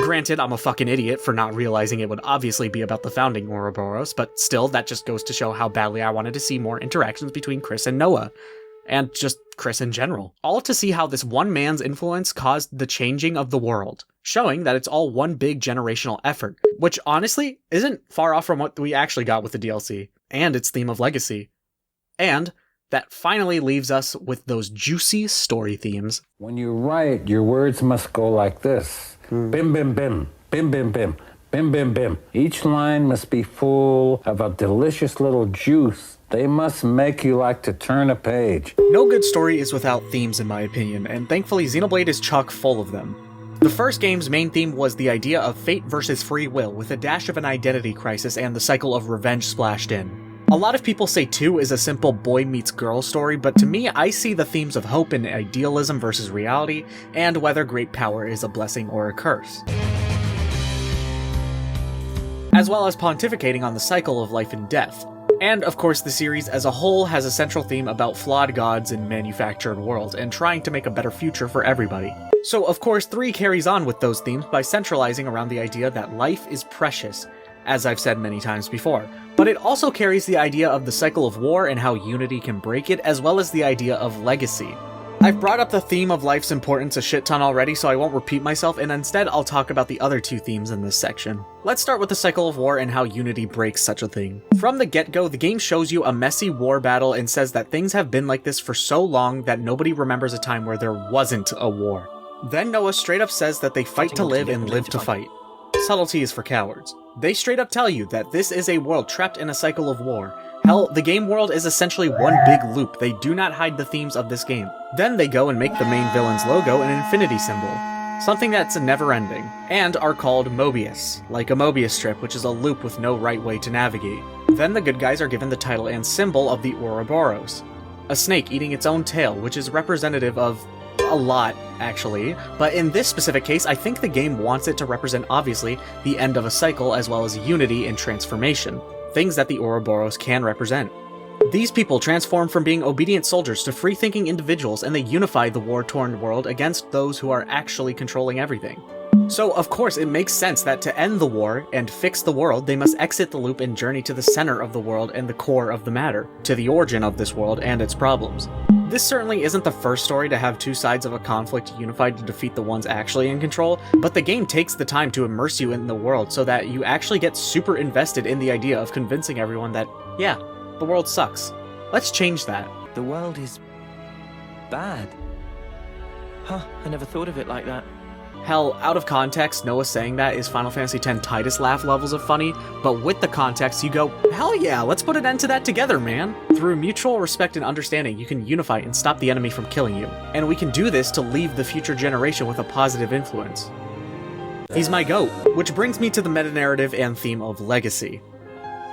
Granted, I'm a fucking idiot for not realizing it would obviously be about the founding Ouroboros, but still, that just goes to show how badly I wanted to see more interactions between Chris and Noah. And just Chris in general. All to see how this one man's influence caused the changing of the world, showing that it's all one big generational effort, which honestly isn't far off from what we actually got with the DLC, and its theme of legacy. And that finally leaves us with those juicy story themes. When you write, your words must go like this. Bim, bim, bim, bim, bim, bim, bim, bim, bim. Each line must be full of a delicious little juice. They must make you like to turn a page. No good story is without themes in my opinion, and thankfully Xenoblade is chock full of them. The first game's main theme was the idea of fate versus free will, with a dash of an identity crisis and the cycle of revenge splashed in. A lot of people say 2 is a simple boy meets girl story, but to me I see the themes of hope and idealism versus reality, and whether great power is a blessing or a curse. As well as pontificating on the cycle of life and death. And, of course, the series as a whole has a central theme about flawed gods and manufactured worlds, and trying to make a better future for everybody. So, of course, 3 carries on with those themes by centralizing around the idea that life is precious, as I've said many times before. But it also carries the idea of the cycle of war and how unity can break it, as well as the idea of legacy. I've brought up the theme of life's importance a shit ton already, so I won't repeat myself, and instead I'll talk about the other 2 themes in this section. Let's start with the cycle of war and how unity breaks such a thing. From the get-go, the game shows you a messy war battle and says that things have been like this for so long that nobody remembers a time where there wasn't a war. Then Noah straight up says that they fight to live and live to fight. Subtlety is for cowards. They straight up tell you that this is a world trapped in a cycle of war. Hell, the game world is essentially one big loop. They do not hide the themes of this game. Then they go and make the main villain's logo an infinity symbol, something that's never-ending, and are called Mobius, like a Mobius strip, which is a loop with no right way to navigate. Then the good guys are given the title and symbol of the Ouroboros, a snake eating its own tail, which is representative of a lot, actually, but in this specific case, I think the game wants it to represent, obviously, the end of a cycle as well as unity and transformation, things that the Ouroboros can represent. These people transform from being obedient soldiers to free-thinking individuals, and they unify the war-torn world against those who are actually controlling everything. So, of course, it makes sense that to end the war and fix the world, they must exit the loop and journey to the center of the world and the core of the matter, to the origin of this world and its problems. This certainly isn't the first story to have 2 sides of a conflict unified to defeat the ones actually in control, but the game takes the time to immerse you in the world so that you actually get super invested in the idea of convincing everyone that, yeah, the world sucks. Let's change that. The world is bad. Huh, I never thought of it like that. Hell, out of context, Noah saying that is Final Fantasy X Titus laugh levels of funny, but with the context, you go, hell yeah, let's put an end to that together, man. Through mutual respect and understanding, you can unify and stop the enemy from killing you. And we can do this to leave the future generation with a positive influence. He's my goat, which brings me to the meta-narrative and theme of legacy.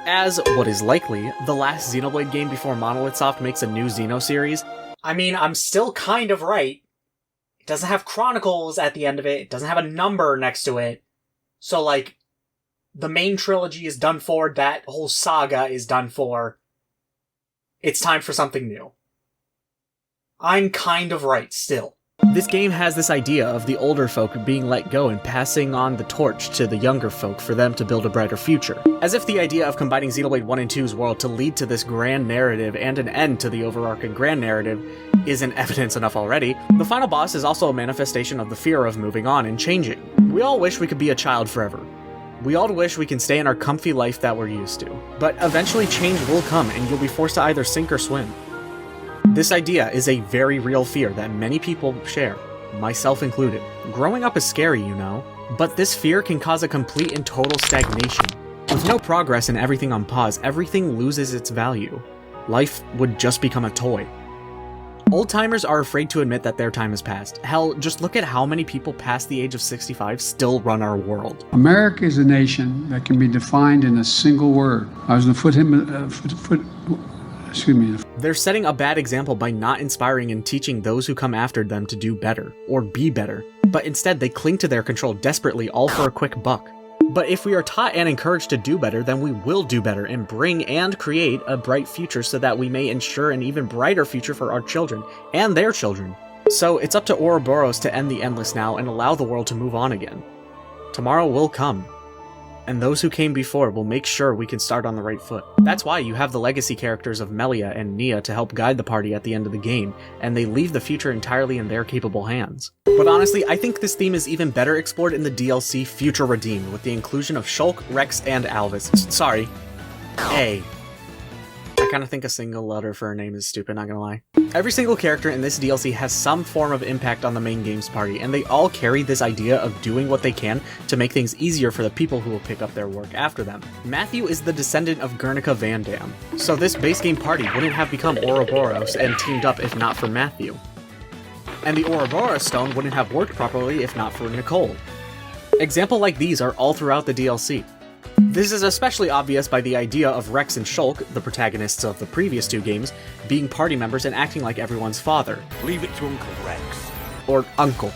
As, what is likely, the last Xenoblade game before monolithsoft makes a new Xeno series. I mean, I'm still kind of right. It doesn't have Chronicles at the end of it. It doesn't have a number next to it. So, like, the main trilogy is done for. That whole saga is done for. It's time for something new. I'm kind of right still. This game has this idea of the older folk being let go and passing on the torch to the younger folk for them to build a brighter future. As if the idea of combining Xenoblade 1 and 2's world to lead to this grand narrative and an end to the overarching grand narrative isn't evidence enough already, the final boss is also a manifestation of the fear of moving on and changing. We all wish we could be a child forever. We all wish we can stay in our comfy life that we're used to. But eventually change will come and you'll be forced to either sink or swim. This idea is a very real fear that many people share, myself included. Growing up is scary, you know, but this fear can cause a complete and total stagnation. With no progress and everything on pause, everything loses its value. Life would just become a toy. Old-timers are afraid to admit that their time has passed. Hell, just look at how many people past the age of 65 still run our world. America is a nation that can be defined in a single word. I was going to They're setting a bad example by not inspiring and teaching those who come after them to do better, or be better, but instead they cling to their control desperately, all for a quick buck. But if we are taught and encouraged to do better, then we will do better and bring and create a bright future so that we may ensure an even brighter future for our children, and their children. So it's up to Ouroboros to end the endless now and allow the world to move on again. Tomorrow will come. And those who came before will make sure we can start on the right foot. That's why you have the legacy characters of Melia and Nia to help guide the party at the end of the game, and they leave the future entirely in their capable hands. But honestly, I think this theme is even better explored in the DLC Future Redeemed, with the inclusion of Shulk, Rex, and Alvis. Sorry. A. I kinda think a single letter for a name is stupid, not gonna lie. Every single character in this DLC has some form of impact on the main game's party, and they all carry this idea of doing what they can to make things easier for the people who will pick up their work after them. Matthew is the descendant of Guernica Van Dam, so this base game party wouldn't have become Ouroboros and teamed up if not for Matthew. And the Ouroboros stone wouldn't have worked properly if not for Nicole. Examples like these are all throughout the DLC. This is especially obvious by the idea of Rex and Shulk, the protagonists of the previous two games, being party members and acting like everyone's father. Leave it to Uncle Rex. Or uncle.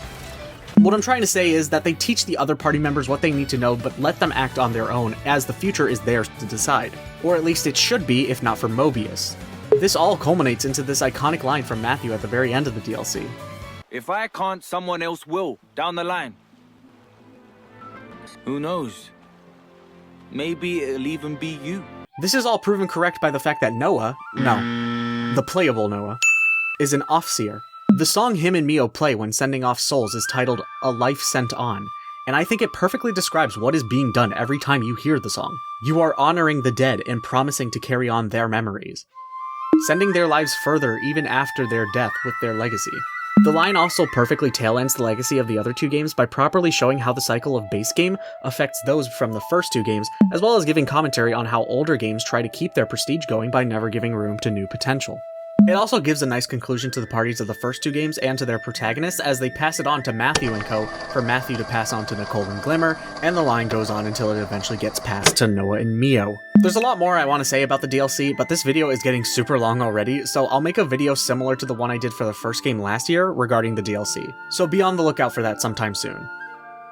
What I'm trying to say is that they teach the other party members what they need to know, but let them act on their own, as the future is theirs to decide. Or at least it should be, if not for Mobius. This all culminates into this iconic line from Matthew at the very end of the DLC. If I can't, someone else will, down the line. Who knows? Maybe it'll even be you. This is all proven correct by the fact that Noah, the playable Noah, is an Offseer. The song him and Mio play when sending off souls is titled A Life Sent On, and I think it perfectly describes what is being done every time you hear the song. You are honoring the dead and promising to carry on their memories, sending their lives further even after their death with their legacy. The line also perfectly tail-ends the legacy of the other two games by properly showing how the cycle of base game affects those from the first two games, as well as giving commentary on how older games try to keep their prestige going by never giving room to new potential. It also gives a nice conclusion to the parties of the first two games and to their protagonists as they pass it on to Matthew and co, for Matthew to pass on to Nicole and Glimmer, and the line goes on until it eventually gets passed to Noah and Mio. There's a lot more I want to say about the DLC, but this video is getting super long already, so I'll make a video similar to the one I did for the first game last year regarding the DLC, so be on the lookout for that sometime soon.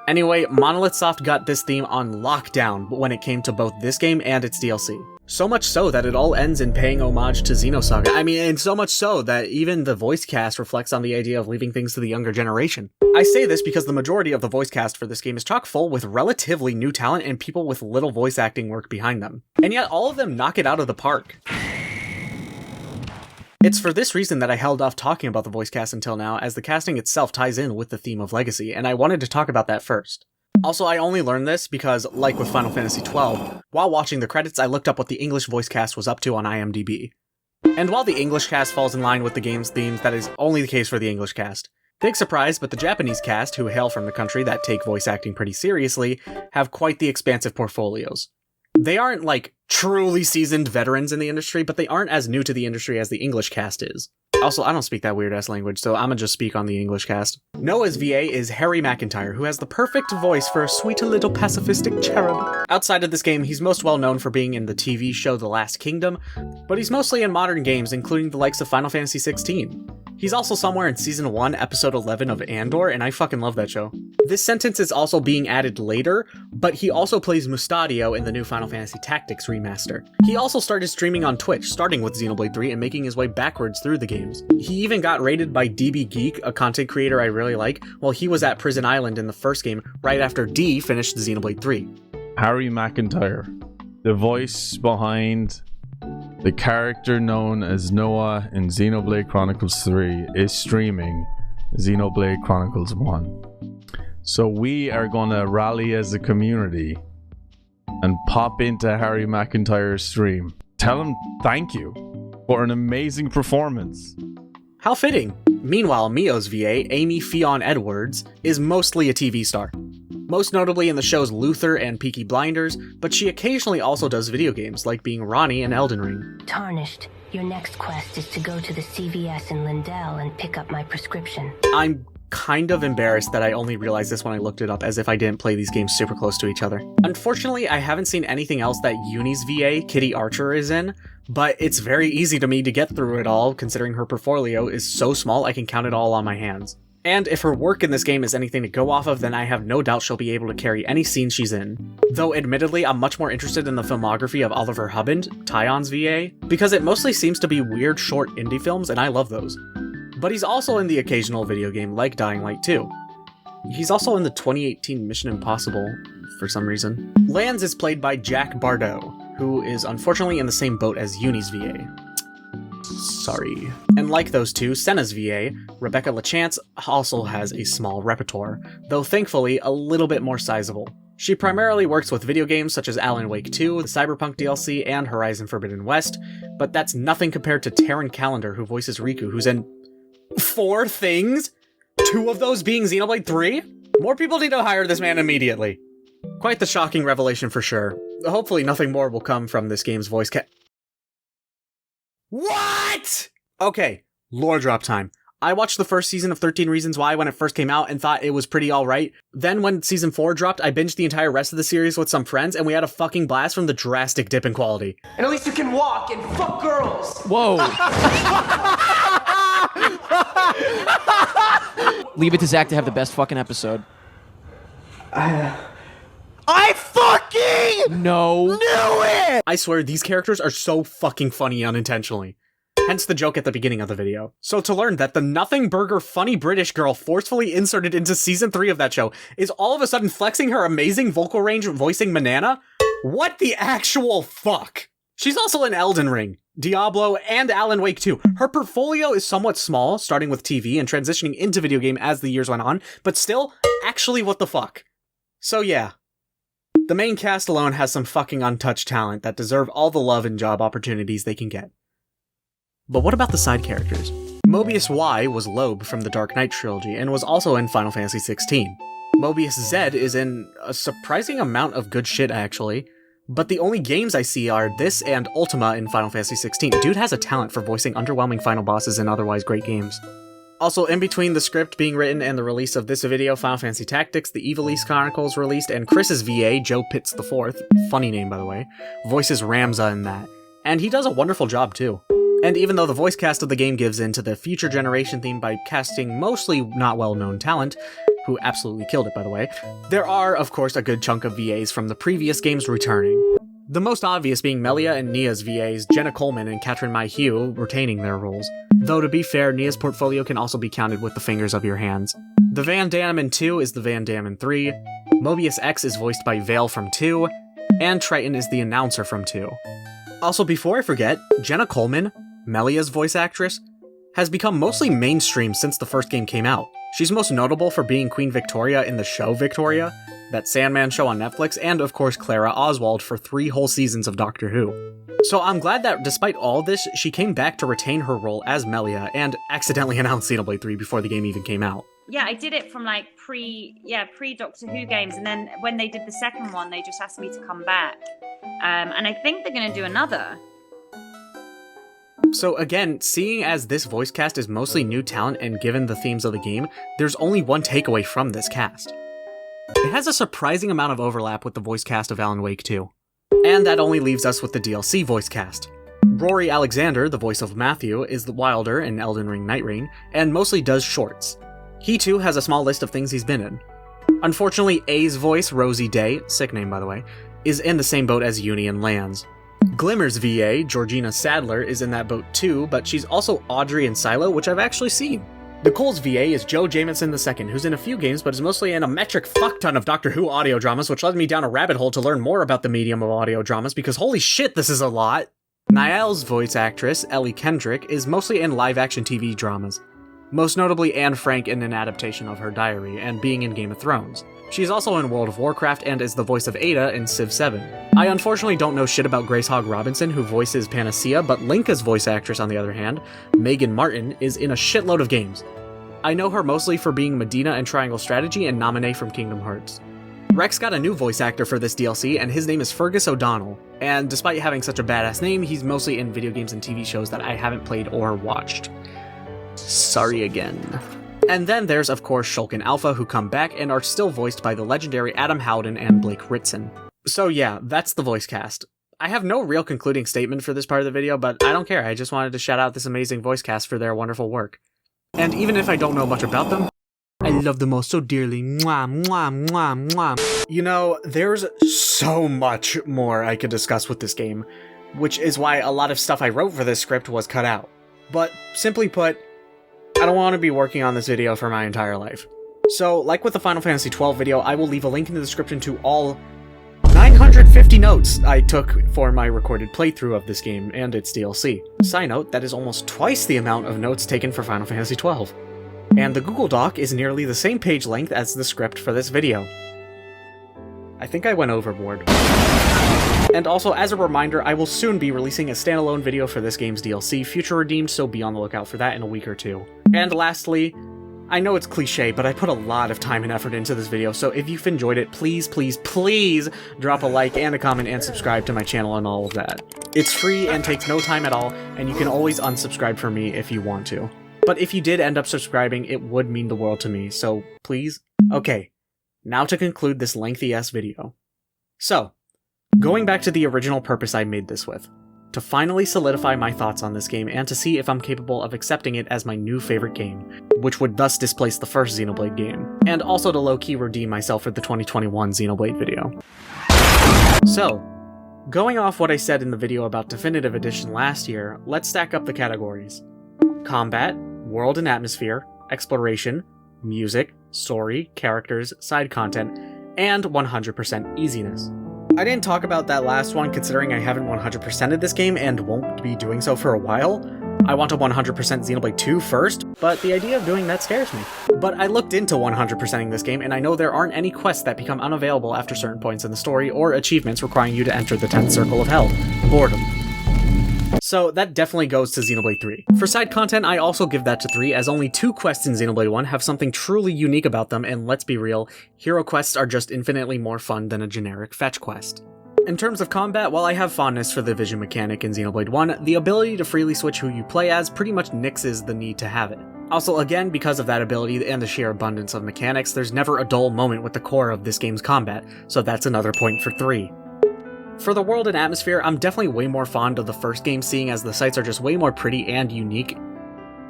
Anyway, monolithsoft got this theme on lockdown when it came to both this game and its DLC. So much so that it all ends in paying homage to Xenosaga. I mean, and so much so that even the voice cast reflects on the idea of leaving things to the younger generation. I say this because the majority of the voice cast for this game is chock full with relatively new talent and people with little voice acting work behind them. And yet all of them knock it out of the park. It's for this reason that I held off talking about the voice cast until now, as the casting itself ties in with the theme of legacy, and I wanted to talk about that first. Also, I only learned this because, like with Final Fantasy XII, while watching the credits I looked up what the English voice cast was up to on IMDb. And while the English cast falls in line with the game's themes, that is only the case for the English cast. Big surprise, but the Japanese cast, who hail from the country that take voice acting pretty seriously, have quite the expansive portfolios. They aren't, like, truly seasoned veterans in the industry, but they aren't as new to the industry as the English cast is. Also, I don't speak that weird-ass language, so I'm gonna just speak on the English cast. Noah's VA is Harry McIntyre, who has the perfect voice for a sweet little pacifistic cherub. Outside of this game, he's most well known for being in the TV show The Last Kingdom, but he's mostly in modern games, including the likes of Final Fantasy XVI. He's also somewhere in Season 1, Episode 11 of Andor, and I fucking love that show. This sentence is also being added later, but he also plays Mustadio in the new Final Fantasy Tactics remaster. He also started streaming on Twitch, starting with Xenoblade 3 and making his way backwards through the games. He even got rated by DB Geek, a content creator I really like, while he was at Prison Island in the first game, right after D finished Xenoblade 3. Harry McIntyre, the voice behind the character known as Noah in Xenoblade Chronicles 3, is streaming Xenoblade Chronicles 1. So we are gonna rally as a community and pop into Harry McIntyre's stream. Tell him thank you for an amazing performance. How fitting! Meanwhile, Mio's VA, Amy Fionn Edwards, is mostly a TV star. Most notably in the shows Luther and Peaky Blinders, but she occasionally also does video games, like being Ronnie in Elden Ring. Tarnished, your next quest is to go to the CVS in Lindell and pick up my prescription. I'm kind of embarrassed that I only realized this when I looked it up, as if I didn't play these games super close to each other. Unfortunately, I haven't seen anything else that Uni's VA, Kitty Archer, is in, but it's very easy to me to get through it all, considering her portfolio is so small I can count it all on my hands. And if her work in this game is anything to go off of, then I have no doubt she'll be able to carry any scene she's in. Though admittedly, I'm much more interested in the filmography of Oliver Hubbard, Tyon's VA, because it mostly seems to be weird short indie films and I love those. But he's also in the occasional video game like Dying Light 2. He's also in the 2018 Mission Impossible, for some reason. Lance is played by Jack Bardot, who is unfortunately in the same boat as Uni's VA. Sorry. And like those two, Senna's VA, Rebecca LaChance, also has a small repertoire, though thankfully a little bit more sizable. She primarily works with video games such as Alan Wake 2, the Cyberpunk DLC, and Horizon Forbidden West, but that's nothing compared to Taryn Callender, who voices Riku, who's in 4 things? 2 of those being Xenoblade 3? More people need to hire this man immediately. Quite the shocking revelation for sure. Hopefully nothing more will come from this game's voice What?! Okay, lore drop time. I watched the first season of 13 Reasons Why when it first came out and thought it was pretty alright. Then when season 4 dropped, I binged the entire rest of the series with some friends and we had a fucking blast from the drastic dip in quality. And at least you can walk and fuck girls! Whoa! Leave it to Zach to have the best fucking episode. I fucking knew it! I swear, these characters are so fucking funny unintentionally. Hence the joke at the beginning of the video. So to learn that the nothing burger funny British girl forcefully inserted into season 3 of that show is all of a sudden flexing her amazing vocal range voicing Manana? What the actual fuck? She's also in Elden Ring, Diablo, and Alan Wake 2. Her portfolio is somewhat small, starting with TV and transitioning into video game as the years went on, but still, actually what the fuck. So yeah. The main cast alone has some fucking untouched talent that deserve all the love and job opportunities they can get. But what about the side characters? Mobius Y was Loeb from the Dark Knight trilogy and was also in Final Fantasy XVI. Mobius Z is in a surprising amount of good shit actually, but the only games I see are this and Ultima in Final Fantasy XVI. Dude has a talent for voicing underwhelming final bosses in otherwise great games. Also, in between the script being written and the release of this video, Final Fantasy Tactics, the Ivalice Chronicles released, and Chris's VA, Joe Pitts IV, funny name by the way, voices Ramza in that. And he does a wonderful job too. And even though the voice cast of the game gives in to the future generation theme by casting mostly not well-known talent, who absolutely killed it by the way, there are, of course, a good chunk of VAs from the previous games returning. The most obvious being Melia and Nia's VAs, Jenna Coleman and Catherine Mayhew, retaining their roles. Though to be fair, Nia's portfolio can also be counted with the fingers of your hands. The Van Damme in 2 is the Van Damme in 3, Mobius X is voiced by Vale from 2, and Triton is the announcer from 2. Also, before I forget, Jenna Coleman, Melia's voice actress, has become mostly mainstream since the first game came out. She's most notable for being Queen Victoria in the show Victoria, that Sandman show on Netflix, and of course Clara Oswald for 3 whole seasons of Doctor Who. So I'm glad that despite all this, she came back to retain her role as Melia and accidentally announced Xenoblade 3 before the game even came out. Yeah, I did it from like pre Doctor Who games, and then when they did the second one, they just asked me to come back. And I think they're going to do another. So again, seeing as this voice cast is mostly new talent and given the themes of the game, there's only one takeaway from this cast. It has a surprising amount of overlap with the voice cast of Alan Wake 2. And that only leaves us with the DLC voice cast. Rory Alexander, the voice of Matthew, is the Wilder in Elden Ring Nightring, and mostly does shorts. He too has a small list of things he's been in. Unfortunately, A's voice, Rosie Day, sick name by the way, is in the same boat as Uni and Lands. Glimmer's VA, Georgina Sadler, is in that boat too, but she's also Audrey and Silo, which I've actually seen. Nicole's VA is Joe Jamieson II, who's in a few games, but is mostly in a metric fuckton of Doctor Who audio dramas, which led me down a rabbit hole to learn more about the medium of audio dramas, because holy shit, this is a lot! Niall's voice actress, Ellie Kendrick, is mostly in live-action TV dramas, most notably Anne Frank in an adaptation of her diary, and being in Game of Thrones. She's also in World of Warcraft and is the voice of Ada in Civ 7. I unfortunately don't know shit about Grace Hogg Robinson, who voices Panacea, but Linka's voice actress, on the other hand, Megan Martin, is in a shitload of games. I know her mostly for being Medina in Triangle Strategy and Naminé from Kingdom Hearts. Rex got a new voice actor for this DLC, and his name is Fergus O'Donnell, and despite having such a badass name, he's mostly in video games and TV shows that I haven't played or watched. Sorry again. And then there's of course Shulk and Alpha, who come back and are still voiced by the legendary Adam Howden and Blake Ritson. So yeah, that's the voice cast. I have no real concluding statement for this part of the video, but I don't care, I just wanted to shout out this amazing voice cast for their wonderful work. And even if I don't know much about them, I love them all so dearly. Mwah, mwah, mwah, mwah. You know, there's so much more I could discuss with this game, which is why a lot of stuff I wrote for this script was cut out. But simply put, I don't want to be working on this video for my entire life. So, like with the Final Fantasy XII video, I will leave a link in the description to all 950 notes I took for my recorded playthrough of this game and its DLC. Side note, that is almost twice the amount of notes taken for Final Fantasy XII. And the Google Doc is nearly the same page length as the script for this video. I think I went overboard. And also, as a reminder, I will soon be releasing a standalone video for this game's DLC, Future Redeemed, so be on the lookout for that in a week or two. And lastly, I know it's cliche, but I put a lot of time and effort into this video, so if you've enjoyed it, please, please, please drop a like and a comment and subscribe to my channel and all of that. It's free and takes no time at all, and you can always unsubscribe from me if you want to. But if you did end up subscribing, it would mean the world to me, so please? Okay, now to conclude this lengthy-ass video. So, going back to the original purpose I made this with, to finally solidify my thoughts on this game and to see if I'm capable of accepting it as my new favorite game, which would thus displace the first Xenoblade game, and also to low-key redeem myself for the 2021 Xenoblade video. So, going off what I said in the video about Definitive Edition last year, let's stack up the categories. Combat, world and atmosphere, exploration, music, story, characters, side content, and 100% easiness. I didn't talk about that last one considering I haven't 100%ed this game and won't be doing so for a while. I want to 100% Xenoblade 2 first, but the idea of doing that scares me. But I looked into 100%ing this game, and I know there aren't any quests that become unavailable after certain points in the story or achievements requiring you to enter the 10th Circle of Hell. Boredom. So that definitely goes to Xenoblade 3. For side content, I also give that to 3, as only 2 quests in Xenoblade 1 have something truly unique about them, and let's be real, hero quests are just infinitely more fun than a generic fetch quest. In terms of combat, while I have fondness for the vision mechanic in Xenoblade 1, the ability to freely switch who you play as pretty much nixes the need to have it. Also, again, because of that ability and the sheer abundance of mechanics, there's never a dull moment with the core of this game's combat, so that's another point for 3. For the world and atmosphere, I'm definitely way more fond of the first game, seeing as the sights are just way more pretty and unique,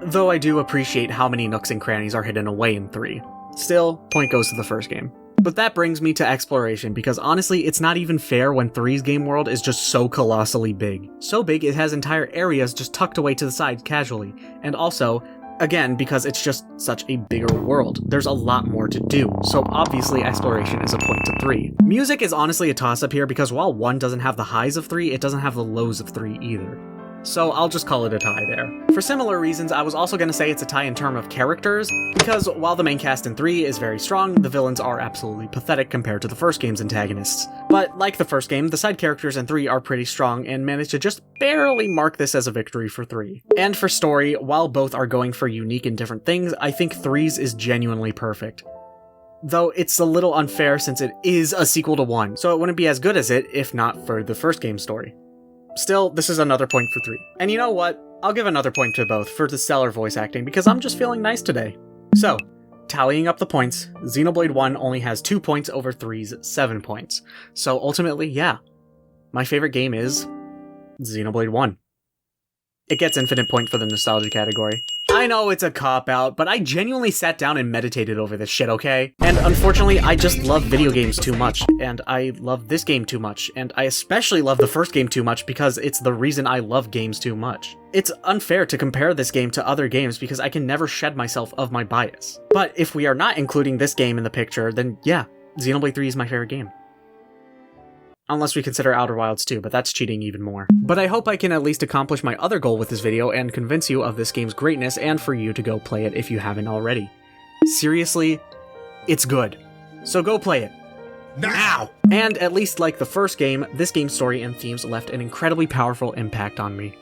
though I do appreciate how many nooks and crannies are hidden away in 3. Still, point goes to the first game. But that brings me to exploration, because honestly, it's not even fair when 3's game world is just so colossally big. So big it has entire areas just tucked away to the side casually, and also, again, because it's just such a bigger world, there's a lot more to do, so obviously exploration is a point to 3. Music is honestly a toss-up here because while 1 doesn't have the highs of 3, it doesn't have the lows of 3 either. So I'll just call it a tie there. For similar reasons, I was also going to say it's a tie in terms of characters, because while the main cast in 3 is very strong, the villains are absolutely pathetic compared to the first game's antagonists. But like the first game, the side characters in 3 are pretty strong and manage to just barely mark this as a victory for 3. And for story, while both are going for unique and different things, I think 3's is genuinely perfect. Though it's a little unfair since it is a sequel to 1, so it wouldn't be as good as it if not for the first game's story. Still, this is another point for 3. And you know what? I'll give another point to both for the stellar voice acting because I'm just feeling nice today. So, tallying up the points, Xenoblade 1 only has 2 points over 3's 7 points. So ultimately, yeah, my favorite game is Xenoblade 1. It gets infinite point for the nostalgia category. I know it's a cop-out, but I genuinely sat down and meditated over this shit, okay? And unfortunately, I just love video games too much, and I love this game too much, and I especially love the first game too much because it's the reason I love games too much. It's unfair to compare this game to other games because I can never shed myself of my bias. But if we are not including this game in the picture, then yeah, Xenoblade 3 is my favorite game. Unless we consider Outer Wilds 2, but that's cheating even more. But I hope I can at least accomplish my other goal with this video and convince you of this game's greatness and for you to go play it if you haven't already. Seriously, it's good. So go play it. Now! And at least like the first game, this game's story and themes left an incredibly powerful impact on me.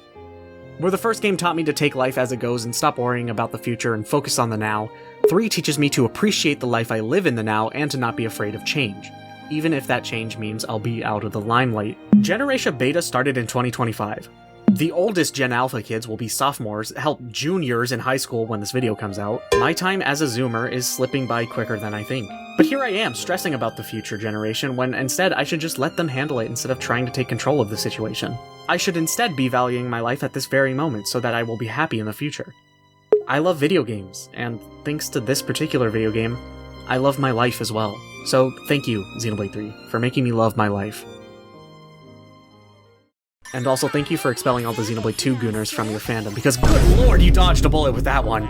Where the first game taught me to take life as it goes and stop worrying about the future and focus on the now, 3 teaches me to appreciate the life I live in the now and to not be afraid of change. Even if that change means I'll be out of the limelight. Generation Beta started in 2025. The oldest Gen Alpha kids will be sophomores, hell, juniors in high school when this video comes out. My time as a Zoomer is slipping by quicker than I think. But here I am, stressing about the future generation, when instead I should just let them handle it instead of trying to take control of the situation. I should instead be valuing my life at this very moment so that I will be happy in the future. I love video games, and thanks to this particular video game, I love my life as well. So thank you, Xenoblade 3, for making me love my life. And also thank you for expelling all the Xenoblade 2 gooners from your fandom, because good lord, you dodged a bullet with that one!